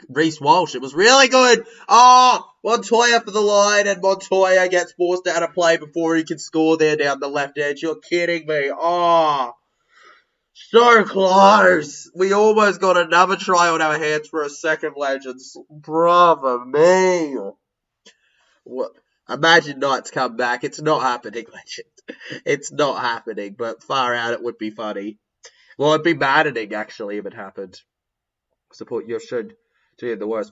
Reece Walsh. It was really good. Oh, Montoya for the line, and Montoya gets forced out of play before he can score there down the left edge. You're kidding me. Oh, so close. We almost got another try on our hands for a second, Legends. Bravo me. What? Imagine Knights come back. It's not happening, Legend. It's not happening, but far out it would be funny. Well, it'd be maddening, actually, if it happened. Support you have shown to the Warriors.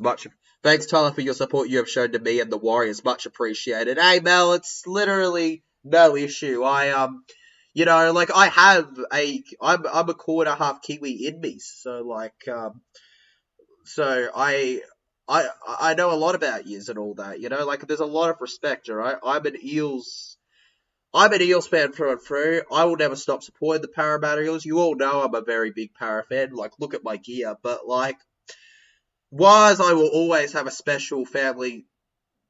Thanks, Tyler, for your support you have shown to me and the Warriors. Much appreciated. Hey, Mel, it's literally no issue. I'm a quarter half Kiwi in me, so I know a lot about yous and all that. There's a lot of respect. All right, I'm an Eels fan through and through. I will never stop supporting the Parramatta Eels. You all know I'm a very big Para fan. Look at my gear. But, Wise I will always have a special family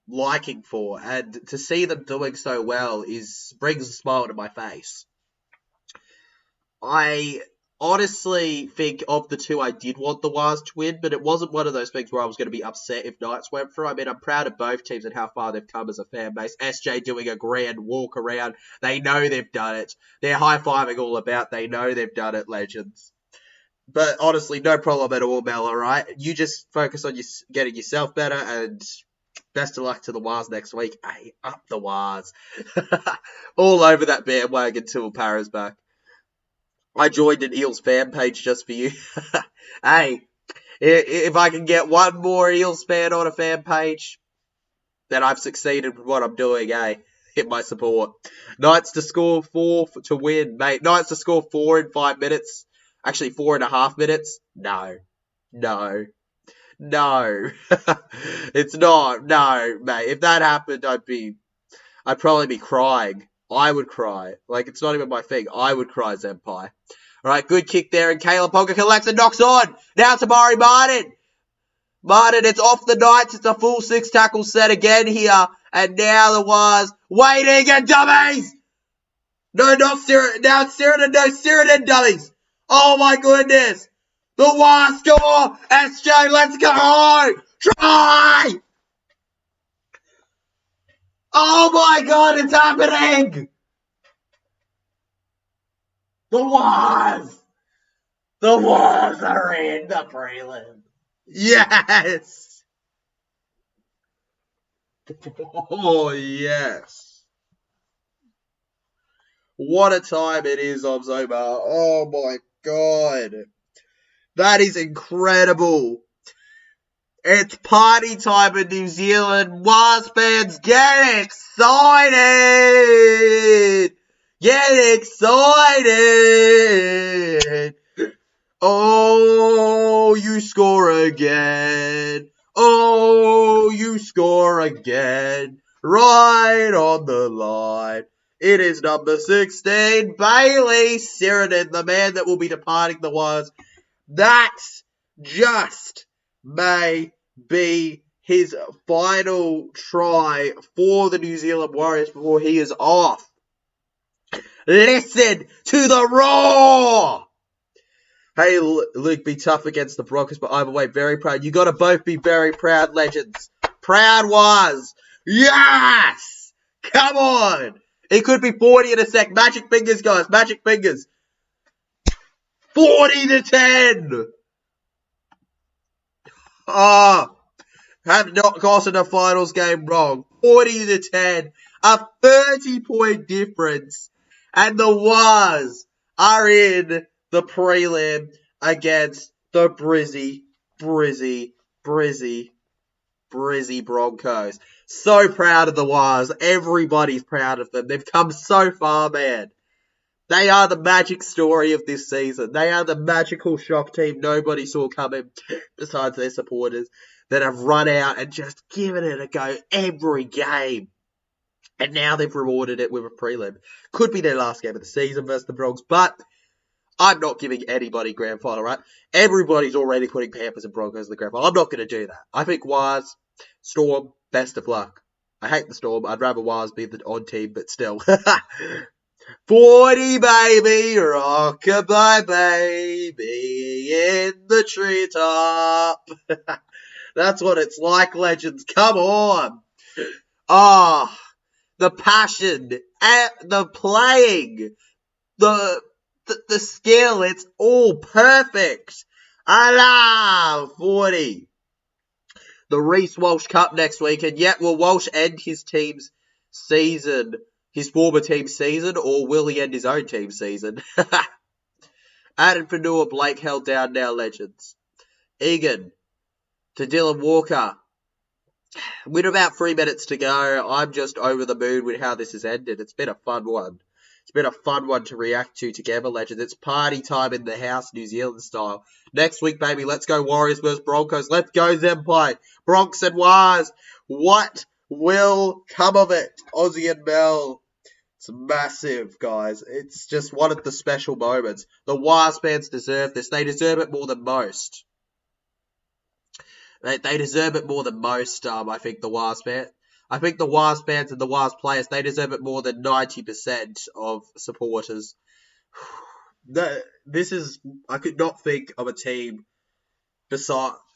liking for. And to see them doing so well brings a smile to my face. I honestly think of the two I did want the Wise to win, but it wasn't one of those things where I was going to be upset if Knights went through. I mean, I'm proud of both teams and how far they've come as a fan base. SJ doing a grand walk around. They know they've done it. They're high-fiving all about. They know they've done it, Legends. But honestly, no problem at all, Mel, alright? You just focus on getting yourself better, and best of luck to the Waz next week. Hey, up the Waz. All over that bandwagon till Para's back. I joined an Eels fan page just for you. Hey, if I can get one more Eels fan on a fan page, then I've succeeded with what I'm doing, Hit my support. Knights to score 4 to win, mate. Knights to score 4 in 5 minutes. Actually, 4.5 minutes. No. It's not. No, mate. If that happened, I'd probably be crying. I would cry. It's not even my thing. I would cry, Zenpai. Alright, good kick there, and Caleb Ponga collects and knocks on. Now to Murray Martin. Martin, it's off the Knights. It's a full 6 tackle set again here. And now the Waz waiting, and dummies! No, not Siren. Now it's Siren, no Siren and dummies. Oh my goodness! The Waz score! SJ, let's go! Try! Oh my god, it's happening! The Waz! The Waz are in the prelim. Yes! Oh, yes. What a time it is, Obzoba. Oh my god. That is incredible. It's party time in New Zealand. Waz fans, get excited! Get excited! Oh, you score again. Oh, you score again. Right on the line. It is number 16, Bailey Sheridan, the man that will be departing the Waz. That just may be his final try for the New Zealand Warriors before he is off. Listen to the roar! Hey, Luke, be tough against the Broncos, but either way, very proud. You got to both be very proud, Legends. Proud was. Yes! Come on! It could be 40 in a sec. Magic fingers, guys. Magic fingers. 40-10. Oh, have not gotten a finals game wrong. 40-10. A 30-point difference. And the Waz are in the prelim against the Brizzy Broncos. So proud of the Waz. Everybody's proud of them. They've come so far, man. They are the magic story of this season. They are the magical shock team nobody saw coming, besides their supporters, that have run out and just given it a go every game. And now they've rewarded it with a prelim. Could be their last game of the season versus the Bronx, but I'm not giving anybody grand final, right? Everybody's already putting Panthers and Broncos in the grand final. I'm not going to do that. I think Waz, Storm, best of luck. I hate the Storm. I'd rather Waz be the odd team, but still. 40, baby, rockabye, baby, in the treetop. That's what it's like, legends. Come on. Oh, the passion, the playing, the skill, it's all perfect. I love 40. The Reece Walsh Cup next week, and yet will Walsh end his team's season, his former team's season, or will he end his own team's season? Adam Fanua, Blake held down now, legends. Egan to Dylan Walker. With about 3 minutes to go, I'm just over the moon with how this has ended. It's been a fun one. It's been a fun one to react to together, legends. It's party time in the house, New Zealand style. Next week, baby, let's go Warriors versus Broncos. Let's go Zempai. Bronx and Waz. What will come of it? Aussie and Mel. It's massive, guys. It's just one of the special moments. The Waz fans deserve this. They deserve it more than most. They deserve it more than most, I think, the Waz fans. I think the Waz fans and the Waz players, they deserve it more than 90% of supporters. I could not think of a team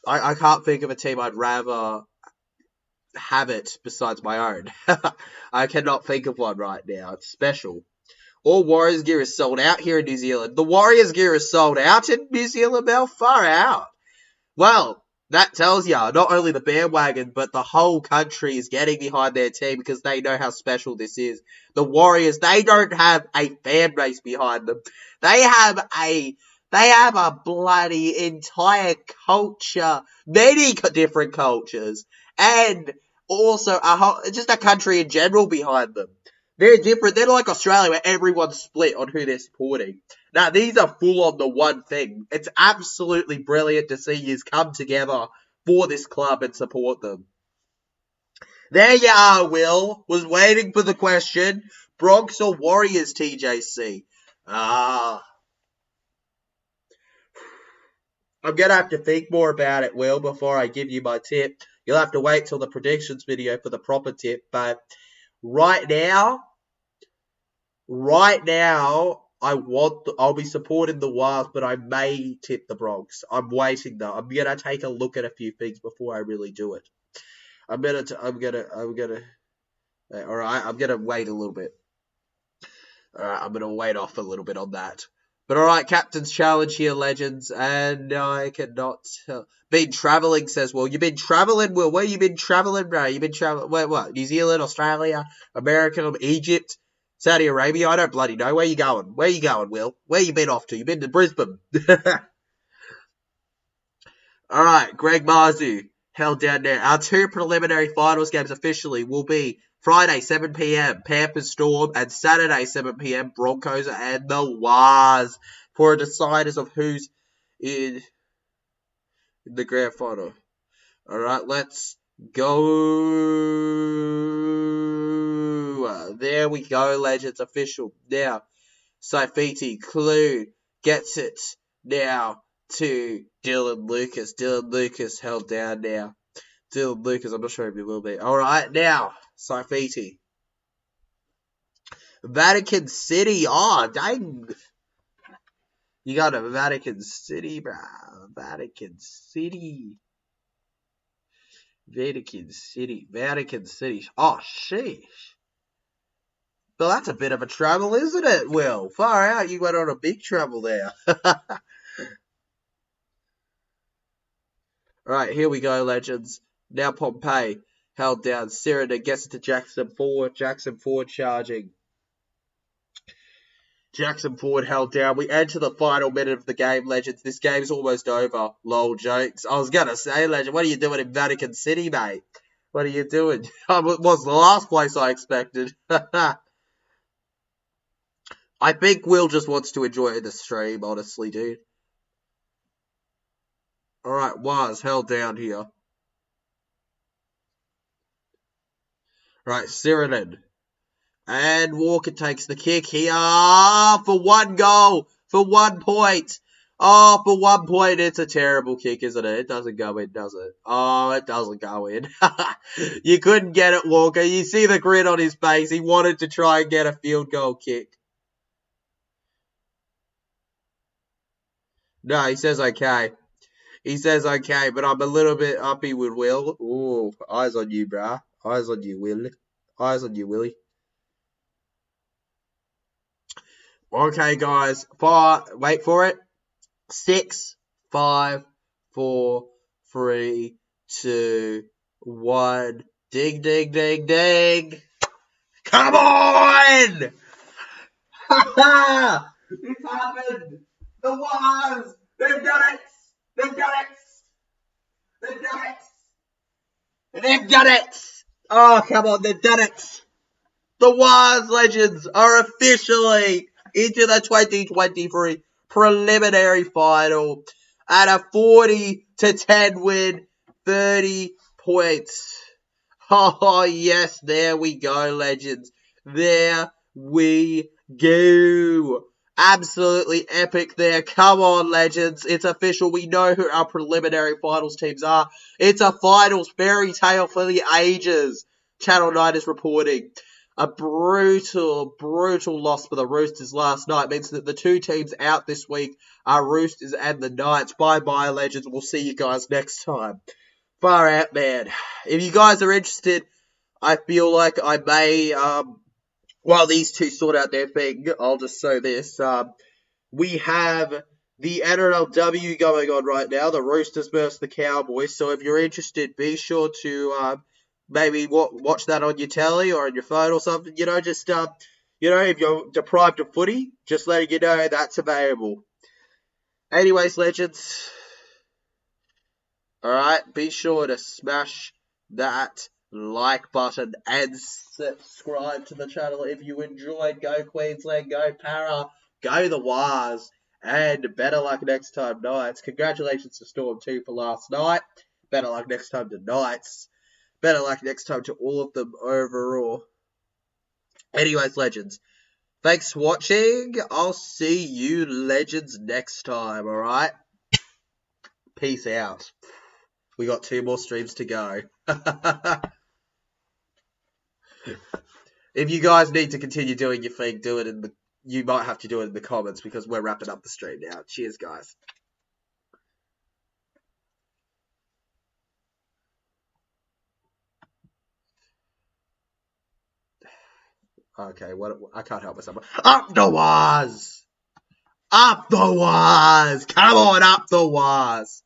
I can't think of a team I'd rather have it besides my own. I cannot think of one right now. It's special. All Warriors gear is sold out here in New Zealand. The Warriors gear is sold out in New Zealand, Mel? Far out. Well, that tells you not only the bandwagon, but the whole country is getting behind their team because they know how special this is. The Warriors, they don't have a fan base behind them. They have a bloody entire culture, many different cultures, and also just a country in general behind them. They're different. They're like Australia where everyone's split on who they're supporting. Now, these are full on the one thing. It's absolutely brilliant to see you come together for this club and support them. There you are, Will. Was waiting for the question. Bronx or Warriors, TJC? I'm going to have to think more about it, Will, before I give you my tip. You'll have to wait till the predictions video for the proper tip. But right now, I'll be supporting the Wild, but I may tip the Bronx. I'm waiting though. I'm gonna take a look at a few things before I really do it. I'm gonna wait a little bit. Alright, I'm gonna wait off a little bit on that. But alright, Captain's Challenge here, legends, and I cannot tell. Been travelling, says Will. You've been travelling, Will. Where you been travelling, bro? You've been travelling, what? New Zealand, Australia, America, Egypt, Saudi Arabia? I don't bloody know. Where you going? Where you going, Will? Where you been off to? You been to Brisbane? Alright, Greg Marzu held down there. Our 2 preliminary finals games officially will be Friday, 7 p.m, Panthers Storm, and Saturday, 7 p.m, Broncos and the Waz for a deciders of who's in the grand final. Alright, let's go. There we go, legends. Official. Now, Saifiti Clue gets it now to Dylan Lucas. Dylan Lucas held down now. Dylan Lucas, I'm not sure if he will be. Alright, now, Saifiti. Vatican City. Oh, dang. You got a Vatican City, bro. Vatican City. Vatican City. Oh, sheesh. Well, that's a bit of a travel, isn't it, Will? Far out. You went on a big travel there. Alright, here we go, legends. Now Pompey held down. Sirida gets it to Jackson Ford. Jackson Ford charging. Jackson Ford held down. We enter the final minute of the game, legends. This game's almost over. Lol jokes. I was going to say, legend, what are you doing in Vatican City, mate? What are you doing? It was the last place I expected. I think Will just wants to enjoy the stream, honestly, dude. Alright, Waz, held down here. Right, Sirenen. And Walker takes the kick here for 1 goal, for 1 point. Oh, for 1 point, it's a terrible kick, isn't it? It doesn't go in, does it? Oh, it doesn't go in. You couldn't get it, Walker. You see the grin on his face. He wanted to try and get a field goal kick. No, he says okay. He says okay, but I'm a little bit uppy with Will. Ooh, eyes on you, brah. Eyes on you, Will. Eyes on you, Willie. Okay, guys. Wait for it. 6, 5, 4, 3, 2, 1. Ding, ding, ding, ding. Come on! It's happened! The Wars! They've done it! They've done it! They've done it! They've done it! Oh, come on, they've done it! The Wars Legends are officially into the 2023 preliminary final at a 40-10 win, 30 points. Oh, yes, there we go, Legends. There we go. Absolutely epic there. Come on, Legends. It's official. We know who our preliminary finals teams are. It's a finals fairy tale for the ages. Channel 9 is reporting. A brutal loss for the Roosters last night means that the 2 teams out this week are Roosters and the Knights. Bye-bye, Legends. We'll see you guys next time. Far out, man. If you guys are interested, I feel like I may, while these 2 sort out their thing, I'll just say this. We have the NRLW going on right now, the Roosters versus the Cowboys. So if you're interested, be sure to maybe watch that on your telly or on your phone or something. You know, just, if you're deprived of footy, just letting you know that's available. Anyways, Legends. Alright, be sure to smash that like button and subscribe to the channel if you enjoyed. Go Queensland, go Para, go the Wars, and better luck next time, Knights. Congratulations to Storm 2 for last night. Better luck next time to Knights. Better luck next time to all of them overall. Anyways, Legends, thanks for watching. I'll see you, Legends, next time, alright? Peace out. We got 2 more streams to go. If you guys need to continue doing your thing, do it you might have to do it in the comments because we're wrapping up the stream now. Cheers, guys. Okay, I can't help myself. Up the Wars! Up the Wars! Come on, up the Wars!